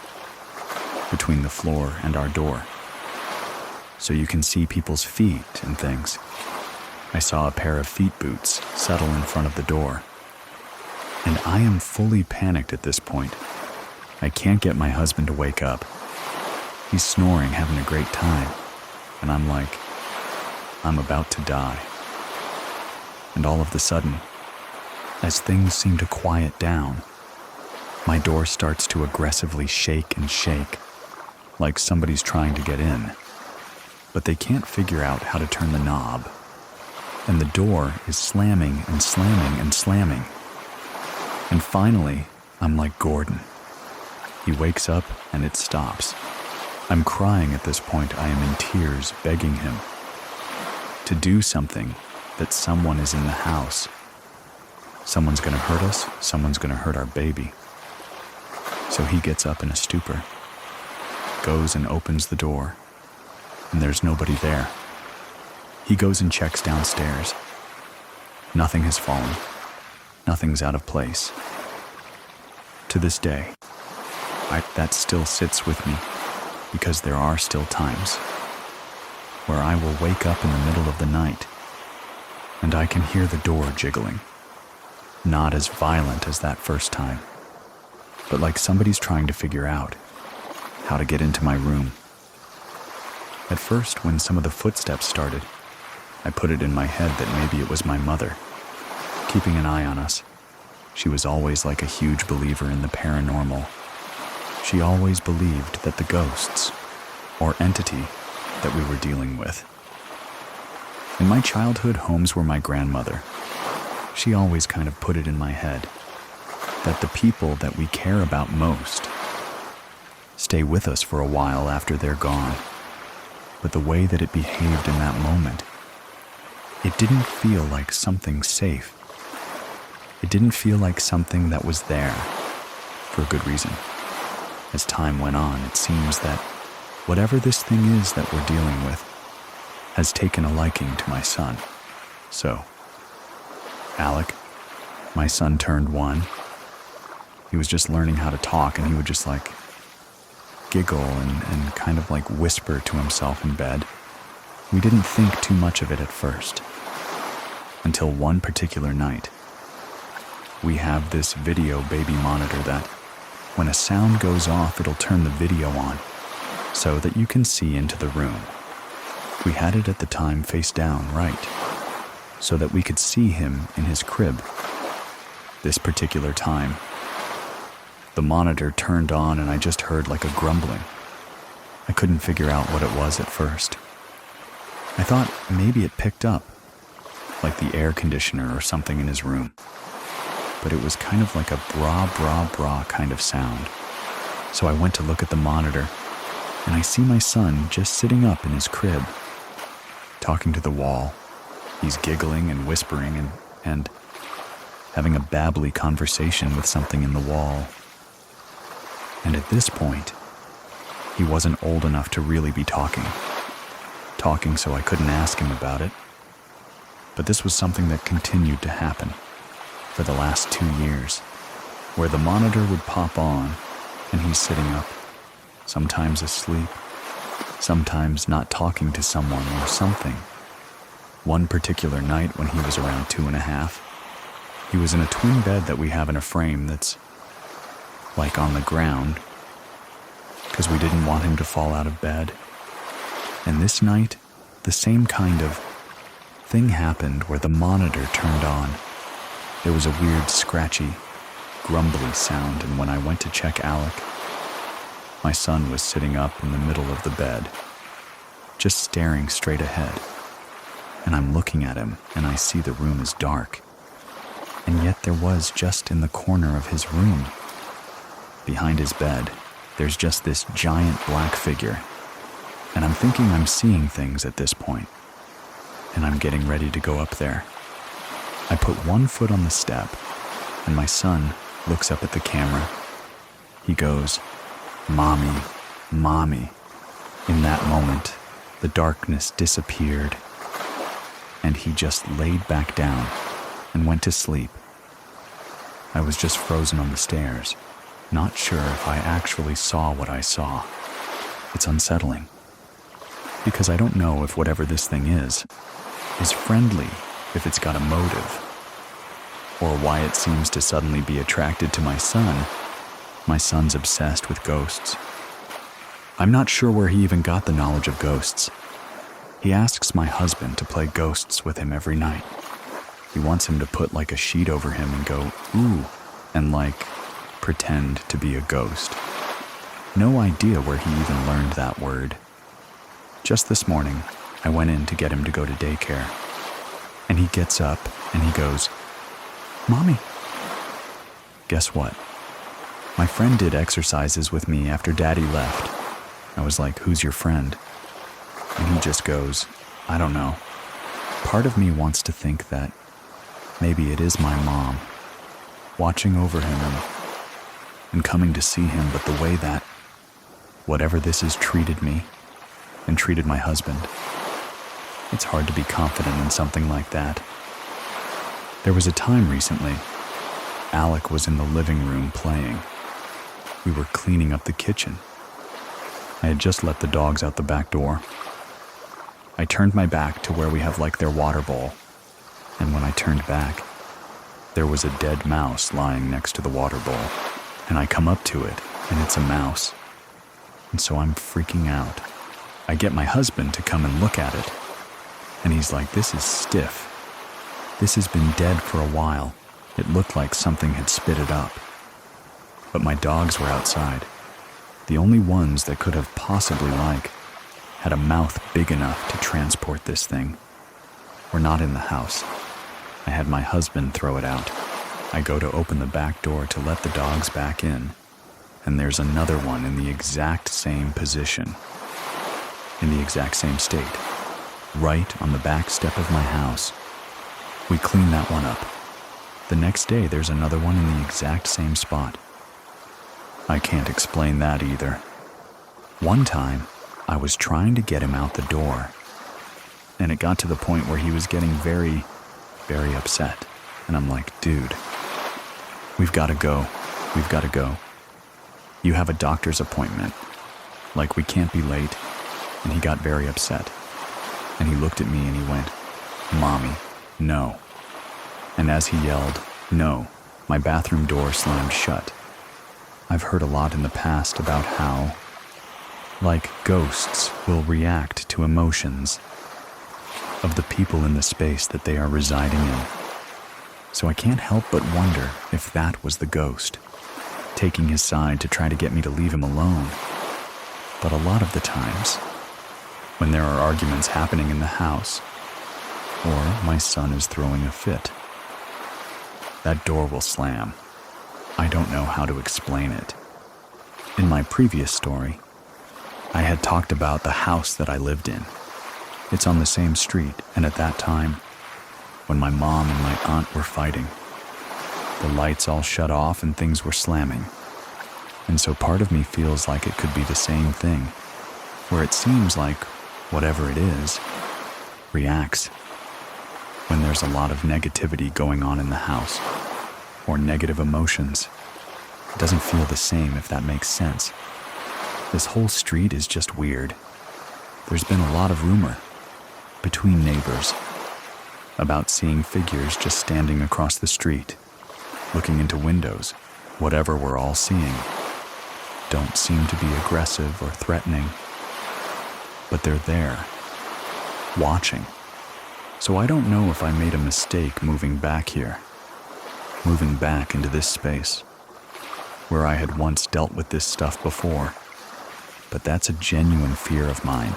between the floor and our door. So you can see people's feet and things. I saw a pair of feet boots settle in front of the door. And I am fully panicked at this point. I can't get my husband to wake up. He's snoring, having a great time. And I'm like, I'm about to die. And all of a sudden, as things seem to quiet down, my door starts to aggressively shake and shake, like somebody's trying to get in. But they can't figure out how to turn the knob. And the door is slamming and slamming and slamming. And finally, I'm like Gordon. He wakes up and it stops. I'm crying at this point. I am in tears, begging him to do something, that someone is in the house. Someone's gonna hurt us, someone's gonna hurt our baby. So he gets up in a stupor, goes and opens the door, and there's nobody there. He goes and checks downstairs. Nothing has fallen. Nothing's out of place. To this day, that still sits with me, because there are still times where I will wake up in the middle of the night and I can hear the door jiggling. Not as violent as that first time, but like somebody's trying to figure out how to get into my room. At first, when some of the footsteps started, I put it in my head that maybe it was my mother, keeping an eye on us. She was always like a huge believer in the paranormal. She always believed that the ghosts, or entity, that we were dealing with. In my childhood, homes were my grandmother. She always kind of put it in my head that the people that we care about most stay with us for a while after they're gone. But the way that it behaved in that moment, it didn't feel like something safe. It didn't feel like something that was there for a good reason. As time went on, it seems that whatever this thing is that we're dealing with has taken a liking to my son. So, Alec, my son turned 1. He was just learning how to talk, and he would just like giggle and kind of like whisper to himself in bed. We didn't think too much of it at first, until one particular night. We have this video baby monitor that, when a sound goes off, it'll turn the video on so that you can see into the room. We had it at the time face down right, so that we could see him in his crib. This particular time, the monitor turned on and I just heard like a grumbling. I couldn't figure out what it was at first. I thought maybe it picked up, like the air conditioner or something in his room. But it was kind of like a brah, brah, brah kind of sound. So I went to look at the monitor, and I see my son just sitting up in his crib, talking to the wall. He's giggling and whispering and having a babbly conversation with something in the wall. And at this point, he wasn't old enough to really be talking so I couldn't ask him about it. But this was something that continued to happen for the last 2 years, where the monitor would pop on and he's sitting up, sometimes asleep, sometimes not talking to someone or something. One particular night when he was around 2.5, he was in a twin bed that we have in a frame that's like on the ground, because we didn't want him to fall out of bed. And this night, the same kind of thing happened where the monitor turned on. There was a weird, scratchy, grumbly sound, and when I went to check Alec, my son was sitting up in the middle of the bed, just staring straight ahead. And I'm looking at him, and I see the room is dark. And yet there was just in the corner of his room, behind his bed, there's just this giant black figure. and I'm thinking I'm seeing things at this point, and I'm getting ready to go up there. I put one foot on the step, and my son looks up at the camera. He goes, "Mommy, Mommy." In that moment, the darkness disappeared, and he just laid back down and went to sleep. I was just frozen on the stairs, not sure if I actually saw what I saw. It's unsettling, because I don't know if whatever this thing is friendly, if it's got a motive, or why it seems to suddenly be attracted to my son. My son's obsessed with ghosts. I'm not sure where he even got the knowledge of ghosts. He asks my husband to play ghosts with him every night. He wants him to put like a sheet over him and go, "Ooh," and like pretend to be a ghost. No idea where he even learned that word. Just this morning, I went in to get him to go to daycare, and he gets up and he goes, "Mommy." Guess what? My friend did exercises with me after Daddy left. I was like, "Who's your friend?" And he just goes, "I don't know." Part of me wants to think that maybe it is my mom watching over him and coming to see him, but the way that whatever this is treated me and treated my husband, it's hard to be confident in something like that. There was a time recently, Alec was in the living room playing. We were cleaning up the kitchen. I had just let the dogs out the back door. I turned my back to where we have like their water bowl, and when I turned back, there was a dead mouse lying next to the water bowl, and I come up to it, and it's a mouse. And so I'm freaking out. I get my husband to come and look at it, and he's like, "This is stiff. This has been dead for a while. It looked like something had spit it up." But my dogs were outside. The only ones that could have possibly had a mouth big enough to transport this thing were not in the house. I had my husband throw it out. I go to open the back door to let the dogs back in, and there's another one in the exact same position, in the exact same state, right on the back step of my house. We clean that one up. The next day, there's another one in the exact same spot. I can't explain that either. One time, I was trying to get him out the door, and it got to the point where he was getting very, very upset. And I'm like, "Dude, we've got to go. We've got to go. You have a doctor's appointment. Like, we can't be late." And he got very upset. And he looked at me and he went, "Mommy, no." And as he yelled, "No," my bathroom door slammed shut. I've heard a lot in the past about how, ghosts will react to emotions of the people in the space that they are residing in. So I can't help but wonder if that was the ghost, taking his side to try to get me to leave him alone. But a lot of the times, when there are arguments happening in the house, or my son is throwing a fit, that door will slam. I don't know how to explain it. In my previous story, I had talked about the house that I lived in. It's on the same street, and at that time, when my mom and my aunt were fighting, the lights all shut off and things were slamming. And so part of me feels like it could be the same thing, where it seems like whatever it is reacts when there's a lot of negativity going on in the house, or negative emotions. It doesn't feel the same, if that makes sense. This whole street is just weird. There's been a lot of rumor between neighbors about seeing figures just standing across the street, looking into windows. Whatever we're all seeing don't seem to be aggressive or threatening, but they're there, watching. So I don't know if I made a mistake moving back here, moving back into this space, where I had once dealt with this stuff before. But that's a genuine fear of mine,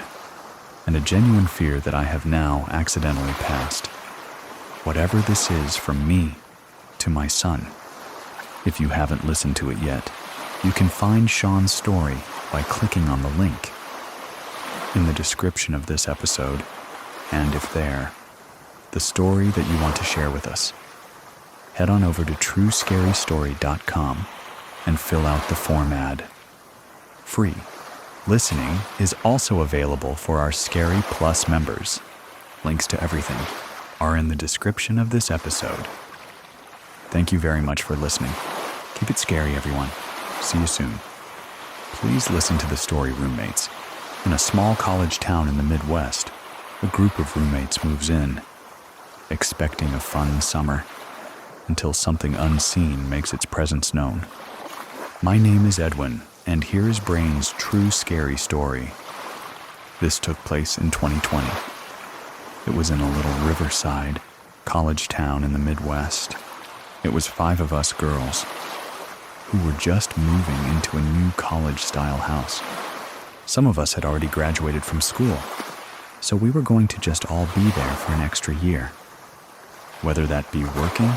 and a genuine fear that I have now accidentally passed. Whatever this is, from me to my son. If you haven't listened to it yet, you can find Sean's story by clicking on the link. in the description of this episode, and if there, the story that you want to share with us. Head on over to truescarystory.com and fill out the form ad. Free. Listening is also available for our Scary Plus members. Links to everything are in the description of this episode. Thank you very much for listening. Keep it scary, everyone. See you soon. Please listen to the story Roommates. In a small college town in the Midwest, a group of roommates moves in, expecting a fun summer, until something unseen makes its presence known. My name is Edwin, and here is Brain's true scary story. This took place in 2020. It was in a little riverside college town in the Midwest. It was 5 of us girls who were just moving into a new college-style house. Some of us had already graduated from school, so we were going to just all be there for an extra year, whether that be working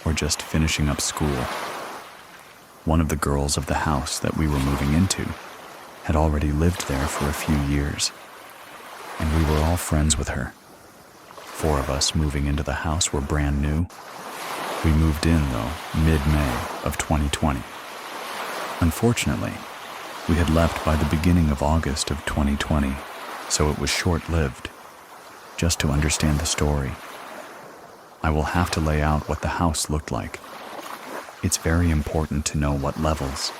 or just finishing up school. One of the girls of the house that we were moving into had already lived there for a few years, and we were all friends with her. 4 of us moving into the house were brand new. We moved in, though, mid-May of 2020. Unfortunately, we had left by the beginning of August of 2020, so it was short-lived. Just to understand the story, I will have to lay out what the house looked like. It's very important to know what levels,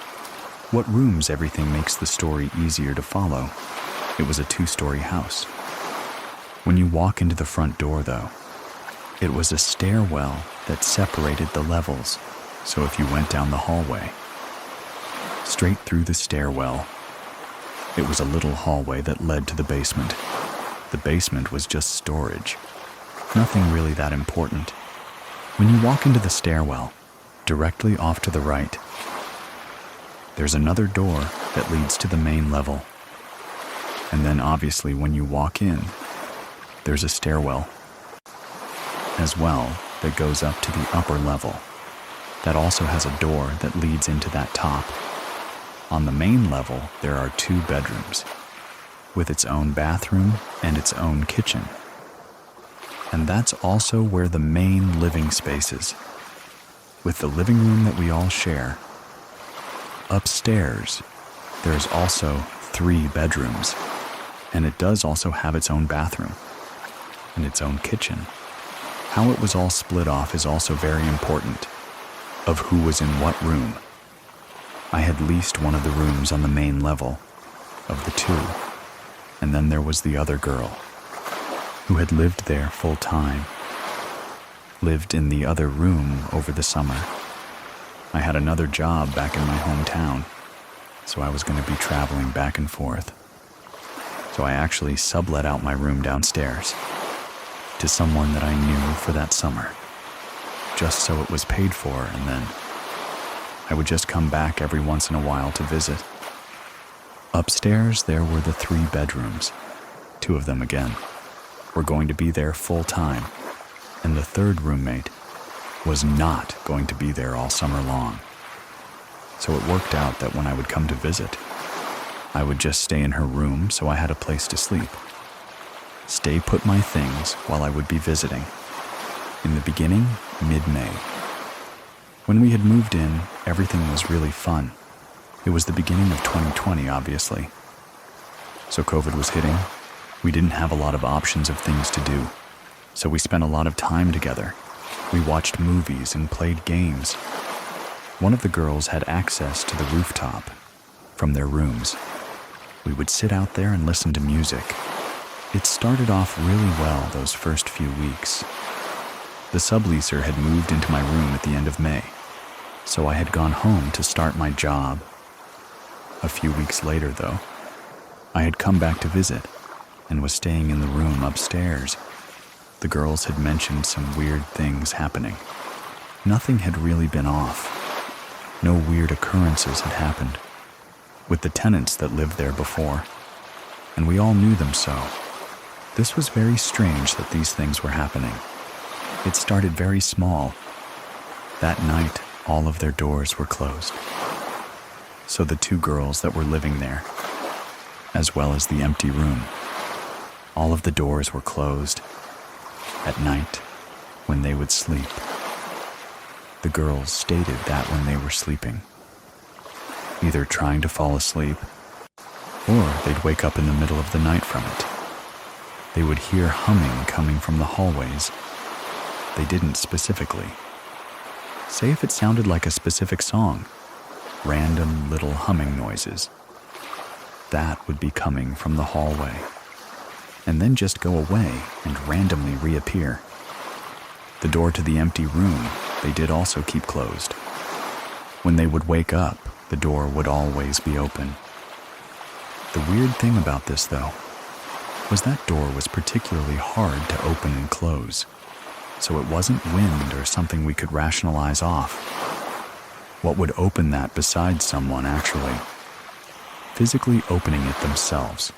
what rooms, everything makes the story easier to follow. It was a 2-story house. When you walk into the front door, though, it was a stairwell that separated the levels, so if you went down the hallway, straight through the stairwell, it was a little hallway that led to the basement. The basement was just storage. Nothing really that important. When you walk into the stairwell, directly off to the right, there's another door that leads to the main level. And then obviously when you walk in, there's a stairwell as well that goes up to the upper level. That also has a door that leads into that top. On the main level, there are 2 bedrooms with its own bathroom and its own kitchen. And that's also where the main living space is, with the living room that we all share. Upstairs, there's also 3 bedrooms, and it does also have its own bathroom and its own kitchen. How it was all split off is also very important, of who was in what room. I had leased one of the rooms on the main level of the 2, and then there was the other girl who had lived there full time, lived in the other room over the summer. I had another job back in my hometown, so I was going to be traveling back and forth. So I actually sublet out my room downstairs to someone that I knew for that summer, just so it was paid for, and then I would just come back every once in a while to visit. Upstairs, there were the 3 bedrooms. 2 of them, again, were going to be there full time, and the 3rd roommate was not going to be there all summer long. So it worked out that when I would come to visit, I would just stay in her room so I had a place to sleep. Stay put my things while I would be visiting. In the beginning, mid-May. When we had moved in, everything was really fun. It was the beginning of 2020, obviously. So COVID was hitting. We didn't have a lot of options of things to do, so we spent a lot of time together. We watched movies and played games. One of the girls had access to the rooftop from their rooms. We would sit out there and listen to music. It started off really well those first few weeks. The subleaser had moved into my room at the end of May, so I had gone home to start my job. A few weeks later, though, I had come back to visit and was staying in the room upstairs. The girls had mentioned some weird things happening. Nothing had really been off. No weird occurrences had happened with the tenants that lived there before, and we all knew them so. This was very strange that these things were happening. It started very small. That night, all of their doors were closed. So the 2 girls that were living there as well as the empty room. All of the doors were closed. At night, when they would sleep. The girls stated that when they were sleeping, either trying to fall asleep, or they'd wake up in the middle of the night from it. They would hear humming coming from the hallways. They didn't specifically say if it sounded like a specific song, random little humming noises. That would be coming from the hallway, and then just go away and randomly reappear. The door to the empty room they did also keep closed. When they would wake up, the door would always be open. The weird thing about this, though, was that door was particularly hard to open and close, so it wasn't wind or something we could rationalize off. What would open that besides someone actually physically opening it themselves?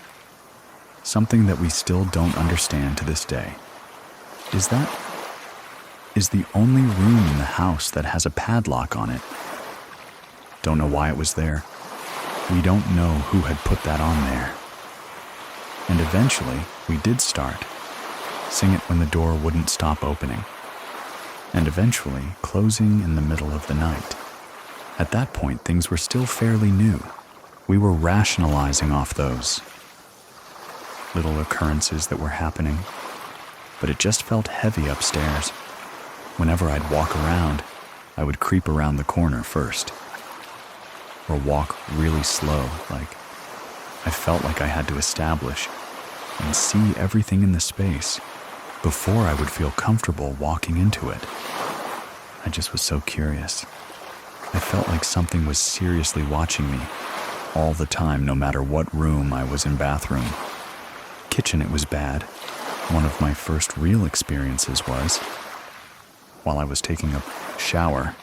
Something that we still don't understand to this day is the only room in the house that has a padlock on it. Don't know why it was there. We don't know who had put that on there. And eventually, we did start. Sing it when the door wouldn't stop opening. And eventually, closing in the middle of the night. At that point, things were still fairly new. We were rationalizing off those little occurrences that were happening, but it just felt heavy upstairs. Whenever I'd walk around, I would creep around the corner first, or walk really slow, like I felt like I had to establish and see everything in the space before I would feel comfortable walking into it. I just was so curious. I felt like something was seriously watching me all the time, no matter what room I was in. Bathroom, kitchen, it was bad. One of my first real experiences was while I was taking a shower.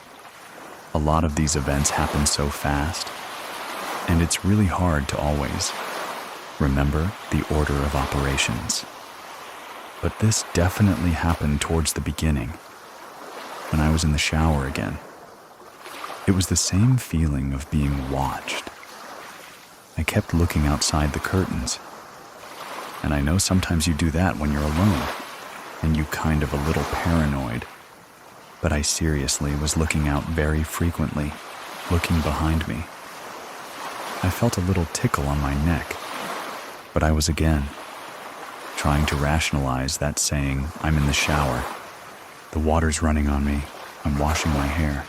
A lot of these events happen so fast, and it's really hard to always remember the order of operations. But this definitely happened towards the beginning, when I was in the shower again. It was the same feeling of being watched. I kept looking outside the curtains, and I know sometimes you do that when you're alone, and you kind of a little paranoid. But I seriously was looking out very frequently, looking behind me. I felt a little tickle on my neck, but I was again trying to rationalize that, saying, I'm in the shower. The water's running on me. I'm washing my hair.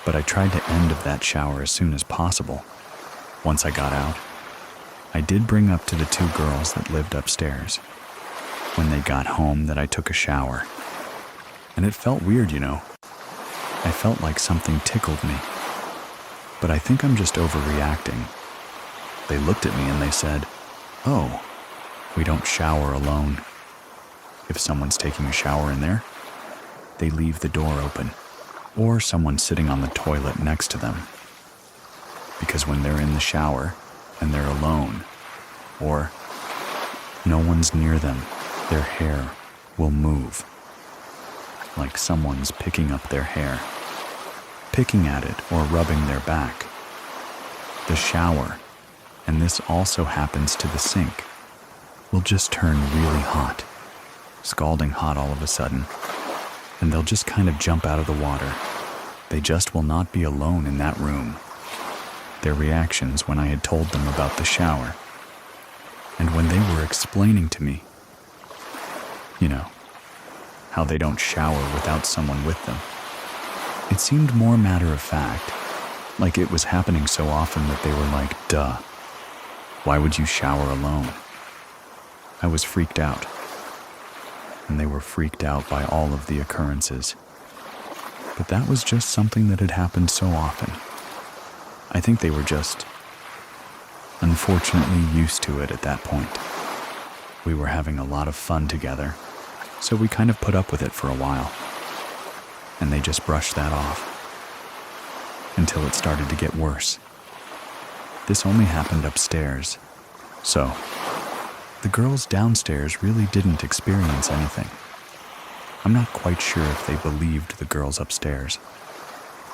But I tried to end of that shower as soon as possible. Once I got out, I did bring up to the two girls that lived upstairs when they got home that I took a shower. And it felt weird, you know. I felt like something tickled me. But I think I'm just overreacting. They looked at me and they said, "Oh, we don't shower alone. If someone's taking a shower in there, they leave the door open, or someone's sitting on the toilet next to them. Because when they're in the shower and they're alone, or no one's near them, their hair will move. Like someone's picking up their hair, picking at it or rubbing their back. The shower, and this also happens to the sink, will just turn really hot, scalding hot all of a sudden, and they'll just kind of jump out of the water. They just will not be alone in that room." Their reactions when I had told them about the shower, and when they were explaining to me, you know, how they don't shower without someone with them. It seemed more matter of fact, like it was happening so often that they were like, duh, why would you shower alone? I was freaked out, and they were freaked out by all of the occurrences. But that was just something that had happened so often. I think they were just, unfortunately, used to it at that point. We were having a lot of fun together, so we kind of put up with it for a while. And they just brushed that off until it started to get worse. This only happened upstairs, so the girls downstairs really didn't experience anything. I'm not quite sure if they believed the girls upstairs,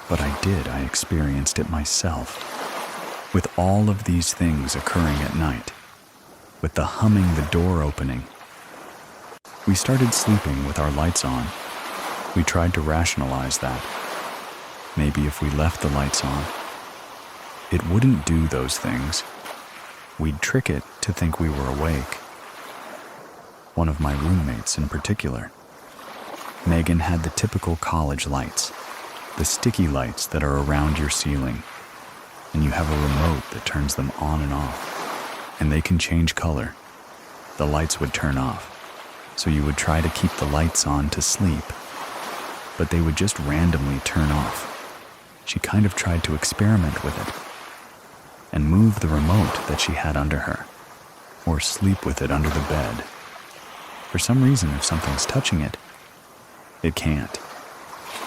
but I experienced it myself. With all of these things occurring at night, with the humming, the door opening, we started sleeping with our lights on. We tried to rationalize that. Maybe if we left the lights on, it wouldn't do those things. We'd trick it to think we were awake. One of my roommates in particular, Megan, had the typical college lights, the sticky lights that are around your ceiling, and you have a remote that turns them on and off, and they can change color. The lights would turn off, so you would try to keep the lights on to sleep, but they would just randomly turn off. She kind of tried to experiment with it and move the remote that she had under her, or sleep with it under the bed. For some reason, if something's touching it, it can't.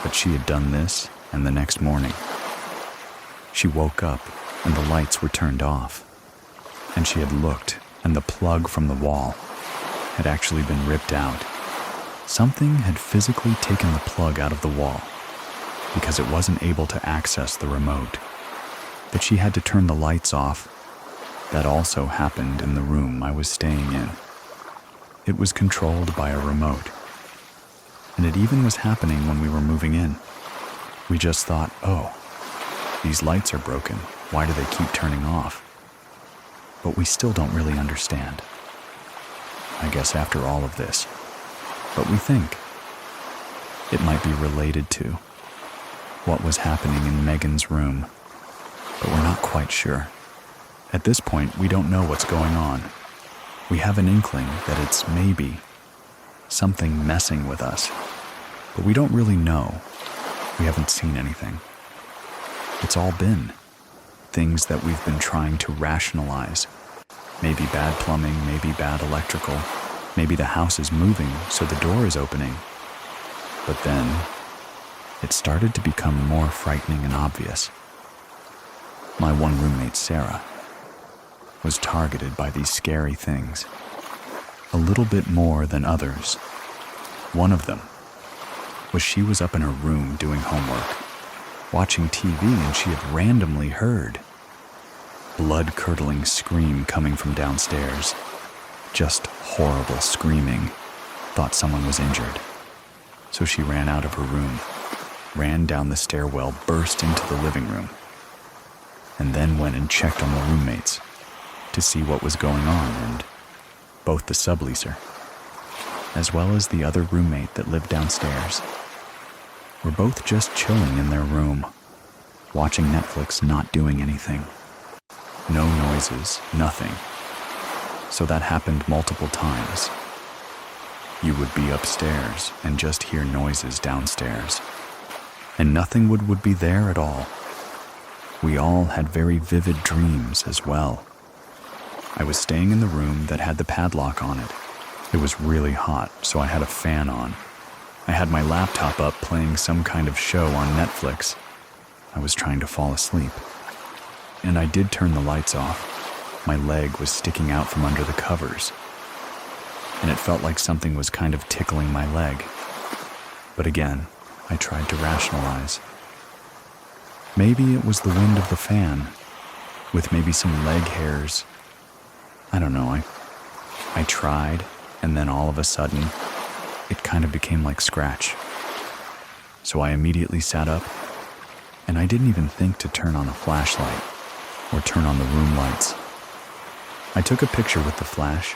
But she had done this, and the next morning, she woke up and the lights were turned off, and she had looked and the plug from the wall had actually been ripped out. Something had physically taken the plug out of the wall because it wasn't able to access the remote. But she had to turn the lights off. That also happened in the room I was staying in. It was controlled by a remote. And it even was happening when we were moving in. We just thought, oh, these lights are broken. Why do they keep turning off? But we still don't really understand. I guess after all of this. But we think it might be related to what was happening in Megan's room. But we're not quite sure. At this point, we don't know what's going on. We have an inkling that it's maybe something messing with us, but we don't really know. We haven't seen anything. It's all been things that we've been trying to rationalize. Maybe bad plumbing, maybe bad electrical, maybe the house is moving, so the door is opening. But then, it started to become more frightening and obvious. My one roommate, Sarah, was targeted by these scary things, a little bit more than others. One of them was she was up in her room doing homework, watching TV, and she had randomly heard blood-curdling scream coming from downstairs. Just horrible screaming. Thought someone was injured. So she ran out of her room, ran down the stairwell, burst into the living room, and then went and checked on the roommates to see what was going on, and both the subleaser, as well as the other roommate that lived downstairs, were both just chilling in their room, watching Netflix, not doing anything. No noises, nothing. So that happened multiple times. You would be upstairs and just hear noises downstairs, and nothing would be there at all. We all had very vivid dreams as well. I was staying in the room that had the padlock on it. It was really hot, so I had a fan on. I had my laptop up playing some kind of show on Netflix. I was trying to fall asleep. And I did turn the lights off. My leg was sticking out from under the covers, and it felt like something was kind of tickling my leg. But again, I tried to rationalize. Maybe it was the wind of the fan, with maybe some leg hairs. I don't know, I tried, and then all of a sudden, it kind of became like scratch. So I immediately sat up, and I didn't even think to turn on a flashlight or turn on the room lights. I took a picture with the flash.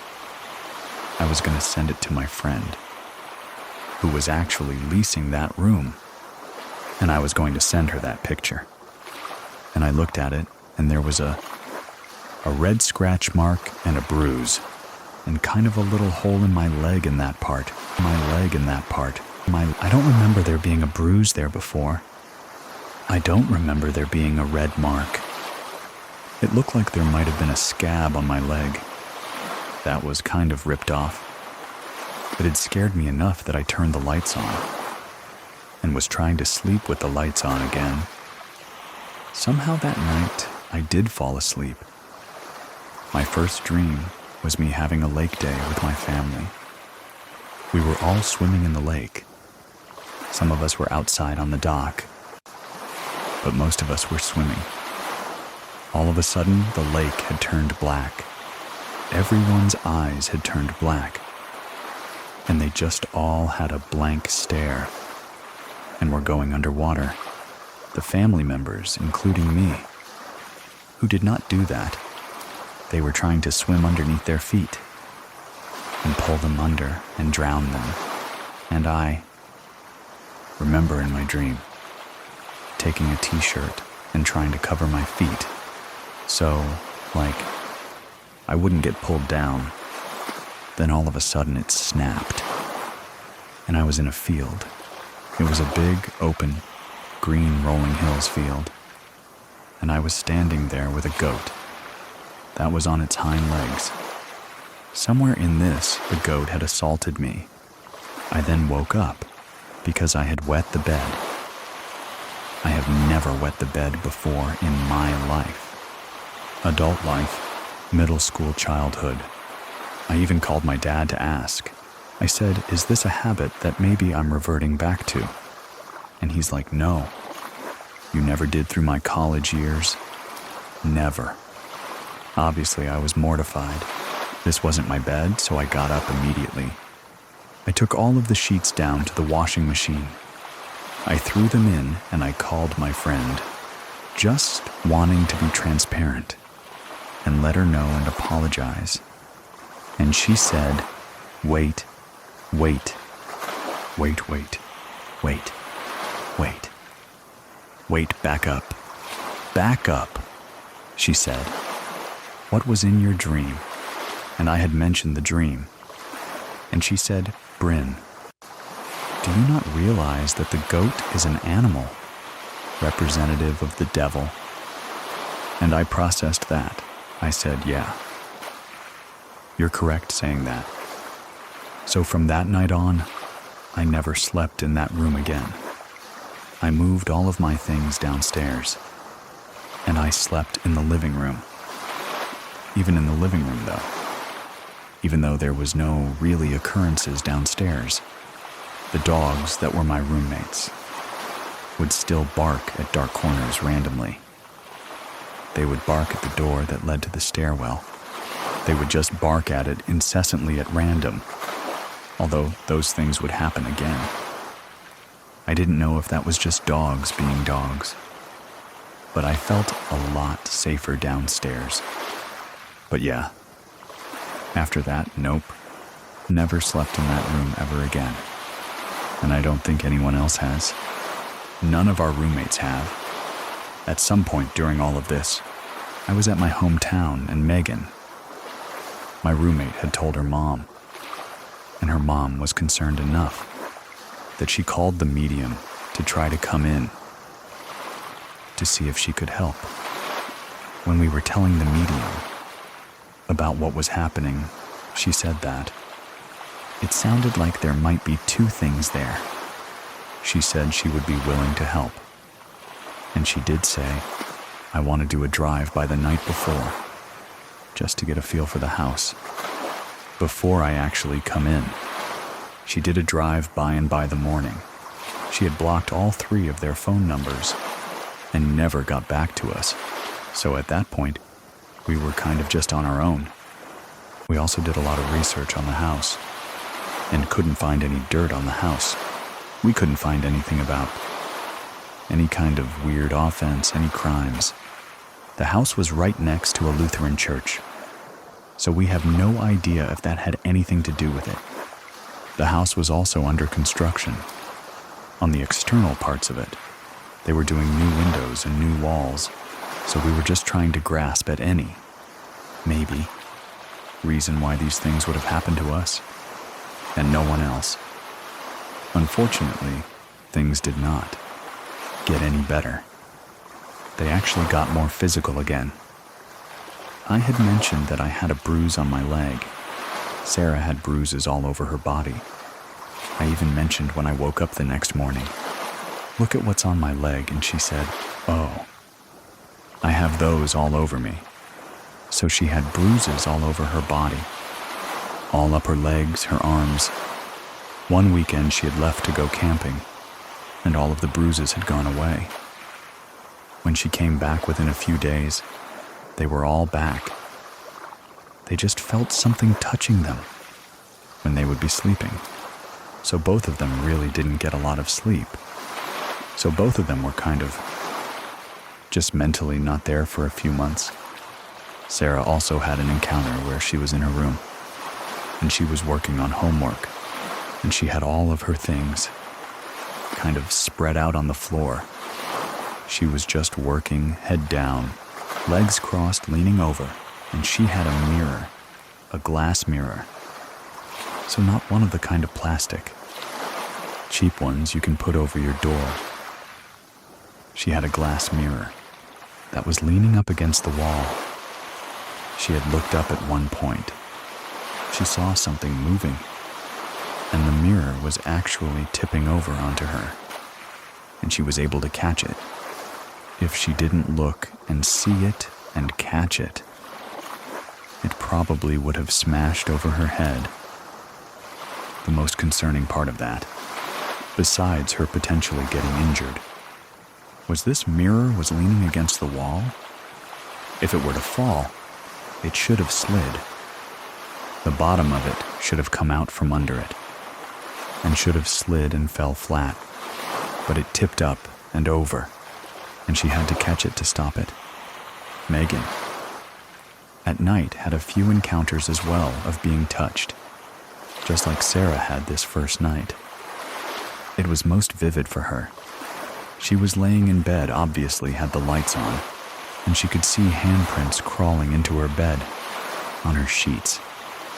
I was going to send it to my friend, who was actually leasing that room, and I was going to send her that picture. And I looked at it, and there was a red scratch mark and a bruise, and kind of a little hole in my leg in that part. I don't remember there being a bruise there before. I don't remember there being a red mark. It looked like there might have been a scab on my leg. That was kind of ripped off. But it scared me enough that I turned the lights on and was trying to sleep with the lights on again. Somehow that night, I did fall asleep. My first dream was me having a lake day with my family. We were all swimming in the lake. Some of us were outside on the dock, but most of us were swimming. All of a sudden, the lake had turned black. Everyone's eyes had turned black, and they just all had a blank stare and were going underwater. The family members, including me, who did not do that. They were trying to swim underneath their feet and pull them under and drown them. And I remember in my dream taking a t-shirt and trying to cover my feet so, I wouldn't get pulled down. Then all of a sudden it snapped, and I was in a field. It was a big, open, green rolling hills field, and I was standing there with a goat that was on its hind legs. Somewhere in this, the goat had assaulted me. I then woke up because I had wet the bed. I have never wet the bed before in my life. Adult life, middle school childhood. I even called my dad to ask. I said, "Is this a habit that maybe I'm reverting back to?" And he's like, "No. You never did through my college years. Never." Obviously, I was mortified. This wasn't my bed, so I got up immediately. I took all of the sheets down to the washing machine. I threw them in and I called my friend, just wanting to be transparent and let her know and apologize. And she said, wait, wait, wait, wait, wait, wait, wait, back up, back up, she said. What was in your dream? And I had mentioned the dream. And she said, Bryn, do you not realize that the goat is an animal, representative of the devil? And I processed that. I said, yeah. You're correct saying that. So from that night on, I never slept in that room again. I moved all of my things downstairs, and I slept in the living room. Even in the living room, though. Even though there was no really occurrences downstairs, the dogs that were my roommates would still bark at dark corners randomly. They would bark at the door that led to the stairwell. They would just bark at it incessantly at random, although those things would happen again. I didn't know if that was just dogs being dogs, but I felt a lot safer downstairs. But yeah, after that, nope, never slept in that room ever again. And I don't think anyone else has. None of our roommates have. At some point during all of this, I was at my hometown, and Megan, my roommate, had told her mom, and her mom was concerned enough that she called the medium to try to come in to see if she could help. When we were telling the medium about what was happening, she said that it sounded like there might be two things there. She said she would be willing to help. And she did say, I want to do a drive by the night before, just to get a feel for the house, before I actually come in. She did a drive by and by the morning. She had blocked all 3 of their phone numbers and never got back to us. So at that point, we were kind of just on our own. We also did a lot of research on the house and couldn't find any dirt on the house. We couldn't find anything about any kind of weird offense, any crimes. The house was right next to a Lutheran church, so we have no idea if that had anything to do with it. The house was also under construction. On the external parts of it, they were doing new windows and new walls, so we were just trying to grasp at any, maybe, reason why these things would have happened to us, and no one else. Unfortunately, things did not get any better. They actually got more physical again. I had mentioned that I had a bruise on my leg. Sarah had bruises all over her body. I even mentioned when I woke up the next morning, look at what's on my leg, and she said, oh, I have those all over me. So she had bruises all over her body, all up her legs, her arms. One weekend she had left to go camping, and all of the bruises had gone away. When she came back within a few days, They were all back. They just felt something touching them when they would be sleeping. So both of them really didn't get a lot of sleep. So both of them were kind of just mentally not there for a few months. Sarah also had an encounter where she was in her room and she was working on homework, and she had all of her things kind of spread out on the floor. She was just working, head down, legs crossed, leaning over, and she had a mirror, a glass mirror. So not one of the kind of plastic, cheap ones you can put over your door. She had a glass mirror that was leaning up against the wall. She had looked up at one point. She saw something moving, and the mirror was actually tipping over onto her, and she was able to catch it. If she didn't look and see it and catch it, it probably would have smashed over her head. The most concerning part of that, besides her potentially getting injured, was this mirror was leaning against the wall. If it were to fall, it should have slid. The bottom of it should have come out from under it and should have slid and fell flat, but it tipped up and over, and she had to catch it to stop it. Megan, at night, had a few encounters as well of being touched, just like Sarah had this first night. It was most vivid for her. She was laying in bed, obviously had the lights on, and she could see handprints crawling into her bed, on her sheets.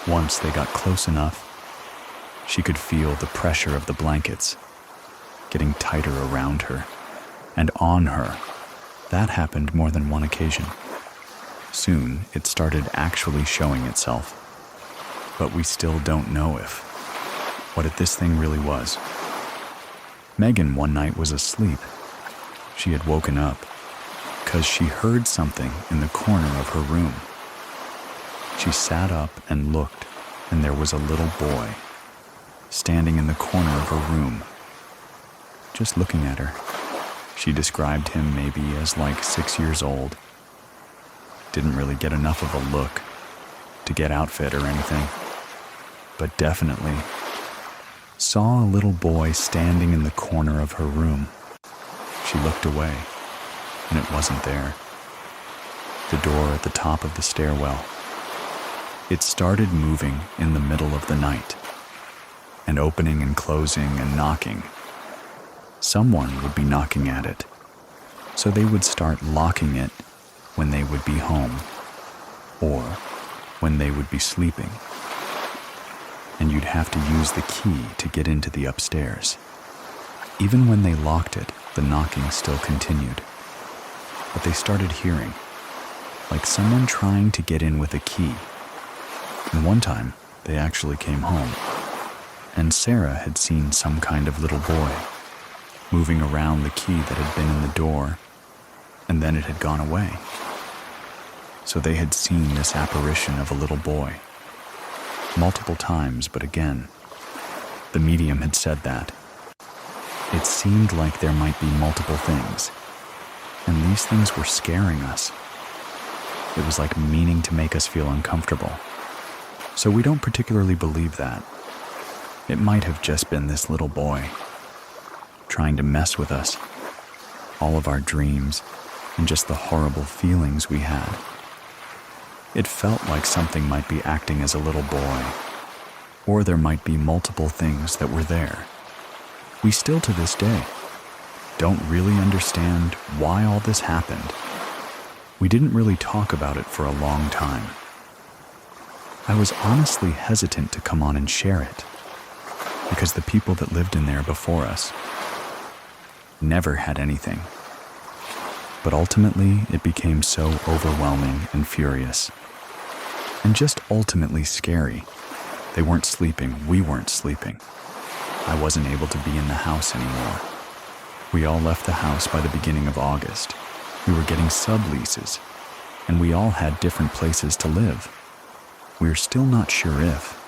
Once they got close enough, she could feel the pressure of the blankets getting tighter around her and on her. That happened more than one occasion. Soon, it started actually showing itself, but we still don't know what this thing really was. Megan one night was asleep. She had woken up because she heard something in the corner of her room. She sat up and looked, and there was a little boy standing in the corner of her room, just looking at her. She described him maybe as like 6 years old. Didn't really get enough of a look to get outfit or anything, but definitely saw a little boy standing in the corner of her room. She looked away, and it wasn't there. The door at the top of the stairwell, it started moving in the middle of the night, and opening and closing and knocking. Someone would be knocking at it, so they would start locking it when they would be home, or when they would be sleeping. And you'd have to use the key to get into the upstairs. Even when they locked it, the knocking still continued. But they started hearing, like someone trying to get in with a key. And one time, they actually came home, and Sarah had seen some kind of little boy moving around the key that had been in the door, and then it had gone away. So they had seen this apparition of a little boy multiple times, but again, the medium had said that it seemed like there might be multiple things, and these things were scaring us. It was like meaning to make us feel uncomfortable. So we don't particularly believe that. It might have just been this little boy trying to mess with us, all of our dreams, and just the horrible feelings we had. It felt like something might be acting as a little boy, or there might be multiple things that were there. We still to this day don't really understand why all this happened. We didn't really talk about it for a long time. I was honestly hesitant to come on and share it, because the people that lived in there before us never had anything. But ultimately, it became so overwhelming and furious, and just ultimately scary. They weren't sleeping, we weren't sleeping. I wasn't able to be in the house anymore. We all left the house by the beginning of August. We were getting subleases, and we all had different places to live. We're still not sure if.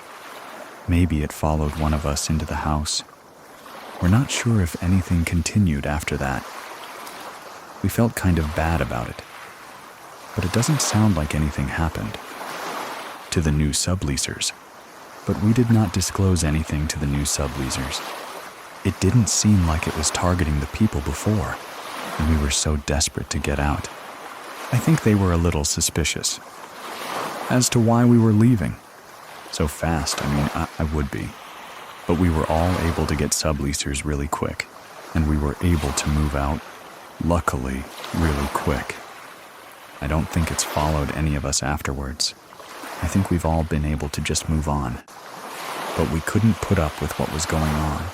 Maybe it followed one of us into the house. We're not sure if anything continued after that. We felt kind of bad about it. but it doesn't sound like anything happened to the new subleasers. But we did not disclose anything to the new subleasers. It didn't seem like it was targeting the people before, and we were so desperate to get out. I think they were a little suspicious as to why we were leaving so fast. I would be. But we were all able to get subleasers really quick, and we were able to move out, luckily, really quick. I don't think it's followed any of us afterwards. I think we've all been able to just move on. But we couldn't put up with what was going on.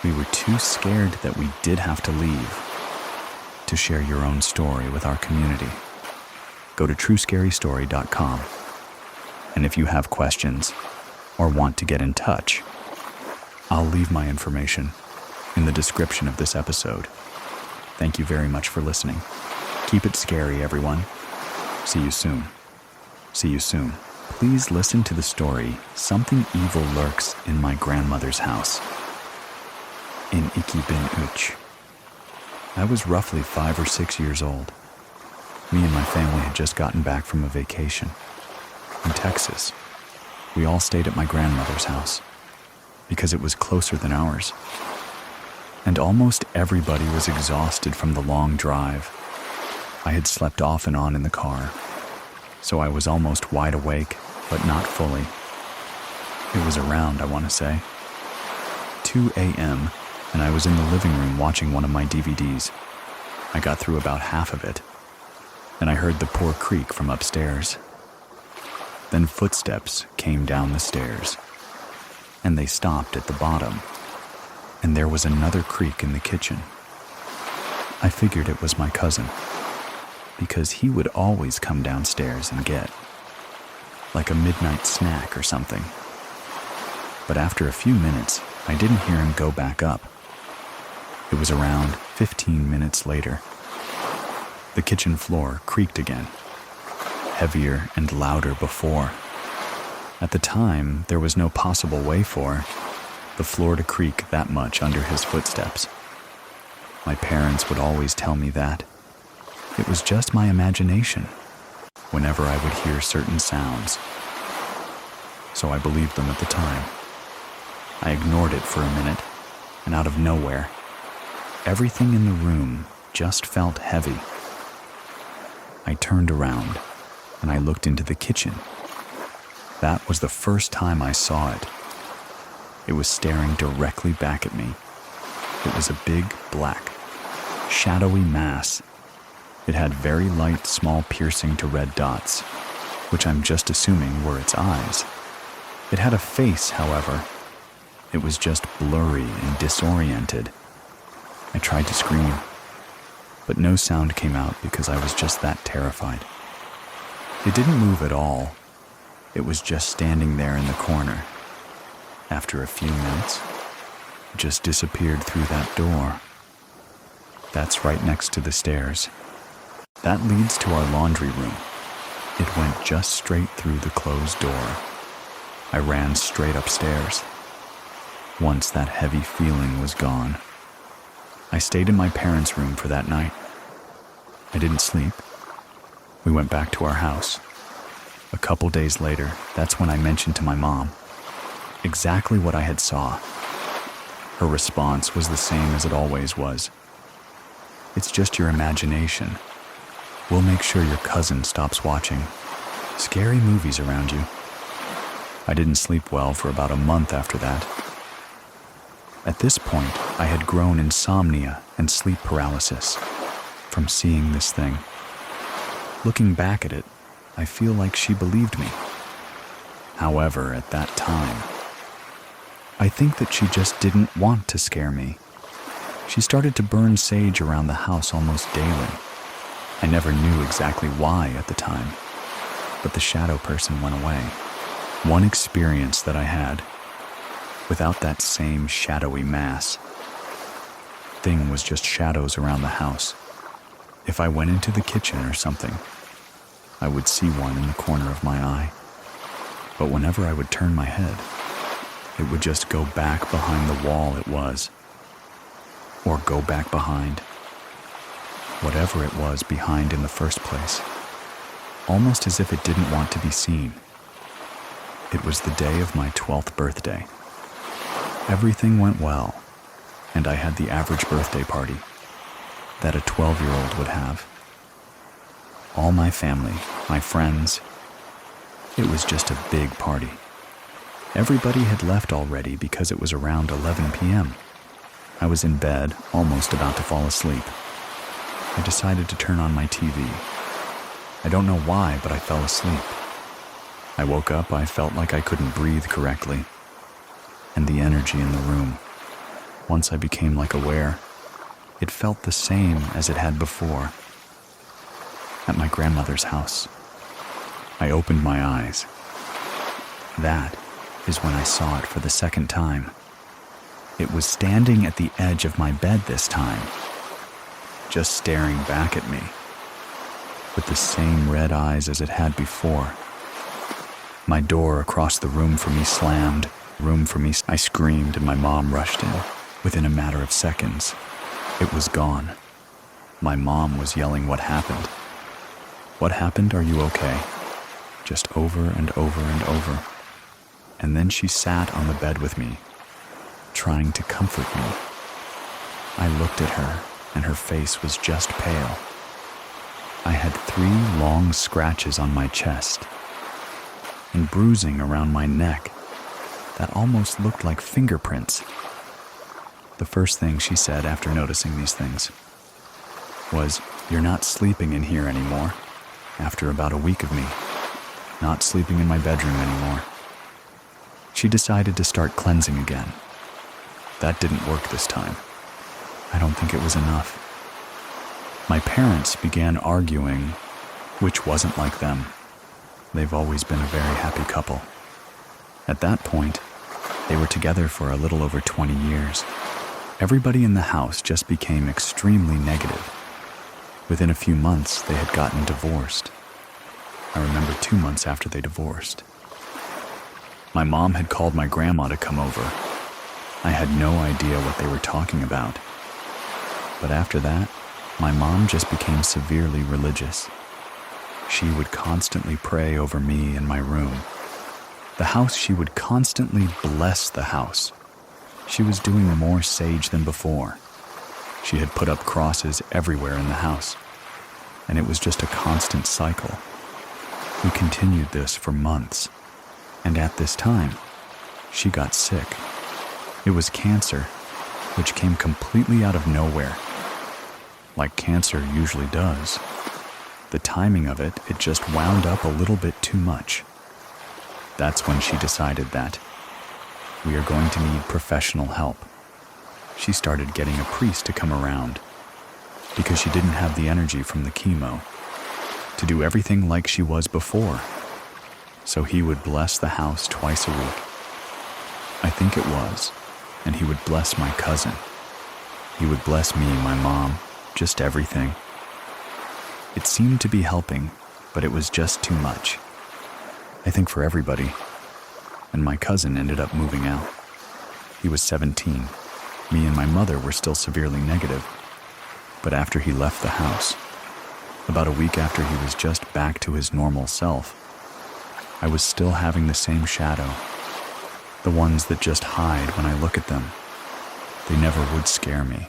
We were too scared that we did have to leave. To share your own story with our community, go to truescarystory.com. And if you have questions or want to get in touch, I'll leave my information in the description of this episode. Thank you very much for listening. Keep it scary, everyone. See you soon. See you soon. Please listen to the story, Something Evil Lurks in My Grandmother's House. In Ikibin Uch. I was roughly 5 or 6 years old. Me and my family had just gotten back from a vacation in Texas. We all stayed at my grandmother's house because it was closer than ours. And almost everybody was exhausted from the long drive. I had slept off and on in the car, so I was almost wide awake, but not fully. It was around, I want to say, 2 a.m., and I was in the living room watching one of my DVDs. I got through about half of it, and I heard the poor creak from upstairs. Then footsteps came down the stairs, and they stopped at the bottom, and there was another creak in the kitchen. I figured it was my cousin, because he would always come downstairs and get, like a midnight snack or something. But after a few minutes, I didn't hear him go back up. It was around 15 minutes later. The kitchen floor creaked again, heavier and louder before. At the time, there was no possible way for the floor to creak that much under his footsteps. My parents would always tell me that it was just my imagination whenever I would hear certain sounds. So I believed them at the time. I ignored it for a minute, and out of nowhere, everything in the room just felt heavy. I turned around, and I looked into the kitchen. That was the first time I saw it. It was staring directly back at me. It was a big, black, shadowy mass. It had very light, small piercing to red dots, which I'm just assuming were its eyes. It had a face, however. It was just blurry and disoriented. I tried to scream, but no sound came out because I was just that terrified. It didn't move at all. It was just standing there in the corner. After a few minutes, it just disappeared through that door. That's right next to the stairs. That leads to our laundry room. It went just straight through the closed door. I ran straight upstairs. Once that heavy feeling was gone, I stayed in my parents' room for that night. I didn't sleep. We went back to our house. A couple days later, that's when I mentioned to my mom exactly what I had saw. Her response was the same as it always was. It's just your imagination. We'll make sure your cousin stops watching scary movies around you. I didn't sleep well for about a month after that. At this point, I had grown insomnia and sleep paralysis from seeing this thing. Looking back at it, I feel like she believed me. However, at that time, I think that she just didn't want to scare me. She started to burn sage around the house almost daily. I never knew exactly why at the time, but the shadow person went away. One experience that I had, without that same shadowy mass, thing was just shadows around the house. If I went into the kitchen or something, I would see one in the corner of my eye. But whenever I would turn my head, it would just go back behind the wall it was, or go back behind whatever it was behind in the first place. almost as if it didn't want to be seen. It was the day of my 12th birthday. Everything went well, and I had the average birthday party that a 12-year-old would have. All my family, my friends, it was just a big party. Everybody had left already because it was around 11 p.m. I was in bed, almost about to fall asleep. I decided to turn on my TV. I don't know why, but I fell asleep. I woke up, I felt like I couldn't breathe correctly. And the energy in the room, once I became aware, it felt the same as it had before. At my grandmother's house. I opened my eyes. That is when I saw it for the second time. It was standing at the edge of my bed this time, just staring back at me, with the same red eyes as it had before. My door across the room from me slammed. I screamed and my mom rushed in. Within a matter of seconds, it was gone. My mom was yelling, "What happened? What happened? Are you okay?" Just over and over and over. And then she sat on the bed with me, trying to comfort me. I looked at her, and her face was just pale. I had 3 long scratches on my chest and bruising around my neck that almost looked like fingerprints. The first thing she said after noticing these things was, "You're not sleeping in here anymore," after about a week of me not sleeping in my bedroom anymore. She decided to start cleansing again. That didn't work this time. I don't think it was enough. My parents began arguing, which wasn't like them. They've always been a very happy couple. At that point, they were together for a little over 20 years. Everybody in the house just became extremely negative. Within a few months, they had gotten divorced. I remember 2 months after they divorced. My mom had called my grandma to come over. I had no idea what they were talking about. But after that, my mom just became severely religious. She would constantly pray over me in my room. She would constantly bless the house. She was doing more sage than before. She had put up crosses everywhere in the house, and it was just a constant cycle. We continued this for months, and at this time, she got sick. It was cancer, which came completely out of nowhere, like cancer usually does. The timing of it just wound up a little bit too much. That's when she decided that we are going to need professional help. She started getting a priest to come around because she didn't have the energy from the chemo to do everything like she was before. So he would bless the house twice a week. I think it was. And he would bless my cousin. He would bless me, my mom, just everything. It seemed to be helping, but it was just too much. I think for everybody. And my cousin ended up moving out. He was 17. Me and my mother were still severely negative. But after he left the house, about a week after he was just back to his normal self, I was still having the same shadow. The ones that just hide when I look at them. They never would scare me.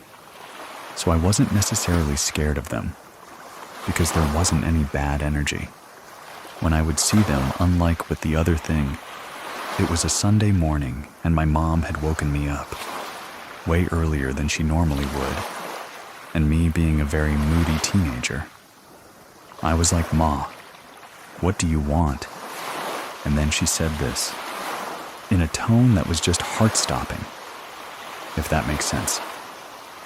So I wasn't necessarily scared of them, because there wasn't any bad energy. When I would see them, unlike with the other thing, it was a Sunday morning and my mom had woken me up, way earlier than she normally would, and me being a very moody teenager. I was like, "Ma, what do you want?" And then she said this, in a tone that was just heart-stopping, if that makes sense.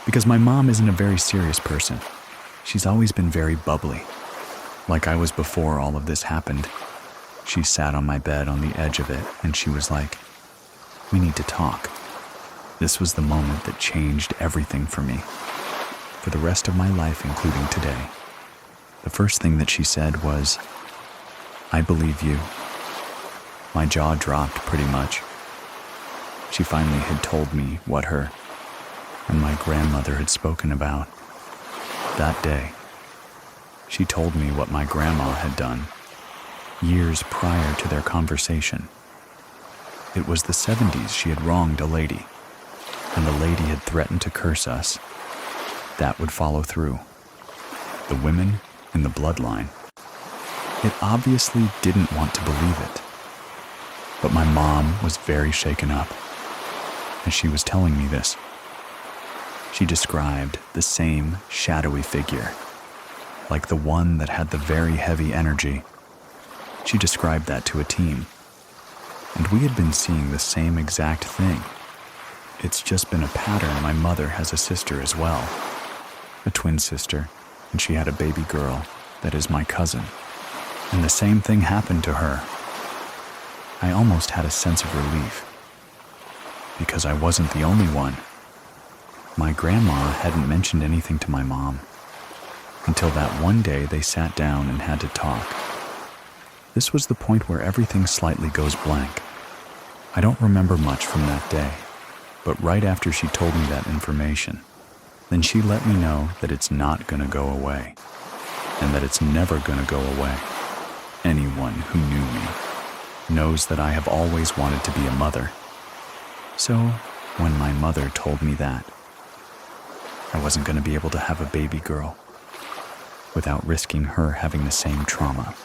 Because my mom isn't a very serious person. She's always been very bubbly. Like I was before all of this happened. She sat on my bed on the edge of it, and she was like, "We need to talk." This was the moment that changed everything for me, for the rest of my life, including today. The first thing that she said was, "I believe you." My jaw dropped pretty much. She finally had told me what her and my grandmother had spoken about that day. She told me what my grandma had done years prior to their conversation. It was the 70s she had wronged a lady, and the lady had threatened to curse us. That would follow through. The women in the bloodline. It obviously didn't want to believe it. But my mom was very shaken up as she was telling me this. She described the same shadowy figure, like the one that had the very heavy energy. She described that to a team, and we had been seeing the same exact thing. It's just been a pattern. My mother has a sister as well, a twin sister, and she had a baby girl that is my cousin, and the same thing happened to her. I almost had a sense of relief, because I wasn't the only one. My grandma hadn't mentioned anything to my mom until that one day they sat down and had to talk. This was the point where everything slightly goes blank. I don't remember much from that day, but right after she told me that information, then she let me know that it's not gonna go away, and that it's never gonna go away. Anyone who knew me knows that I have always wanted to be a mother. So, when my mother told me that, I wasn't going to be able to have a baby girl without risking her having the same trauma.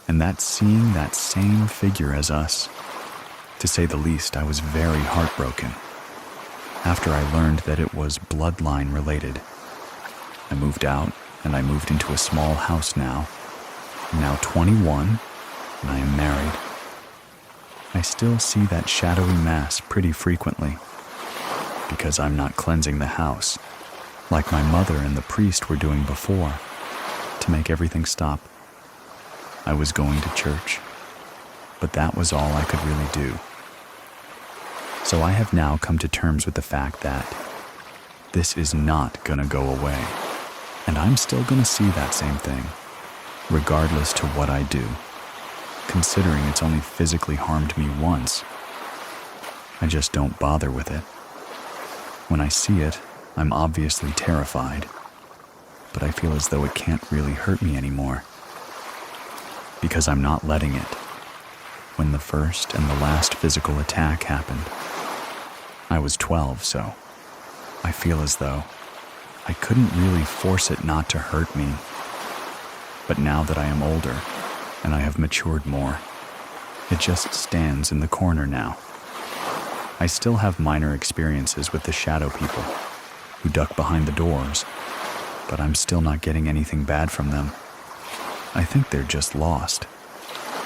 And that seeing that same figure as us, to say the least, I was very heartbroken. After I learned that it was bloodline related, I moved out and I moved into a small house now. I'm now 21 and I am married. I still see that shadowy mass pretty frequently because I'm not cleansing the house like my mother and the priest were doing before to make everything stop. I was going to church, but that was all I could really do. So I have now come to terms with the fact that this is not gonna go away, and I'm still gonna see that same thing, regardless to what I do. Considering it's only physically harmed me once, I just don't bother with it. When I see it, I'm obviously terrified, but I feel as though it can't really hurt me anymore, because I'm not letting it. When the first and the last physical attack happened, I was 12, so I feel as though I couldn't really force it not to hurt me. But now that I am older, and I have matured more, it just stands in the corner now. I still have minor experiences with the shadow people who duck behind the doors, but I'm still not getting anything bad from them. I think they're just lost,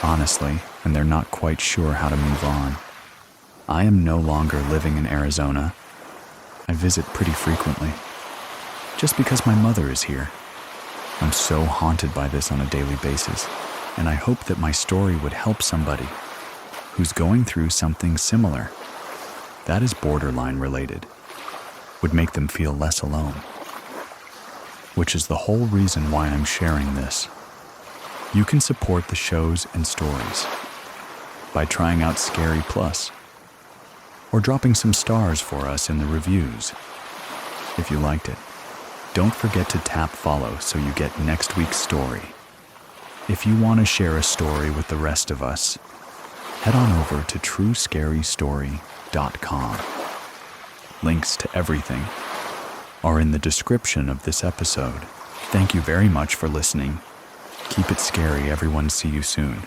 honestly, and they're not quite sure how to move on. I am no longer living in Arizona. I visit pretty frequently, just because my mother is here. I'm so haunted by this on a daily basis, and I hope that my story would help somebody who's going through something similar that is borderline related, would make them feel less alone, which is the whole reason why I'm sharing this. You can support the shows and stories by trying out Scary Plus or dropping some stars for us in the reviews if you liked it. Don't forget to tap follow so you get next week's story. If you want to share a story with the rest of us, head on over to truescarystory.com. Links to everything are in the description of this episode. Thank you very much for listening. Keep it scary, everyone. See you soon.